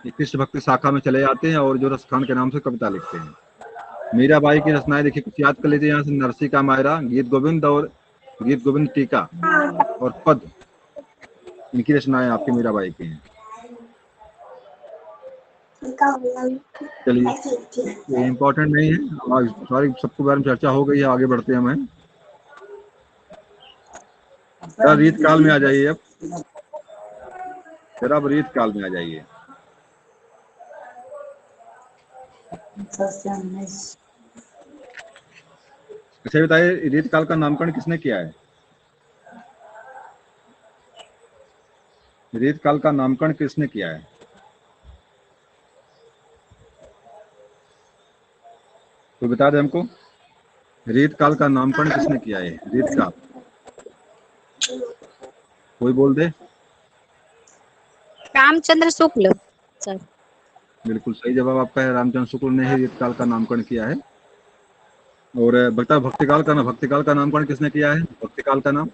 [SPEAKER 1] कृष्ण भक्ति शाखा में चले जाते हैं और जो रसखान के नाम से कविता लिखते हैं। मीराबाई की रचनाएं देखिए, कुछ याद कर लीजिए यहाँ से। नरसी का मायरा, गीत गोविंद और गीत गोविंद टीका और पद, इनकी रचनाएं आपकी मीराबाई की हैं। चलिए, ये इम्पोर्टेंट नहीं है, सॉरी, सबके बारे में चर्चा हो गई है। आगे बढ़ते हैं हमें। रीत काल में आ जाइए। अब जरा रीत काल में आ जाइए। अच्छा बताइए, रीत काल का नामकरण किसने किया है? रीत काल का नामकरण किसने किया है? तो बता दे हमको, रीत काल का नामकरण किसने किया है? रीत काल, कोई बोल दे।
[SPEAKER 3] रामचंद्र शुक्ल सर।
[SPEAKER 1] बिल्कुल सही जवाब आपका है। रामचंद्र शुक्ल ने ही रीत काल का नामकरण किया है। और बता भक्तिकाल का नामकरण किसने किया है? भक्तिकाल का नाम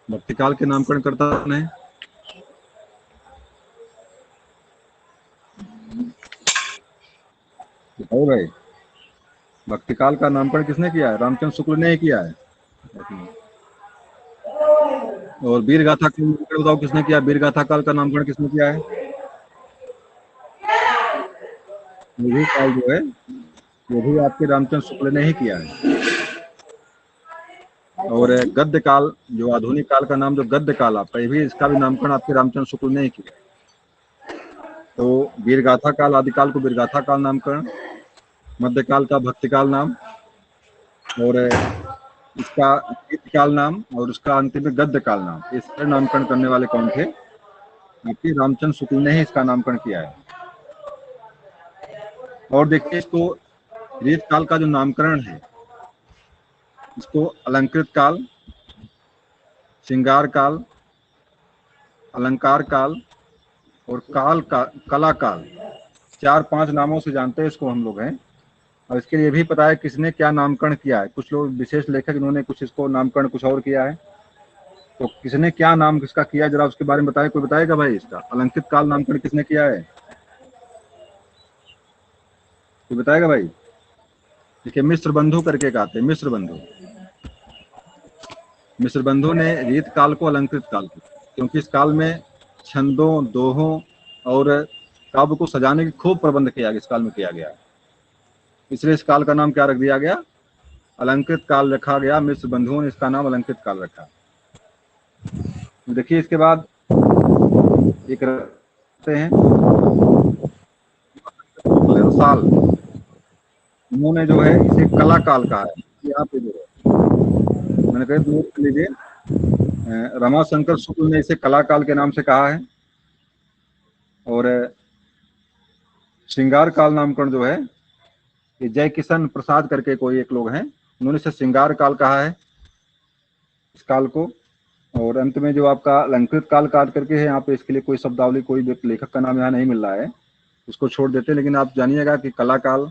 [SPEAKER 1] भक्तिकाल के नामकरण करता है। बताओ भाई, भक्तिकाल का नामकरण किसने किया है? रामचंद्र शुक्ल ने ही किया है। और वीर गाथा का नामकरण बताओ किसने किया? वीर गाथा काल का नामकरण किसने किया है? ये भी काल जो है वो भी आपके रामचंद्र शुक्ल ने ही किया है। और गद्य काल जो आधुनिक काल का नाम जो गद्य काल आपका, ये भी इसका भी नामकरण आपके रामचंद्र शुक्ल ने ही किया। तो वीरगाथा काल, आदिकाल को वीरगाथा काल नामकरण, मध्यकाल का भक्तिकाल नाम, और इसका काल नाम, और उसका अंतिम में गद्य काल नाम। इस पर नामकरण करने वाले कौन थे? आपके रामचंद्र शुक्ल ने ही इसका नामकरण किया है। और देखिए, इसको रीत काल का जो नामकरण है, इसको अलंकृत काल, श्रृंगार काल, अलंकार काल और कला काल, 4-5 नामों से जानते हैं इसको हम लोग हैं। और इसके लिए भी पता है किसने क्या नामकरण किया है। कुछ लोग विशेष लेखक इन्होंने कुछ इसको नामकरण कुछ और किया है, तो किसने क्या नाम किसका किया जरा उसके बारे में बताए। कोई बताएगा भाई? इसका अलंकृत काल नामकरण किसने किया है? कोई बताएगा भाई? देखिए, मिश्र बंधु करके कहते हैं, मिश्र बंधु ने रीत काल को अलंकृत काल को, क्योंकि इस काल में छंदों, दोहों और काव्य को सजाने की खूब प्रबंध किया इस काल में किया गया, इसलिए इस काल का नाम क्या रख दिया गया? अलंकृत काल रखा गया। मिश्र बंधुओं ने इसका नाम अलंकृत काल रखा। देखिए, इसके बाद एक रखते हैं साल, उन्होंने जो है इसे कला काल कहा है। यहाँ पे जो है मैंने कहा नोट लीजिए, रमाशंकर शुक्ल ने इसे कला काल के नाम से कहा है। और श्रृंगार काल नामकरण जो है ये जय किशन प्रसाद करके कोई एक लोग हैं, उन्होंने इसे श्रृंगार काल कहा है इस काल को। और अंत में जो आपका अलंकृत काल करके है, यहाँ पे इसके लिए कोई शब्दावली, कोई लेखक का नाम यहाँ नहीं मिल रहा है, उसको छोड़ देते। लेकिन आप जानिएगा कि कला काल,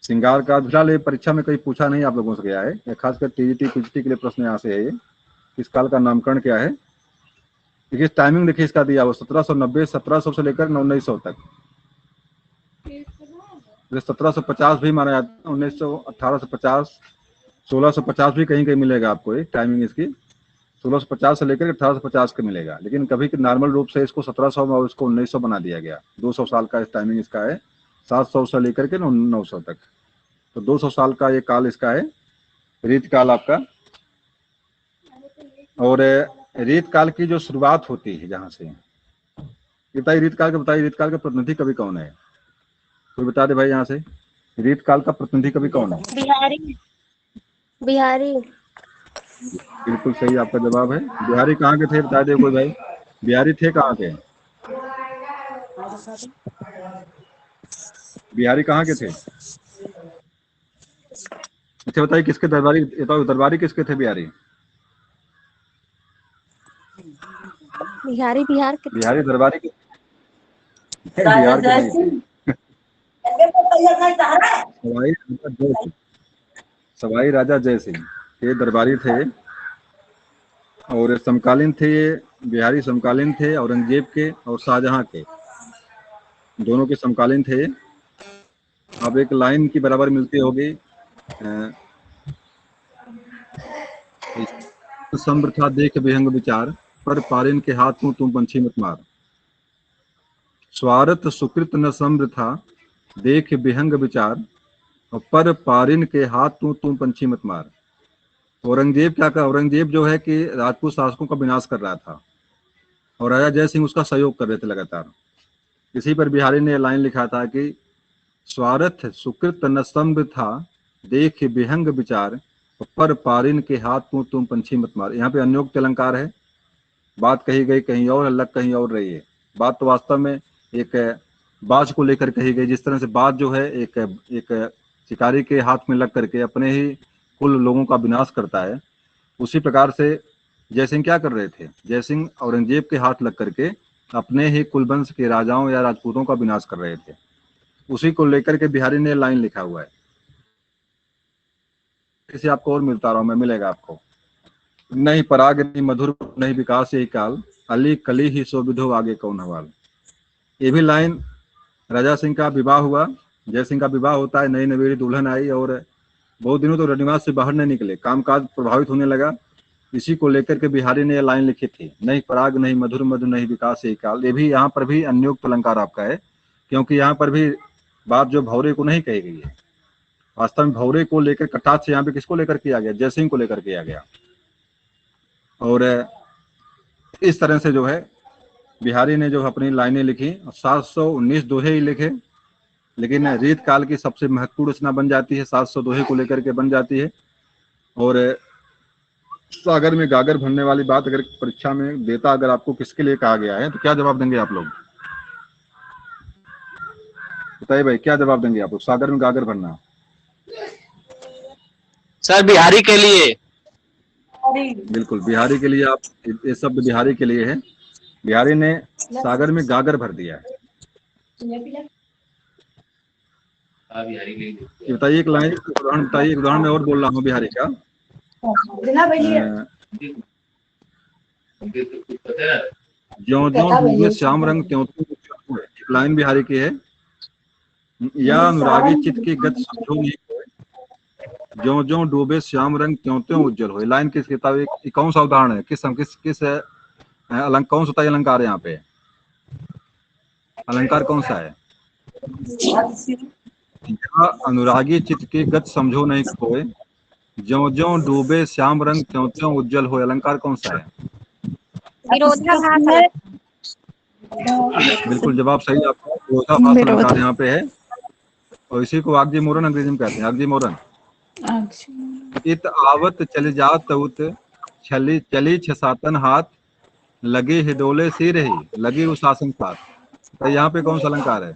[SPEAKER 1] श्रृंगार काल, फिलहाल ये परीक्षा में कहीं पूछा नहीं आप लोगों से गया है, खासकर टीजीटी पीजीटी के लिए प्रश्न यहाँ से है ये, इस काल का नामकरण क्या है। देखिए टाइमिंग देखिए इसका दिया हुआ 1790, 1700 से लेकर 1900 तक। 1750 भी माना जाता है, 1900, 1850, 1650 भी कहीं कहीं मिलेगा आपको ये टाइमिंग इसकी। 1650 से लेकर 1850 का मिलेगा, लेकिन कभी नॉर्मल रूप से इसको 1700 में और इसको 1900 बना दिया गया। 200 साल का इस टाइमिंग इसका है, 700 से लेकर के 900 तक। तो 200 साल का ये काल इसका है, रीत काल आपका। और रीत काल की जो शुरुआत होती है जहां से, बताइए रीत काल का प्रतिनिधि कवि कौन है? कोई बता दे भाई यहाँ से, रीत काल का प्रतिनिधि कवि कौन है?
[SPEAKER 3] बिहारी।
[SPEAKER 1] बिल्कुल सही आपका जवाब है। बिहारी कहाँ के थे बता दे कोई भाई, बिहारी थे कहाँ के? बिहारी कहाँ के थे? अच्छा बताइए किसके दरबारी, बताओ दरबारी किसके थे बिहारी?
[SPEAKER 3] बिहारी बिहार के।
[SPEAKER 1] बिहारी दरबारी के बिहार के नहीं। सवाई राजा जय सिंह ये दरबारी थे, और समकालीन थे ये बिहारी, समकालीन थे औरंगजेब के और शाहजहां के, दोनों के समकालीन थे। अब एक लाइन की बराबर मिलती होगी, सम्र था देख विहंग विचार, पर पारिन के हाथ में तुम पंछी मत मार। स्वार्थ सुकृत न सम्र था देख विहंग विचार, और पर पारिन के हाथ में तुम पंछी मत मार। औरंगजेब क्या कर, औरंगजेब जो है कि राजपूत शासकों का विनाश कर रहा था, और राजा जय सिंह उसका सहयोग कर रहे थे लगातार। इसी पर बिहारी ने लाइन लिखा था कि स्वार्थ सुकृत न सम्र था देख विहंग विचार, पर पारिन के हाथ में तुम पंछी मत मार। यहाँ पे अन्योक्त अलंकार है, बात कही गई कहीं और, अलग कहीं और रही है। बात तो वास्तव में एक बाज को लेकर कही गई, जिस तरह से बाज जो है एक शिकारी के हाथ में लग करके अपने ही कुल लोगों का विनाश करता है, उसी प्रकार से जयसिंह क्या कर रहे थे? जयसिंह औरंगजेब के हाथ लग करके अपने ही कुलवंश के राजाओं या राजपूतों का विनाश कर रहे थे। उसी को लेकर के बिहारी ने लाइन लिखा हुआ है। इसे आपको और मिलता रहा हूं मैं, मिलेगा आपको। नहीं पराग नहीं मधुर नहीं विकास यही काल, अली कली ही सो विधो आगे कौन हवाल। ये भी लाइन, राजा सिंह का विवाह हुआ, जय सिंह का विवाह होता है, नई नवेली दुल्हन आई और बहुत दिनों तो रनिवास से बाहर नहीं निकले, कामकाज प्रभावित होने लगा। इसी को लेकर के बिहारी ने यह लाइन लिखी थी, नहीं पराग नहीं मधुर मधु नहीं विकास यही काल। ये भी यहाँ पर भी अन्योक्त अलंकार आपका है, क्योंकि यहाँ पर भी बात जो भौरे को नहीं कही गई है। वास्तव में भौरे को लेकर कटाक्ष यहाँ पे किसको लेकर किया गया, जय सिंह को लेकर किया गया। और इस तरह से जो है बिहारी ने जो अपनी लाइनें लिखी, 719 दोहे ही लिखे, लेकिन रीत काल की सबसे महत्वपूर्ण रचना बन जाती है, 700 दोहे को लेकर के बन जाती है। और सागर में गागर भरने वाली बात अगर परीक्षा में देता अगर आपको किसके लिए कहा गया है तो क्या जवाब देंगे आप लोग? बताइए भाई, क्या जवाब देंगे आप लोग? सागर में गागर भरना
[SPEAKER 6] सर बिहारी के लिए।
[SPEAKER 1] बिल्कुल बिहारी के लिए, आप ये शब्द बिहारी के लिए है। बिहारी ने सागर में गागर भर दिया है। बताइए एक लाइन उदाहरण बताइए, उदाहरण में और बोल रहा हूँ बिहारी का। ज्यों ज्यों डूबे श्याम रंग त्यों त्यों, एक लाइन बिहारी की है। या अनुरागी चित्त की गत समझो नहीं कोय, ज्यों ज्यों डूबे श्याम रंग त्यों त्यों उज्जवल हो। लाइन किस किताब, कौन सा उदाहरण है, किस कौन सा अलंकार है यहाँ पे? अलंकार कौन सा है? अनुरागी चित्त की गत समझो नहीं कोय, ज्यों ज्यों डूबे श्याम रंग त्यों त्यों उज्जवल हो। अलंकार कौन सा है?
[SPEAKER 3] विरोधाभास।
[SPEAKER 1] बिल्कुल जवाब सही आपका, विरोधाभास अलंकार यहाँ पे है। और इसी को आगजी मोरन अंग्रेजी में कहते हैं, आगजी मोरन। इत आवत चली जात उत चली चली छसातन हाथ, लगी हिडोले सी रही लगी उशासन साथ। तो यहाँ पे कौन सा अलंकार है?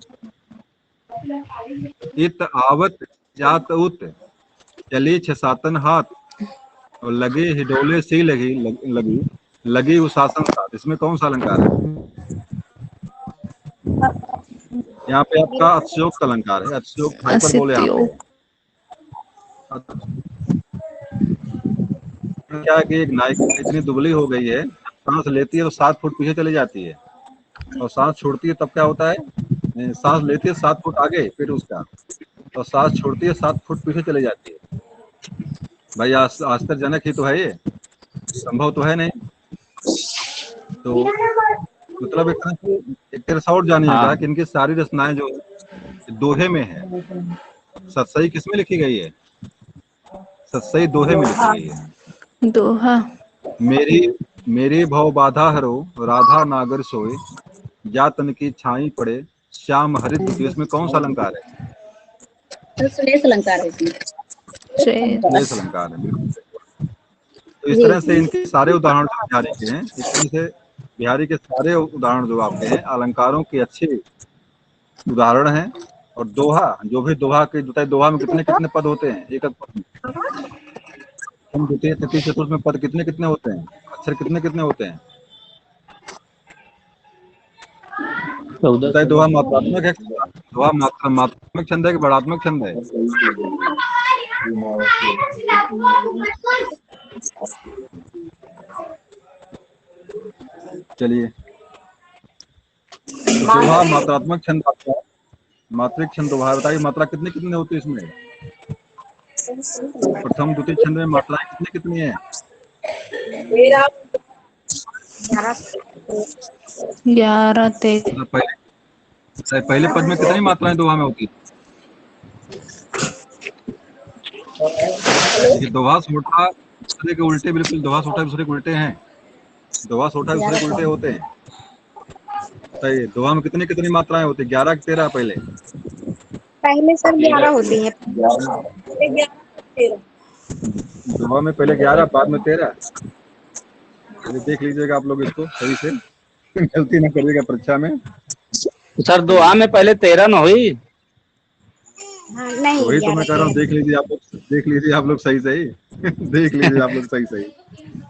[SPEAKER 1] इत आवत जात उत चली छसातन हाथ और लगी हिडोले सी लगी उशासन साथ। इसमें कौन सा अलंकार है? यहाँ पे आपका अतिशयोक्त अलंकार है, अतिशयोक्त हाइपर बोले यहाँ पे। क्या है कि एक नायिका इतनी दुबली हो गई है, सांस लेती है तो 7 फुट पीछे चली जाती है, और सांस छोड़ती है तब क्या होता है? सांस लेती है 7 फुट आगे फिर उसका, और सांस छोड़ती है 7 फुट पीछे चली जाती है। भाई आश्चर्यजनक ही तो है, ये संभव तो है नहीं। तो मतलब एक तरह से और जानिएगा कि इनकी सारी रचनाएं जो दोहे में है। सतसई किसमें लिखी गई है? सतसई दोहे में लिखी गई है।
[SPEAKER 5] दोहा।
[SPEAKER 1] मेरी भव बाधा हरो राधा नागर सोए, जातन की छाई पड़े श्याम हरित दुखी। इसमें कौन सा अलंकार है?
[SPEAKER 2] सुरेश अलंकार है इसमें।
[SPEAKER 1] सुरेश अलंकार है, बिल्कुल। तो इस तरह से इनके सारे उदाहरण जो बिहारी के हैं, इस तरह से बिहारी के सारे उदाहरण जो आपके हैं अलंकारों के अच्छे उदाहरण हैं। और दोहा, जो भी दोहा के बताइए, दोहा में कितने कितने पद होते हैं? एक पद में द्वितीय तृतीय चतुर्थ में पद कितने कितने होते हैं? अक्षर कितने कितने होते हैं? बताइए, दोहा मात्रात्मक है? दोहा मात्रात्मक छंद है कि वर्णात्मक छंद है? चलिए, दोहा मात्रात्मक छंद आपका, मात्रिक छंद दोहा। बताइए मात्रा कितनी कितनी होती है इसमें? प्रथम द्वितीय छंद में मात्राएं कितनी कितनी है?
[SPEAKER 5] 11 13।
[SPEAKER 1] पहले पद में कितनी मात्राएं दोहा में होती? दोहा सोठा दूसरे के उल्टे, बिल्कुल दोहा सोठा दूसरे के उल्टे हैं। दोहा सोठा दूसरे के उल्टे होते हैं। सही। दोहा में कितनी कितनी मात्राएं होती? 11 कि 13?
[SPEAKER 3] पहले सर 11 होती है।
[SPEAKER 1] दोहा में पहले 11 बाद में 13। देख लीजिएगा आप लोग इसको सही से, गलती ना करिएगा परीक्षा में।
[SPEAKER 6] सर दोहा में पहले 13 न हुई?
[SPEAKER 3] हाँ
[SPEAKER 1] तो
[SPEAKER 3] नहीं
[SPEAKER 1] वही तो मैं
[SPEAKER 3] 11
[SPEAKER 1] कह रहा हूँ,
[SPEAKER 3] 13।
[SPEAKER 1] देख लीजिए आप लोग, देख लीजिए आप लोग सही सही देख लीजिए आप लोग सही सही।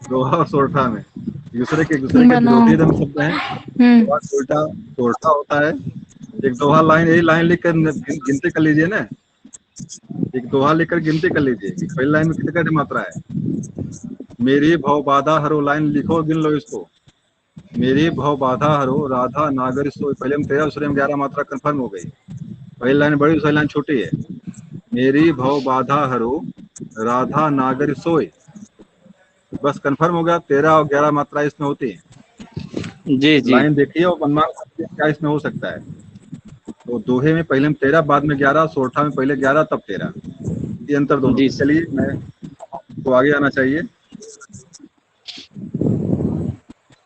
[SPEAKER 1] दोहा और सोरठा में एक दूसरे के
[SPEAKER 5] बनाओ।
[SPEAKER 1] विरोधी रंग शब्द हैं। दोहा उल्टा सोरठा होता है। एक दोहा लाइन, यही लाइन लिखकर गिनती कर लीजिए ना। एक दोहा लिखकर गिनती कर लीजिए कि पहली लाइन में कितने मात्रा है। मेरी भव बाधा हरो, लाइन लिखो, गिन लो इसको। मेरी भव बाधा हरो, राधा नागर सोई। पहले में 13, दूसरे में 11 मात्रा कंफर्म हो गई। पहली लाइन बड़ी, दूसरी लाइन छोटी है। मेरी भव बाधा हरो, राधा नागर सोई, बस कंफर्म हो गया। 13 और 11 मात्रा इसमें होती है।
[SPEAKER 6] जी जी।
[SPEAKER 1] लाइन देखिए और अनुमान कीजिए क्या इसमें हो सकता है। तो दोहे में पहले में 13, बाद में 11, सोरठा में पहले 11 तब 13, ये अंतर दोनों
[SPEAKER 6] जी
[SPEAKER 1] में। चलिए, मैं तो आगे आना चाहिए।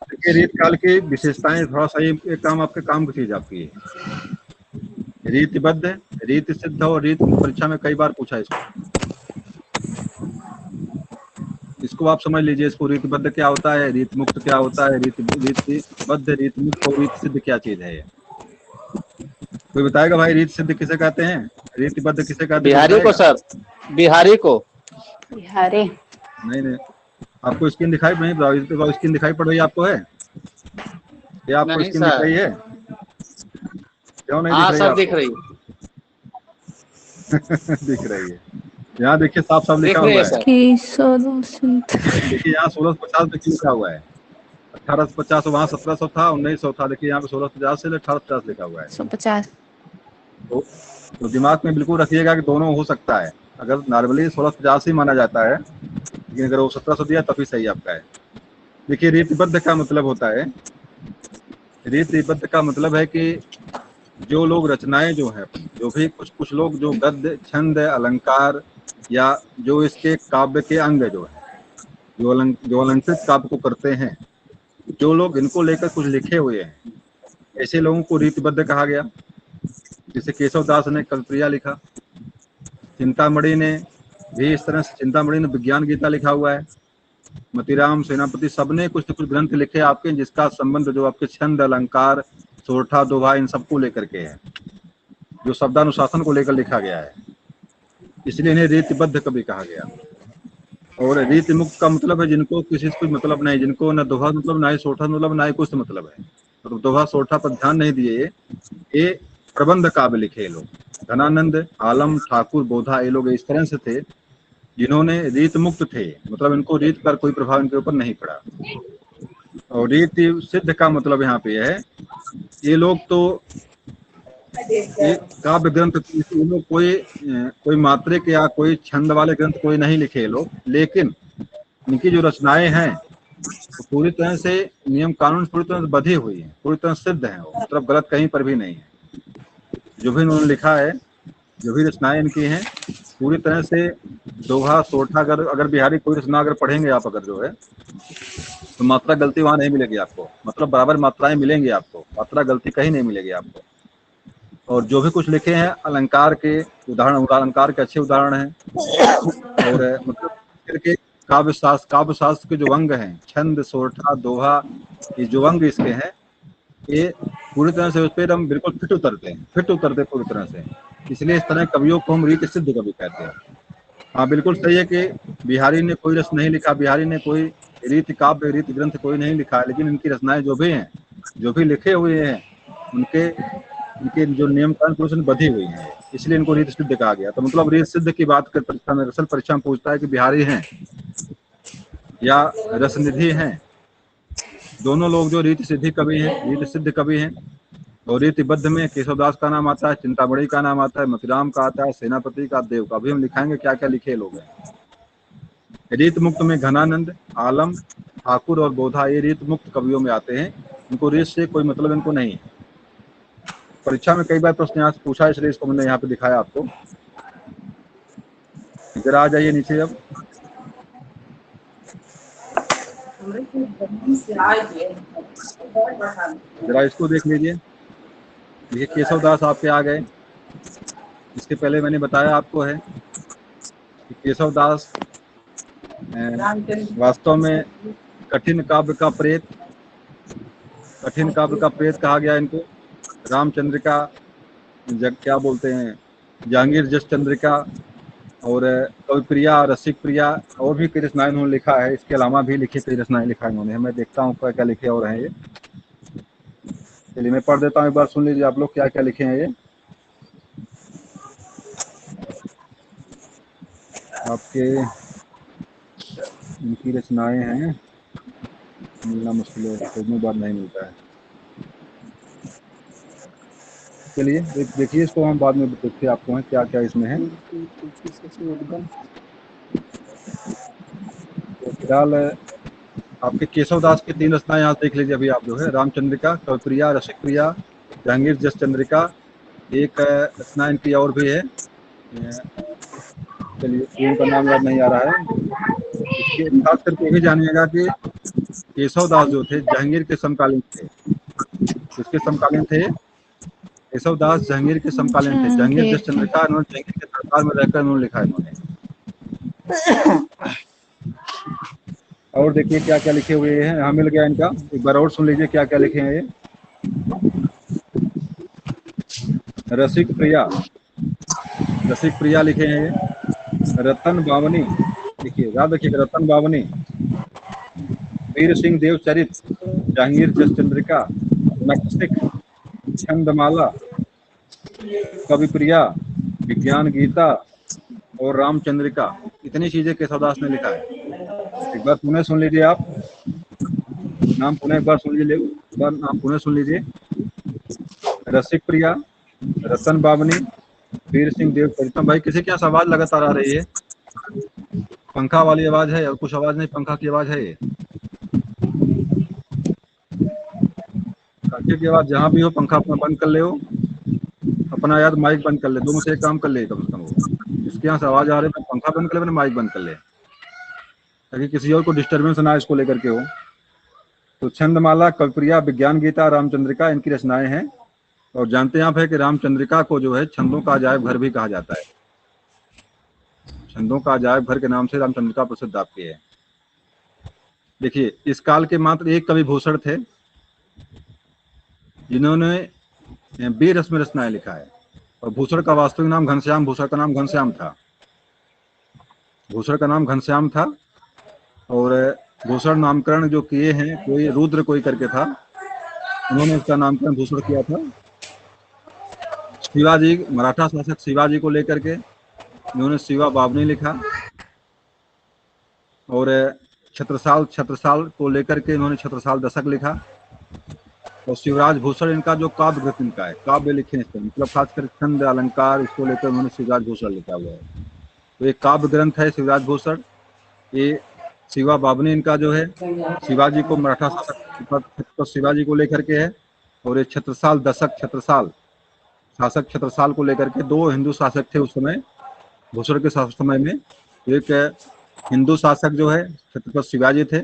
[SPEAKER 1] देखिए, रीत काल की विशेषताएं, थोड़ा सा ये काम आपके काम की चीज आपकी है। रीतिबद्ध, रीति सिद्ध और रीत मुक्त, परीक्षा में कई बार पूछा है इसको आप समझ लीजिए। इसको रीतिबद्ध क्या होता है, रीत मुक्त क्या होता है, रीतिबद्ध, रीत मुक्त और रीत सिद्ध क्या चीज है ये? कोई बताएगा भाई, रीत सिद्ध किसे कहते हैं, रीतिबद्ध किसे कहते हैं? कोई
[SPEAKER 6] बिहारी को
[SPEAKER 1] बताएगा?
[SPEAKER 6] सर, बिहारी को।
[SPEAKER 5] बिहारी।
[SPEAKER 1] नहीं नहीं, आपको स्क्रीन दिखाई नहीं, स्क्रीन दिखाई पड़ रही है आपको? है क्या आपको
[SPEAKER 6] नहीं
[SPEAKER 1] स्क्रीन दिख
[SPEAKER 6] सर।
[SPEAKER 1] रही है? क्यों नहीं दिख
[SPEAKER 6] हाँ
[SPEAKER 1] रही
[SPEAKER 6] सर,
[SPEAKER 1] आपको?
[SPEAKER 6] दिख रही,
[SPEAKER 1] दिख रही है। यहाँ देखिए, साफ साफ लिखा
[SPEAKER 6] दिख रही
[SPEAKER 1] हुआ
[SPEAKER 6] है
[SPEAKER 1] है।
[SPEAKER 6] सर।
[SPEAKER 1] देखिए यहाँ 1650 पे लिखा हुआ है। 1850 वहाँ 1700 था, 1900 था। देखिए यहाँ पे 1650 से 1850 लिखा हुआ है।
[SPEAKER 5] 150।
[SPEAKER 1] तो दिमाग में बिल्कुल रखिएगा कि दोनों हो सकता है। अगर नॉर्मली 1650 ही माना जाता है, लेकिन अगर वो 1700 दिया तभी सही आपका है। देखिए, रीतिबद्ध का मतलब होता है, रीतिबद्ध का मतलब है कि जो लोग रचनाएं जो है, जो भी कुछ लोग जो गद्य, छंद, अलंकार या जो इसके काव्य के अंग जो है, जो अलंकृत काव्य को करते हैं, जो लोग इनको लेकर कुछ लिखे हुए हैं, ऐसे लोगों को रीतिबद्ध कहा गया। जैसे केशव दास ने कल्पप्रिया लिखा, चिंतामणि ने भी इस तरह से, चिंतामणि ने विज्ञान गीता लिखा हुआ है, मतीराम सेनापति, सबने कुछ न कुछ ग्रंथ लिखे आपके, जिसका संबंध जो आपके छंद, अलंकार, सोरठा, दोहा, इन सबको लेकर के है, जो शब्दानुशासन को लेकर लिखा गया है। इसलिए इन्हें रीतिबद्ध कभी कहा गया। और रीति मुक्त का मतलब है जिनको किसी से कोई मतलब नहीं, जिनको न दोहा मतलब, ना ही सोरठा मतलब, ना ही कुछ मतलब है। तो दोहा सोरठा पर ध्यान नहीं दिए। ये प्रबंध काव्य लिखे लोग, धनानंद, आलम, ठाकुर, बोधा, ये लोग इस तरह से थे जिन्होंने रीत मुक्त थे, मतलब इनको रीत पर कोई प्रभाव इनके ऊपर नहीं पड़ा। और रीति सिद्ध का मतलब यहाँ पे है, ये लोग तो काव्य ग्रंथ, ये लोग कोई मात्रिक या कोई छंद वाले ग्रंथ कोई नहीं लिखे ये लोग, लेकिन इनकी जो रचनाएं हैं वो पूरी तरह से नियम कानून पूरी तरह से बधी हुई है, पूरी तरह सिद्ध है, वो मतलब गलत कहीं पर भी नहीं है। जो भी इन्होंने लिखा है, जो भी रचनाएं इनकी हैं, पूरी तरह से दोहा, सोरठा, अगर बिहारी कोई रचना अगर पढ़ेंगे आप, अगर जो है, तो मात्रा गलती वहां नहीं मिलेगी आपको, मतलब बराबर मात्राएं मिलेंगी आपको, मात्रा गलती कहीं नहीं मिलेगी आपको। और जो भी कुछ लिखे हैं अलंकार के उदाहरण, अलंकार के अच्छे उदाहरण हैं। और मतलब के काव्य शास्त्र के जो अंग हैं, छंद, सोरठा, दोहा, ये जो अंग इसके हैं, ये पूरी तरह से उस पर हम बिल्कुल फिट उतरते पूरी तरह से। इसलिए इस तरह कवियों को हम रीत सिद्ध कवि कहते हैं। हाँ, बिल्कुल सही है कि बिहारी ने कोई रस नहीं लिखा, बिहारी ने कोई रीति काव्य, रीति ग्रंथ कोई नहीं लिखा, लेकिन इनकी रचनाएं जो भी हैं, जो भी लिखे हुए हैं, इनके जो नियम कानून से बधी हुई है, इसलिए इनको रीत सिद्ध कहा गया। तो मतलब रीत सिद्ध की बात कर परीक्षा में, असल परीक्षा में पूछता है कि बिहारी हैं या रसनिधि हैं, दोनों लोग जो रीति सिद्धि कवि हैं, रीति सिद्ध कवि हैं। और रीतिबद्ध में केशवदास का नाम आता है, चिंतामणि का नाम आता है, मतीराम का आता है, सेनापति का, देव का। अभी हम लिखाएंगे क्या क्या लिखे लोग हैं। रीत मुक्त में घनानंद, आलम, ठाकुर और बोधा, ये रीत मुक्त कवियों में आते हैं। इनको रीत से कोई मतलब इनको नहीं है। परीक्षा में कई बार प्रश्न यहाँ से पूछा, इसलिए इसको मैंने यहाँ पे दिखाया आपको। जरा आ जाइए नीचे अब, जरा इसको देख लीजिए। ये केशवदास आपके आ गए। इसके पहले मैंने बताया आपको है कि केशवदास वास्तव में कठिन काव्य का प्रेत कहा गया इनको। रामचंद्र का क्या बोलते हैं, जहांगीर जस चंद्रिका और कवि प्रिया, रसिक प्रिया, और भी कई रचनाएं उन्होंने लिखा है। इसके अलावा भी लिखी कई रचनाएं लिखा है उन्होंने। मैं देखता हूँ क्या क्या लिखे और हैं ये। चलिए मैं पढ़ देता हूँ, एक बार सुन लीजिए आप लोग क्या क्या लिखे हैं ये। आपके इनकी रचनाएं हैं, मिलना मुश्किल है, खोजने बाद नहीं मिलता है। चलिए देखिए इसको, हम बाद में देखते हैं आपको है क्या क्या इसमें है। तो फिलहाल आपके केशव दास की 3 रचनाएं यहाँ देख लीजिए अभी आप जो है। रामचंद्रिका, कवि प्रिया, रसिक प्रिया, जहांगीर जस चंद्रिका। एक रचना इनकी और भी है, चलिए उनका नाम याद नहीं आ रहा है। इसके खास करके भी जानिएगा कि केशव दास जो थे जहांगीर के समकालीन थे। किसके समकालीन थे? केशव दास जहांगीर के समकालीन थे। जहांगीर जस चंद्रिका उन्होंने जहांगीर के दरबार में रहकर उन्होंने लिखा है इन्होंने। और देखिए क्या क्या लिखे हुए हैं, यहाँ मिल गया इनका, एक बार और सुन लीजिए क्या क्या लिखे हैं ये। रसिक प्रिया, रसिक प्रिया लिखे हैं ये। रतन बावनी, देखिए याद रखिएगा, रतन बावनी, वीर सिंह देव चरित, जहांगीर जस चंद्रिका, नक्सिक, छंदमाला, कवि प्रिया, विज्ञान गीता और रामचंद्रिका। इतनी चीजें केशवदास ने लिखा है। एक बार पुनः सुन लीजिए आप नाम, पुनः एक बार सुन लीजिए, एक बार नाम पुनः सुन लीजिए। रसिक प्रिया, रतन बावनी, वीर सिंह देव चरितम। भाई किसी की आवाज लगातार आ रही है, पंखा वाली आवाज है और कुछ आवाज नहीं, पंखा की आवाज है ये। पंखे की आवाज जहां भी हो, पंखा अपना बंद कर ले हो, अपना यार माइक बंद कर ले, दोनों से एक काम कर ले कम से कम। इसके यहाँ से आवाज आ रही है, पंखा बंद कर ले, माइक बंद कर ले, ताकि किसी और को डिस्टर्बेंस ना इसको लेकर के हो। तो छंदमाला, कविप्रिया, विज्ञान गीता, रामचंद्रिका इनकी रचनाएं हैं। और जानते हैं आप है कि रामचंद्रिका को जो है छंदों का अजायब घर भी कहा जाता है। छंदों का अजायब घर के नाम से रामचंद्रिका प्रसिद्ध आपकी है। देखिए इस काल के मात्र एक कवि भूषण थे जिन्होंने 20 रस्म रचनाएं लिखा है। और भूषण का वास्तविक नाम घनश्याम, भूषण का नाम घनश्याम था, भूषण का नाम घनश्याम था। और भूषण नामकरण जो किए हैं, कोई रुद्र कोई करके था, उन्होंने इसका नामकरण भूषण किया था। शिवाजी, मराठा शासक शिवाजी को लेकर के उन्होंने शिवा बावनी लिखा। और छत्रसाल को लेकर के इन्होंने छत्रसाल दशक लिखा। और शिवराज भूषण इनका जो काव्य ग्रंथ इनका है, काव्य लिखे हैं, मतलब खासकर छंद अलंकार इसको लेकर उन्होंने शिवराज भूषण लिखा हुआ है। तो एक काव्य ग्रंथ है शिवराज भूषण। ये शिवा बावनी इनका जो है शिवाजी को, मराठा शासक शिवाजी को लेकर के है। और ये छत्रसाल दशक, छत्रसाल शासक छत्रसाल को लेकर के, 2 हिंदू शासक थे उस समय भूषण के समय में। एक हिंदू शासक जो है छत्रपति शिवाजी थे,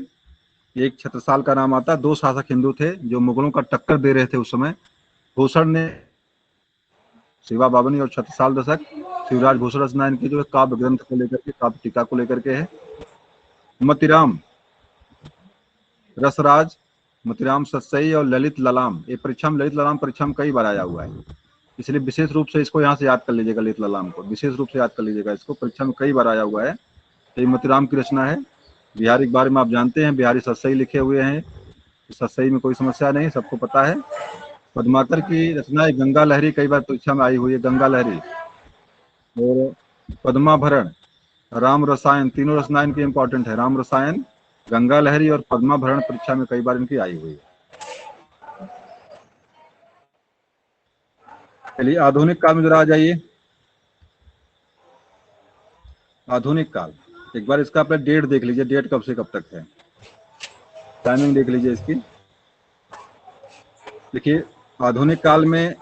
[SPEAKER 1] एक छत्रसाल का नाम आता। 2 शासक हिंदू थे जो मुगलों का टक्कर दे रहे थे उस समय। भूषण ने शिवा बावनी और छत्रसाल दशक, शिवराज भूषण रचना इनकी जो है काव्य ग्रंथ को लेकर के, काव्य टीका को लेकर के है। मतिराम, रसराज, मतिराम सत्सई और ललित ललाम, ये परीक्षा में, ललित ललाम परीक्षा में कई बार आया हुआ है, इसलिए विशेष रूप से इसको यहाँ से याद कर लीजिएगा। ललित ललाम को विशेष रूप से याद कर लीजिएगा, इसको परीक्षा में कई बार आया हुआ है। तो ये मतिराम की रचना है। बिहारी के बारे में आप जानते हैं, बिहारी सत्सई लिखे हुए हैं, सत्सई में कोई समस्या नहीं, सबको पता है। पद्माकर की रचना है गंगा लहरी, कई बार परीक्षा में आई हुई है गंगा लहरी। और पद्माभरण, राम रसायन, तीनों रचना इनकी इंपॉर्टेंट है। राम रसायन, गंगा लहरी और पद्माभरण परीक्षा में कई बार इनकी आई हुई है। चलिए आधुनिक काल में जरा आ जाइए। आधुनिक काल, एक बार इसका आप डेट देख लीजिए, डेट कब से कब तक है, टाइमिंग देख लीजिए इसकी। देखिए आधुनिक काल में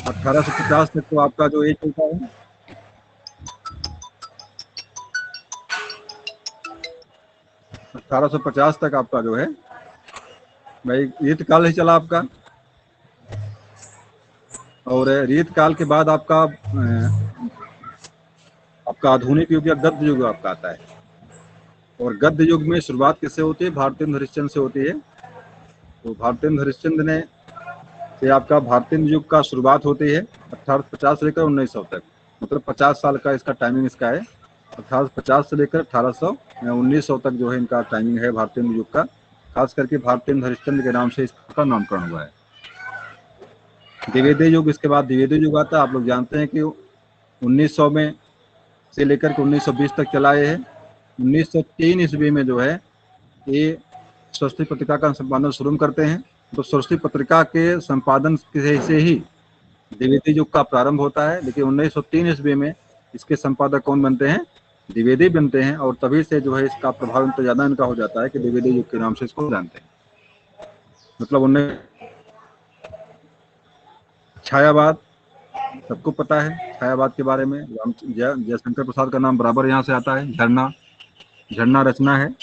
[SPEAKER 1] 1850 तक तो आपका जो एज चलता है, 1850 तक आपका जो है भाई रीत काल ही चला आपका। और रीत काल के बाद आपका आधुनिक युग या गद्य युग आपका आता है। और गद्य युग में शुरुआत किससे होती है? भारतेंद्र हरिश्चंद्र से होती है। तो भारतेंद्र हरिश्चंद्र ने से आपका भारतेंद्र युग का शुरुआत होती है। 1850 से लेकर 1900 तक, मतलब 50 साल का इसका टाइमिंग इसका है। 1850 से लेकर 1900 तक जो है इनका टाइमिंग है भारतीय युग का। खास करके भारतीय हरिश्चंद्र के नाम से इसका नामकरण हुआ है। द्विवेदी युग, इसके बाद द्विवेदी युग आता है। आप लोग जानते हैं कि 1900 में से लेकर के 1920 तक चला है। 1903 ईस्वी में जो है ये सरस्वती पत्रिका का संपादन शुरू करते हैं। तो सरस्वती पत्रिका के संपादन से ही द्विवेदी युग का प्रारंभ होता है। लेकिन 1903 ईस्वी में इसके संपादक कौन बनते हैं? द्विवेदी बनते हैं, और तभी से जो है इसका प्रभाव तो ज्यादा इनका हो जाता है कि द्विवेदी युग के नाम से इसको जानते हैं। मतलब उन्हें छायावाद सबको पता है। छायावाद के बारे में जयशंकर प्रसाद का नाम बराबर यहाँ से आता है। झरना रचना है,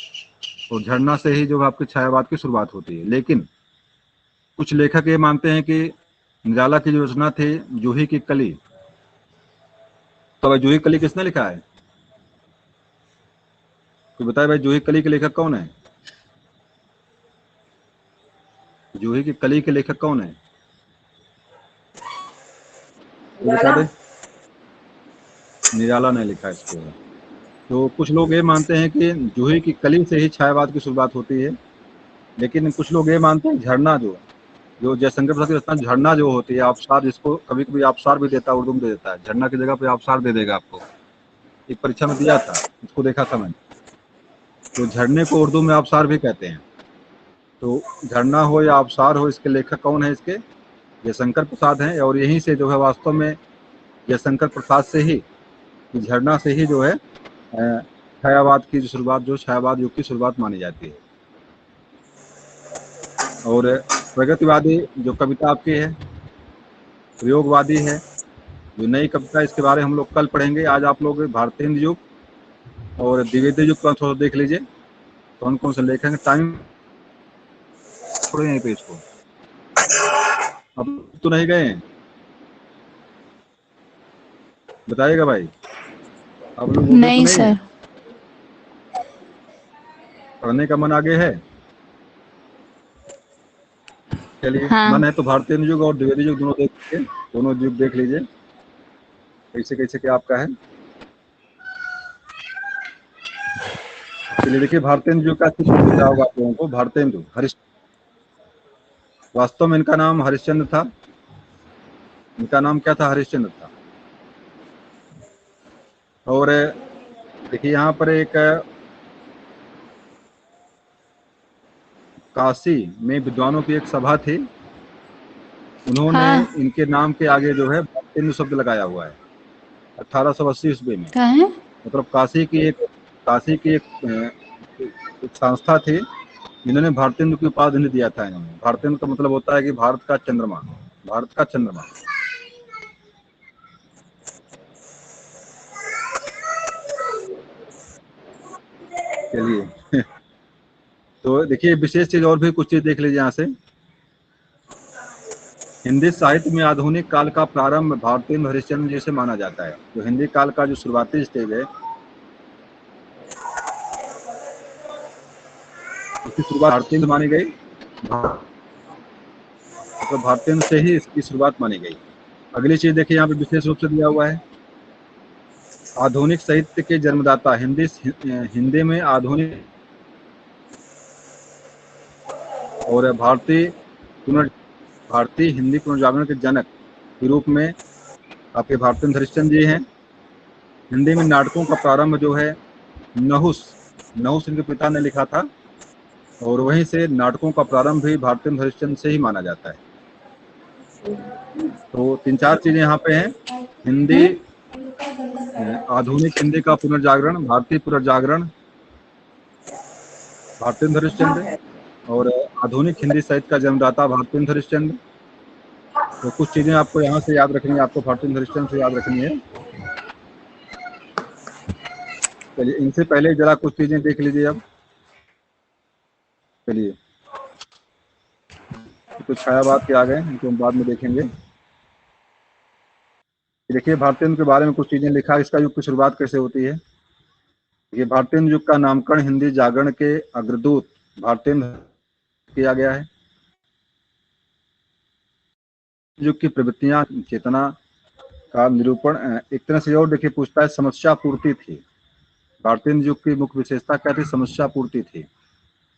[SPEAKER 1] और झरना से ही जो आपके छायावाद की शुरुआत होती है। लेकिन कुछ लेखक ये मानते हैं कि निराला की जो रचना थी जूही की कली, तो जूही कली किसने लिखा है? कोई बताए भाई, जूही कली के लेखक कौन है? जूही की कली के लेखक कौन है? बता दे। निराला ने लिखा इसको। तो कुछ लोग ये मानते हैं कि जूही की कली से ही छायावाद की शुरुआत होती है। लेकिन कुछ लोग ये मानते हैं झरना जो जयशंकर प्रसाद की रचना झरना जो होती है, आबशार, जिसको कभी कभी आबशार भी देता है, उर्दू में दे देता है। झरना की जगह पे आबशार दे देगा आपको। एक परीक्षा में दिया था, इसको देखा था मैंने। तो झरने को उर्दू में आबशार भी कहते हैं। तो झरना हो या आबशार हो, इसके लेखक कौन है? इसके जयशंकर प्रसाद हैं। और यहीं से जो है वास्तव में जयशंकर प्रसाद से ही, झरना से ही जो है छायावाद की शुरुआत, जो छायावाद युग की शुरुआत मानी जाती है। और प्रगतिवादी जो कविता आपकी है, प्रयोगवादी है, जो नई कविता, इसके बारे में हम लोग कल पढ़ेंगे। आज आप लोग भारतीय हिंदी युग और द्विवेदी युग का थोड़ा देख लीजिए, कौन कौन से लेखक हैं। टाइम थोड़े यहीं पे इसको अब तो नहीं गए हैं, बताइएगा भाई। आप लोग
[SPEAKER 5] नहीं सर।
[SPEAKER 1] पढ़ने का मन आगे है? चलिए,
[SPEAKER 5] हाँ।
[SPEAKER 1] मन है तो भारतीय युग और द्विवेदी युग दोनों देख लीजिए, दोनों युग देख लीजिए कैसे कैसे क्या आपका है। चलिए देखिए, भारतीय युग का कुछ दिख रहा होगा आप लोगों को। भारतीय युग वास्तव में इनका नाम हरिश्चंद्र था। इनका नाम क्या था? हरिश्चंद्र था। और देखिए यहाँ पर एक काशी में विद्वानों की एक सभा थी। उन्होंने इनके नाम के आगे जो है भारतीय शब्द लगाया हुआ है 1880 ईस्वी में।
[SPEAKER 5] है?
[SPEAKER 1] मतलब काशी की एक संस्था थी जिन्होंने भारतीय की उपाधि दिया था इन्होंने। भारतीय का मतलब होता है कि भारत का चंद्रमा, भारत का चंद्रमा। चलिए तो देखिए विशेष चीज और भी कुछ चीज देख लीजिए यहाँ से। हिंदी साहित्य में आधुनिक काल का प्रारंभ भारतीय हरिश्चंद्र जी से माना जाता है। जो हिंदी काल का जो शुरुआती स्टेज है, उसकी शुरुआत भारतीय मानी गई। तो भारतीय से ही इसकी शुरुआत मानी गई। अगली चीज देखिए यहाँ पे विशेष रूप से दिया हुआ है, आधुनिक साहित्य के जन्मदाता। हिंदी में आधुनिक और भारतीय हिंदी पुनर्जागरण के जनक के रूप में आपके भारतीय हरिश्चंद्र जी हैं। हिंदी में नाटकों का प्रारंभ जो है नहुस इनके पिता ने लिखा था, और वहीं से नाटकों का प्रारंभ भी भारतीय हरिश्चंद्र से ही माना जाता है। तो 3-4 चीजें यहाँ पे हैं। हिंदी, आधुनिक हिंदी का पुनर्जागरण, भारतीय पुनर्जागरण, भारतीय हरिश्चंद्र, और आधुनिक हिंदी साहित्य का जन्मदाता भारतीय हरिश्चंद्र। तो कुछ चीजें आपको यहाँ से याद रखनी है, आपको भारतीय हरिश्चंद्र से याद रखनी है। चलिए इनसे पहले जरा कुछ चीजें देख लीजिए अब। चलिए तो छायावाद के आ गए, इनको हम बाद में देखेंगे। देखिए भारतीय के बारे में कुछ चीजें लिखा, इसका युग की शुरुआत कैसे होती है। ये भारतीय युग का नामकरण हिंदी जागरण के अग्रदूत भारतीय किया गया है। युग की प्रवृत्तियां, चेतना का निरूपण एक तरह से और देखिए पूछता है, समस्या पूर्ति थी। भारतेंदु युग की मुख्य विशेषता क्या थी? समस्या पूर्ति थी।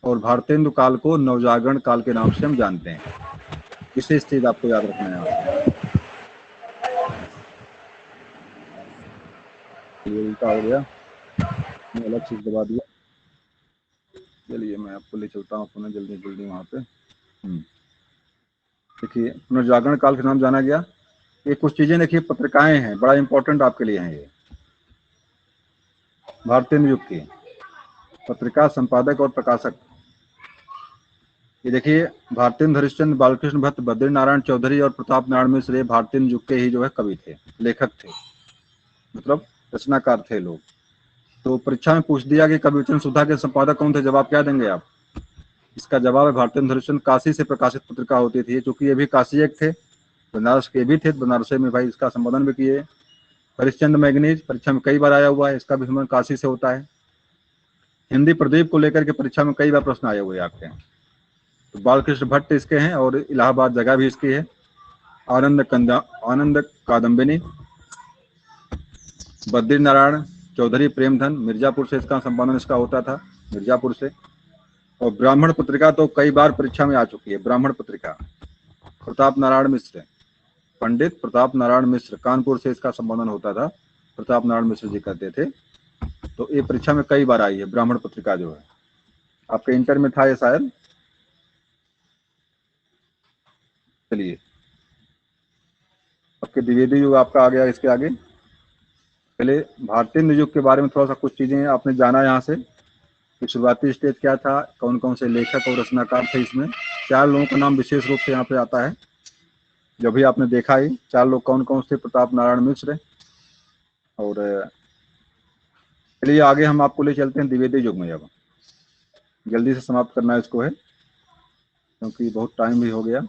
[SPEAKER 1] और भारतेंदु काल को नवजागरण काल के नाम से हम जानते हैं। विशेष चीज आपको याद रखना है यहाँ पे। ये उल्टा हो गया, मैं अलग चीज दबा दिया। चलिए मैं आपको ले चलता हूँ पुनः जल्दी जल्दी वहाँ पे। देखिए पुनर्जागरण काल के नाम जाना गया। ये कुछ चीजें देखिए पत्रिकाएं हैं, बड़ा इंपॉर्टेंट आपके लिए हैं ये। भारतेंदु युग की पत्रिका संपादक और प्रकाशक, ये देखिए भारतेंदु हरिश्चंद्र, बालकृष्ण भट्ट, बद्री नारायण चौधरी और प्रताप नारायण मिश्र ये भारतेंदु युग के ही जो है कवि थे, लेखक थे, मतलब रचनाकार थे लोग। तो परीक्षा में पूछ दिया कि कवि वचन सुधा के संपादक कौन थे, जवाब क्या देंगे आप? इसका जवाब है भारतेंदु हरिश्चंद्र। काशी से प्रकाशित पत्रिका होती थी, चूंकि ये भी काशी एक थे, बनारस के भी थे, बनारस में भाई इसका संपादन भी किए। हरिश्चंद्र मैगनीज परीक्षा में कई बार आया हुआ है, इसका भी संबंध काशी से होता है। हिंदी प्रदीप को लेकर के परीक्षा में कई बार प्रश्न आए हुए आपके। तो बालकृष्ण भट्ट इसके हैं और इलाहाबाद जगह भी इसकी है। आनंद कादम्बिनी, बद्री नारायण चौधरी प्रेमधन, मिर्जापुर से इसका संपादन इसका होता था, मिर्जापुर से। और ब्राह्मण पत्रिका तो कई बार परीक्षा में आ चुकी है। ब्राह्मण पत्रिका प्रताप नारायण मिश्र, पंडित प्रताप नारायण मिश्र, कानपुर से इसका संपादन होता था, प्रताप नारायण मिश्र जी करते थे। तो ये परीक्षा में कई बार आई है ब्राह्मण पत्रिका जो है, आपके इंटर में था ये शायद। चलिए आपके द्विवेदी युग आपका आ गया। इसके आगे पहले भारतेंदु युग के बारे में थोड़ा सा कुछ चीजें आपने जाना यहाँ से कि शुरुआती स्टेज क्या था, कौन कौन से लेखक और रचनाकार थे। इसमें 4 लोगों का नाम विशेष रूप से यहाँ पे आता है, जो भी आपने देखा ही। 4 लोग कौन कौन से? प्रताप नारायण मिश्र। और चलिए आगे हम आपको ले चलते हैं द्विवेदी युग में। अब जल्दी से समाप्त करना है इसको है, क्योंकि बहुत टाइम भी हो गया।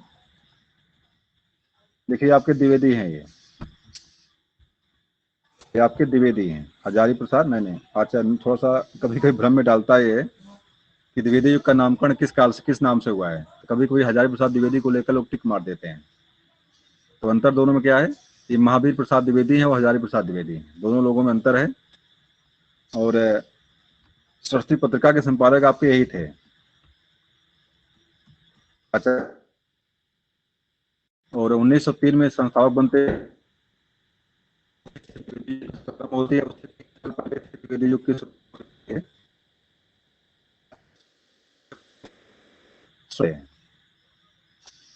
[SPEAKER 1] देखिए आपके द्विवेदी हैं ये आपके द्विवेदी हैं। हजारी प्रसाद नहीं अच्छा, थोड़ा सा कभी कभी भ्रम में डालता है ये कि द्विवेदी युग का नामकरण किस काल से किस नाम से हुआ है। तो कभी कभी हजारी प्रसाद द्विवेदी को लेकर लोग टिक मार देते हैं। तो अंतर दोनों में क्या है? ये महावीर प्रसाद द्विवेदी है और हजारी प्रसाद द्विवेदी है, दोनों लोगों में अंतर है। और सरस्वती पत्रिका के संपादक आपके यही थे। अच्छा, और 1903 में संस्थापक बनते होती है युग की।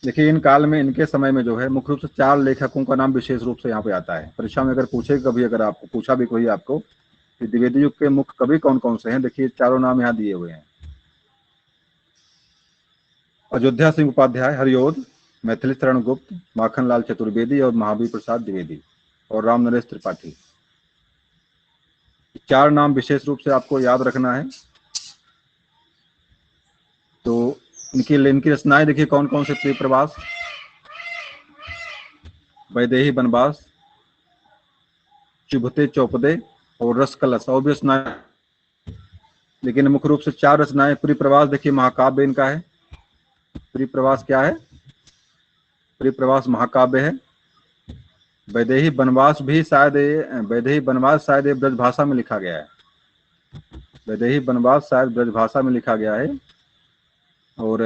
[SPEAKER 1] देखिए इन काल में, इनके समय में जो है मुख्य रूप से 4 लेखकों का नाम विशेष रूप से यहाँ पे आता है। परीक्षा में अगर पूछे कभी, अगर आपको पूछा भी कोई आपको कि द्विवेदी युग के मुख्य कवि कौन कौन से हैं, देखिए 4 नाम यहाँ दिए हुए हैं। अयोध्या सिंह उपाध्याय, हरिओद, मैथिली शरण गुप्त, माखनलाल चतुर्वेदी और महावीर प्रसाद द्विवेदी और राम नरेश त्रिपाठी। 4 नाम विशेष रूप से आपको याद रखना है। तो इनकी रचनाएं देखिए कौन कौन से? प्रिय प्रवास, वैदेही बनवास, चुभते चौपदे और रस कलश और भी रचनाएं। लेकिन मुख्य रूप से 4 रचनाएं। प्रिय प्रवास देखिए महाकाव्य इनका है। प्रिय प्रवास क्या है? प्रिय प्रवास महाकाव्य है। वैदेही बनवास भी शायद, वैदेही बनवास शायद ब्रज भाषा में लिखा गया है। वैदेही बनवास शायद ब्रज भाषा में लिखा गया है। और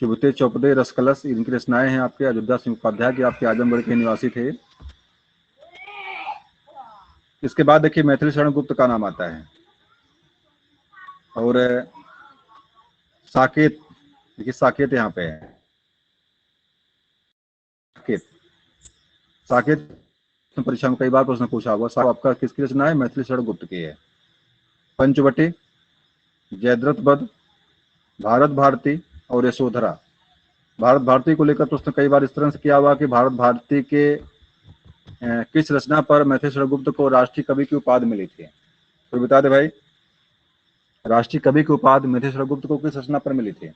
[SPEAKER 1] चुभते चौपदे, रसकलश इनकी रचनाएं हैं आपके। अयोध्या सिंह उपाध्याय के आपके आजमगढ़ के निवासी थे। इसके बाद देखिए मैथिली शरण गुप्त का नाम आता है। और साकेत, देखिए साकेत यहाँ पे है। साकेत परीक्षा में कई बार प्रश्न पूछा हुआ। आपका किसकी रचना है? मैथिली शरण गुप्त की है। पंचवटी, जयद्रथ वध, भारत भारती और यशोधरा। भारत भारती को लेकर प्रश्न कई बार इस तरह से किया हुआ कि भारत भारती के किस रचना पर मैथिली शरण गुप्त को राष्ट्रीय कवि की उपाधि मिली थी? तो बता दे भाई, राष्ट्रीय कवि की उपाधि मैथिली शरण गुप्त को किस रचना पर मिली थी?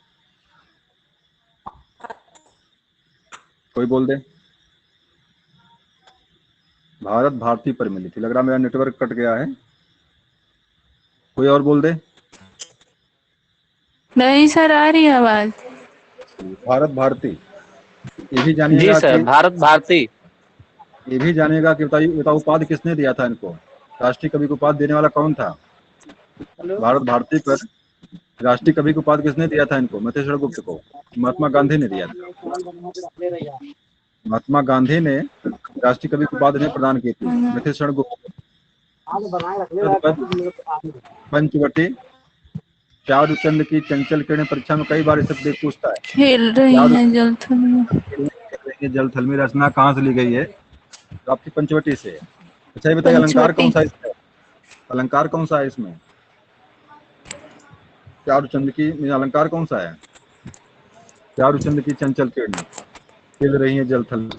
[SPEAKER 1] कोई बोल दे। भारत भारती पर मिली थी। लग रहा मेरा नेटवर्क कट गया है, कोई और बोल दे।
[SPEAKER 5] नहीं सर, आ रही है आवाज।
[SPEAKER 1] भारत भारती, ये भी
[SPEAKER 6] जी
[SPEAKER 1] जानिएगा
[SPEAKER 6] सर,
[SPEAKER 1] कि
[SPEAKER 6] भारत भारती।
[SPEAKER 1] ये भी जानेगा कि बताओ उपाधि किसने दिया था इनको, राष्ट्रीय कवि को उपाधि देने वाला कौन था। भारत भारती पर राष्ट्रीय कवि को उपाधि किसने दिया था इनको, मथुरेश्वर गुप्त को। महात्मा गांधी ने दिया था। महात्मा गांधी ने राष्ट्रीय कवि को उपाधि प्रदान की थी मथुरेश्वर गुप्त को। पंचवटी चारुचंद की चंचल किरण परीक्षा में कई बार इसे देख पूछता है।
[SPEAKER 5] खेल रही हैं जलथल में।
[SPEAKER 1] जलथल में रचना कहाँ से ली गई है, तो आपकी पंचवटी से। अच्छा ये बताइए अलंकार कौन सा है, अलंकार कौन सा है इसमें, चारुचंद की अलंकार कौन सा है, चारुचंद की चंचल किरण खिल रही है जलथल में,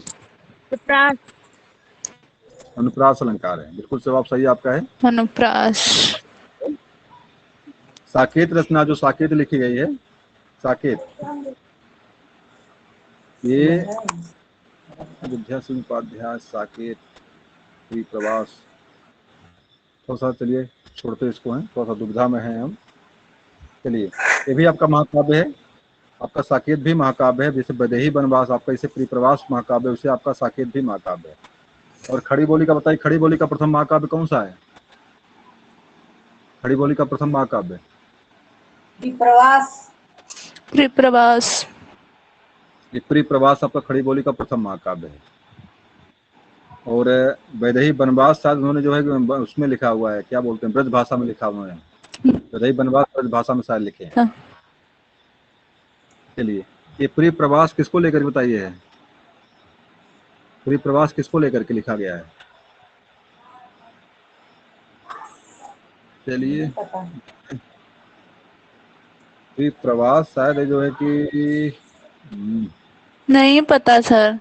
[SPEAKER 1] अनुप्रास अलंकार है। बिल्कुल जवाब सही आपका है,
[SPEAKER 5] अनुप्रास।
[SPEAKER 1] साकेत रचना जो साकेत लिखी गई है, साकेत, ये विद्या सिंह उपाध्याय साकेत श्री प्रवास। थोड़ा सा चलिए छोड़ते इसको हैं, थोड़ा सा दुविधा में हैं हम। चलिए ये भी आपका महाकाव्य है, आपका साकेत भी महाकाव्य है। जैसे वैदेही वनवास आपका इसे परिप्रवास महाकाव्य, उसे आपका साकेत भी महाकाव्य है। और खड़ी बोली का बताइए, खड़ी बोली का प्रथम महाकाव्य कौन सा है, खड़ी बोली का प्रथम महाकाव्य
[SPEAKER 5] परिप्रवास।
[SPEAKER 1] ये परिप्रवास आपका खड़ी बोली का प्रथम महाकाव्य है। और वैदेही वनवास शायद उन्होंने जो है उसमें लिखा हुआ है, क्या बोलते हैं, ब्रज भाषा में लिखा हुआ है। वैदेही वनवास ब्रज भाषा में शायद लिखे हैं। चलिए ये परिप्रवास किसको लेकर बताइए है, परिप्रवास किसको लेकर के लिखा गया है। चलिए परिप्रवास शायद जो है कि
[SPEAKER 5] नहीं पता सर।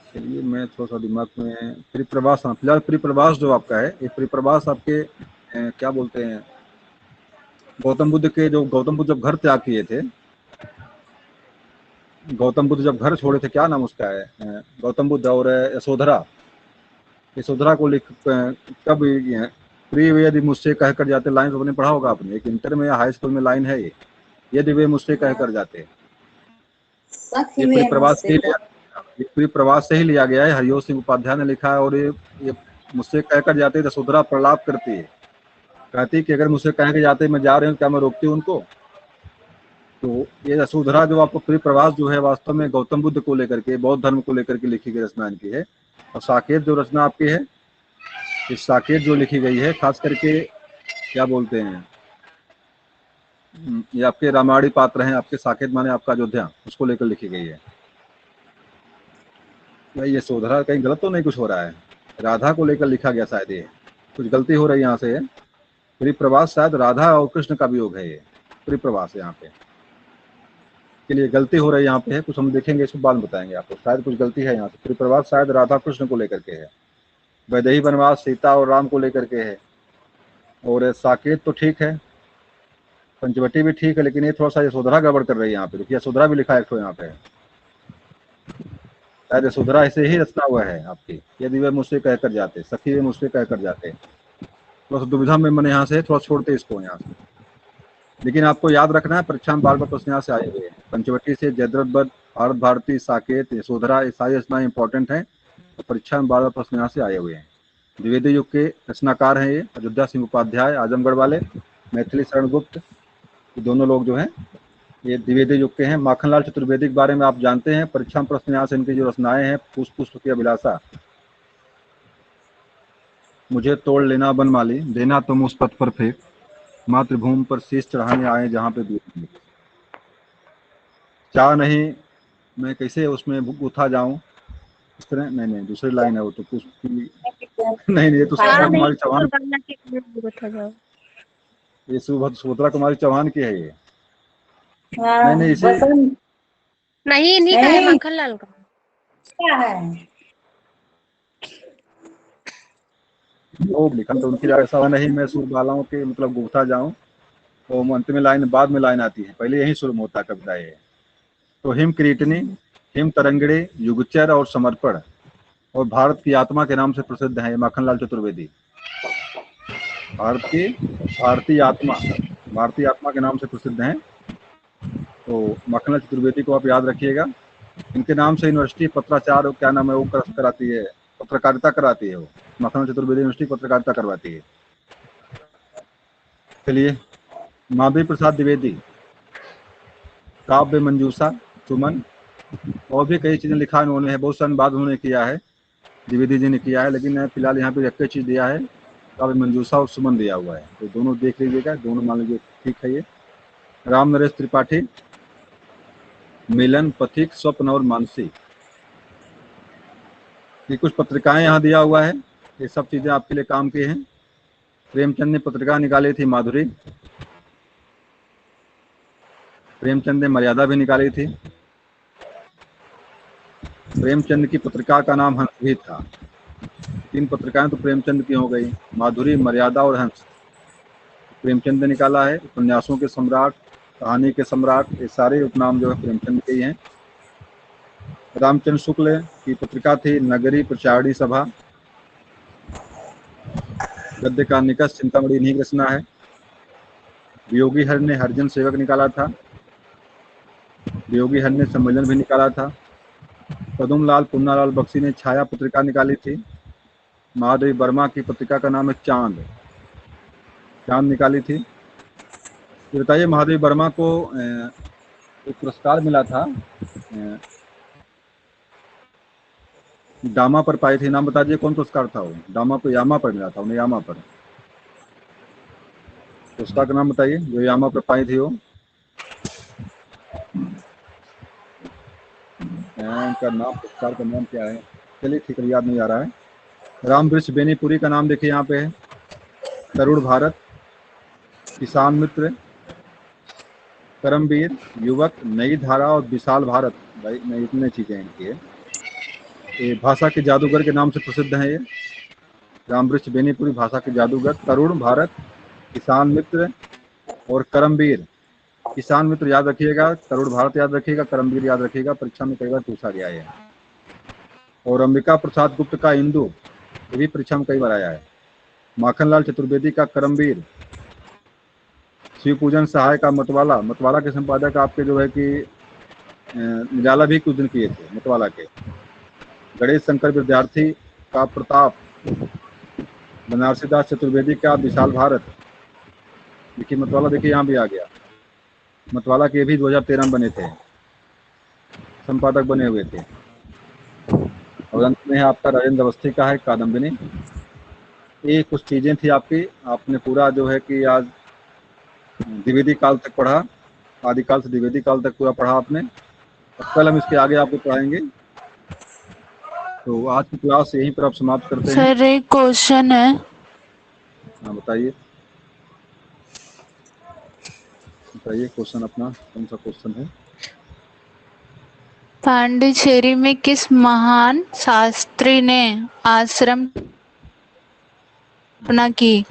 [SPEAKER 1] चलिए मैं थोड़ा सा दिमाग में, परिप्रवास, हाँ फिलहाल परिप्रवास जो आपका है, ये परिप्रवास आपके क्या बोलते हैं, गौतम बुद्ध के, जो गौतम बुद्ध जब घर त्याग किए थे, गौतम बुद्ध जब घर छोड़े थे, क्या नाम उसका है, गौतम बुद्ध और यशोधरा, यशोधरा को लिख कब, प्रिय यदि मुझसे कह कर जाते, लाइन तो आपने पढ़ा होगा आपने, एक इंटर में या हाई स्कूल में लाइन है ये, यदि वे मुझसे कह कर जाते। ये परिप्रवास से ही लिया गया है, हरिओ सिंह उपाध्याय ने लिखा है। और ये मुझसे कहकर जाते, यशोधरा प्रलाप करती है, कहती कि अगर मुझसे कह के जाते मैं जा रही हूँ, क्या मैं रोकती हूँ उनको। तो ये यशोधरा जो आपको परिप्रवास जो है, वास्तव में गौतम बुद्ध को लेकर के, बौद्ध धर्म को लेकर के लिखी गई रचना इनकी है। और साकेत जो रचना आपकी है, इस साकेत जो लिखी गई है, खास करके क्या बोलते हैं, ये आपके रामायणी पात्र हैं, आपके साकेत माने आपका अयोध्या, उसको लेकर लिखी गई है। भाई ये यशोधरा कहीं गलत तो नहीं कुछ हो रहा है, राधा को लेकर लिखा गया शायद, ये कुछ गलती हो रही है यहाँ से। परिप्रवास शायद राधा और कृष्ण का वियोग है, ये परिप्रवास यहाँ पे के लिए गलती हो रही है यहाँ पे है, कुछ हम देखेंगे, इसको बाद में बताएंगे आपको, शायद कुछ गलती है यहाँ से। परिप्रवास शायद राधा कृष्ण को लेकर के है, वैदेही वनवास सीता और राम को लेकर के है। और साकेत तो ठीक है, पंचवटी भी ठीक है, लेकिन ये थोड़ा सा यशोधरा गड़बड़ कर रही है यहाँ पे। देखिए यशोधरा भी लिखा है एक तो यहाँ पे, शायद यशोधरा ऐसे ही रचना हुआ है आपकी, यदि वे मुझसे कहकर जाते, सखी वे मुझसे कहकर जाते। थोड़ा सा दुविधा में मैंने यहाँ से थोड़ा छोड़ते इसको यहाँ से, लेकिन आपको याद रखना है, परीक्षा में बार-बार प्रश्न यहाँ से आए हुए हैं। पंचवटी से जयद्रथ बद्ध, भारत भारती, साकेत, यशोधरा, ये सारी रचनाएं इंपॉर्टेंट हैं, तो परीक्षा में बार-बार प्रश्न यहाँ से आए हुए हैं। द्विवेदी युग के रचनाकार हैं ये, अयोध्या सिंह उपाध्याय आजमगढ़ वाले, मैथिली शरण गुप्त, ये दोनों लोग जो हैं ये द्विवेदी युग के हैं। माखनलाल चतुर्वेदी के बारे में आप जानते हैं, परीक्षा में प्रश्न यहाँ से इनकी जो रचनाएं हैं, पुष्प की अभिलाषा, मुझे तोड़ लेना बनमाली, देना तुम उस पथ पर फेंक, मातृभूमि पर शीश चढ़ाने आए जहाँ पे दूर, चाह नहीं मैं कैसे उसमें गुथा जाऊं, इस तरह। नहीं दूसरी लाइन है वो तो कुछ नहीं, ये तो सुभद्रा कुमारी चौहान, ये सुभद्रा कुमारी चौहान की है ये। नहीं इसे
[SPEAKER 3] नहीं का है, माखनलाल का क्या है,
[SPEAKER 1] वो लिखा तो उनकी ऐसा नहीं मैं सुर बालाओं के मतलब गुथा जाऊं, तो अंत में लाइन, बाद में लाइन आती है, पहले यही शुरू होता है कविता ये। तो हिम किरीटनी, हिम तरंगड़े, युगचर और समर्पण और भारत की आत्मा के नाम से प्रसिद्ध है माखनलाल चतुर्वेदी। भारतीय आत्मा के नाम से प्रसिद्ध हैं। तो माखनलाल चतुर्वेदी को आप याद रखिएगा। इनके नाम से यूनिवर्सिटी पत्राचार और क्या नाम है वो कराती है, पत्रकारिता कराती है। वो माखनलाल चतुर्वेदी यूनिवर्सिटी पत्रकारिता करवाती है। चलिए, माधवी प्रसाद द्विवेदी, काव्य मंजूषा, सुमन और भी कई चीजें लिखा उन्होंने है, बहुत सारे अनुवाद उन्होंने किया है, द्विवेदी जी ने किया है, लेकिन फिलहाल यहाँ पे एक चीज दिया है, काव्य मंजूषा और सुमन दिया हुआ है, तो दोनों देख लीजिएगा, दोनों मान लीजिए ठीक है। ये राम नरेश त्रिपाठी, मिलन, पथिक, स्वप्न और मानसी, ये कुछ पत्रिकाएं यहाँ दिया हुआ है, ये सब चीजें आपके लिए काम की हैं। प्रेमचंद ने पत्रिका निकाली थी माधुरी, प्रेमचंद ने मर्यादा भी निकाली थी। प्रेमचंद की पत्रिका का नाम हंस भी था। 3 पत्रिकाएं तो प्रेमचंद की हो गई, माधुरी, मर्यादा और हंस प्रेमचंद ने निकाला है। उपन्यासों के सम्राट, कहानी के सम्राट, ये सारे उपनाम जो है प्रेमचंद के ही हैं। रामचंद्र शुक्ल की पत्रिका थी नगरी प्रचारणी सभा, गद्य का निकष, चिंतामणि इन्हीं की रचना है। वियोगी हर ने हरिजन सेवक निकाला था, वियोगी हर ने सम्मेलन भी निकाला था। पदुमलाल पुन्नालाल बख्शी ने छाया पत्रिका निकाली थी। महादेवी वर्मा की पत्रिका का नाम है चांद, चांद निकाली थी। ये बताइए, महादेवी वर्मा को एक पुरस्कार मिला था, डामा पर पाई थी, नाम बता दीजिए कौन पुरस्कार था वो? डामा पर, यामा पर मिला था उन्हें, यामा पर। पुरस्कार का नाम बताइए जो यामा पर पाई थी वो। उनका नाम, पुरस्कार का नाम क्या है? चलिए ठीक है, याद नहीं आ रहा है। राम वृक्ष बेनीपुरी का नाम देखिए यहाँ पे है। तरुण भारत, किसान मित्र, करमवीर, युवक, नई धारा और विशाल भारत, भाई नहीं इतने चीजें इनकी है। ये भाषा के जादूगर के नाम से प्रसिद्ध है। ये रामवृक्ष बेनीपुरी भाषा के जादूगर, तरुण भारत, किसान मित्र और करमवीर। किसान मित्र याद रखिएगा, तरुण भारत याद रखिएगा, करमवीर याद रखिएगा, परीक्षा में कई बार पूछा गया है। और अंबिका प्रसाद गुप्त का इंदु, ये भी परीक्षा में कई बार आया है। माखनलाल चतुर्वेदी का करमवीर, शिव पूजन सहाय का मतवाला, मतवाला के संपादक आपके जो है कि निराला भी कुछ दिन किए थे मतवाला के। गणेश शंकर विद्यार्थी का प्रताप, बनारसी दास चतुर्वेदी का विशाल भारत, देखिए मतवाला, देखिए यहाँ भी आ गया। मतवाला के भी 2013 में बने थे, संपादक बने हुए थे। और अंत में है आपका राजेंद्र अवस्थी का है कादम्बिनी। ये कुछ चीजें थी आपकी, आपने पूरा जो है कि आज द्विवेदी काल तक पढ़ा, आदिकाल से द्विवेदी काल तक पूरा पढ़ा आपने। अब कल हम इसके आगे आपको पढ़ाएंगे। तो आज की क्लास यहीं पर आप समाप्त करते हैं।
[SPEAKER 5] सर एक क्वेश्चन है।
[SPEAKER 1] हाँ बताइए, बताइए क्वेश्चन अपना, कौन सा क्वेश्चन है?
[SPEAKER 5] पांडिचेरी में किस महान शास्त्री ने आश्रम स्थापना की?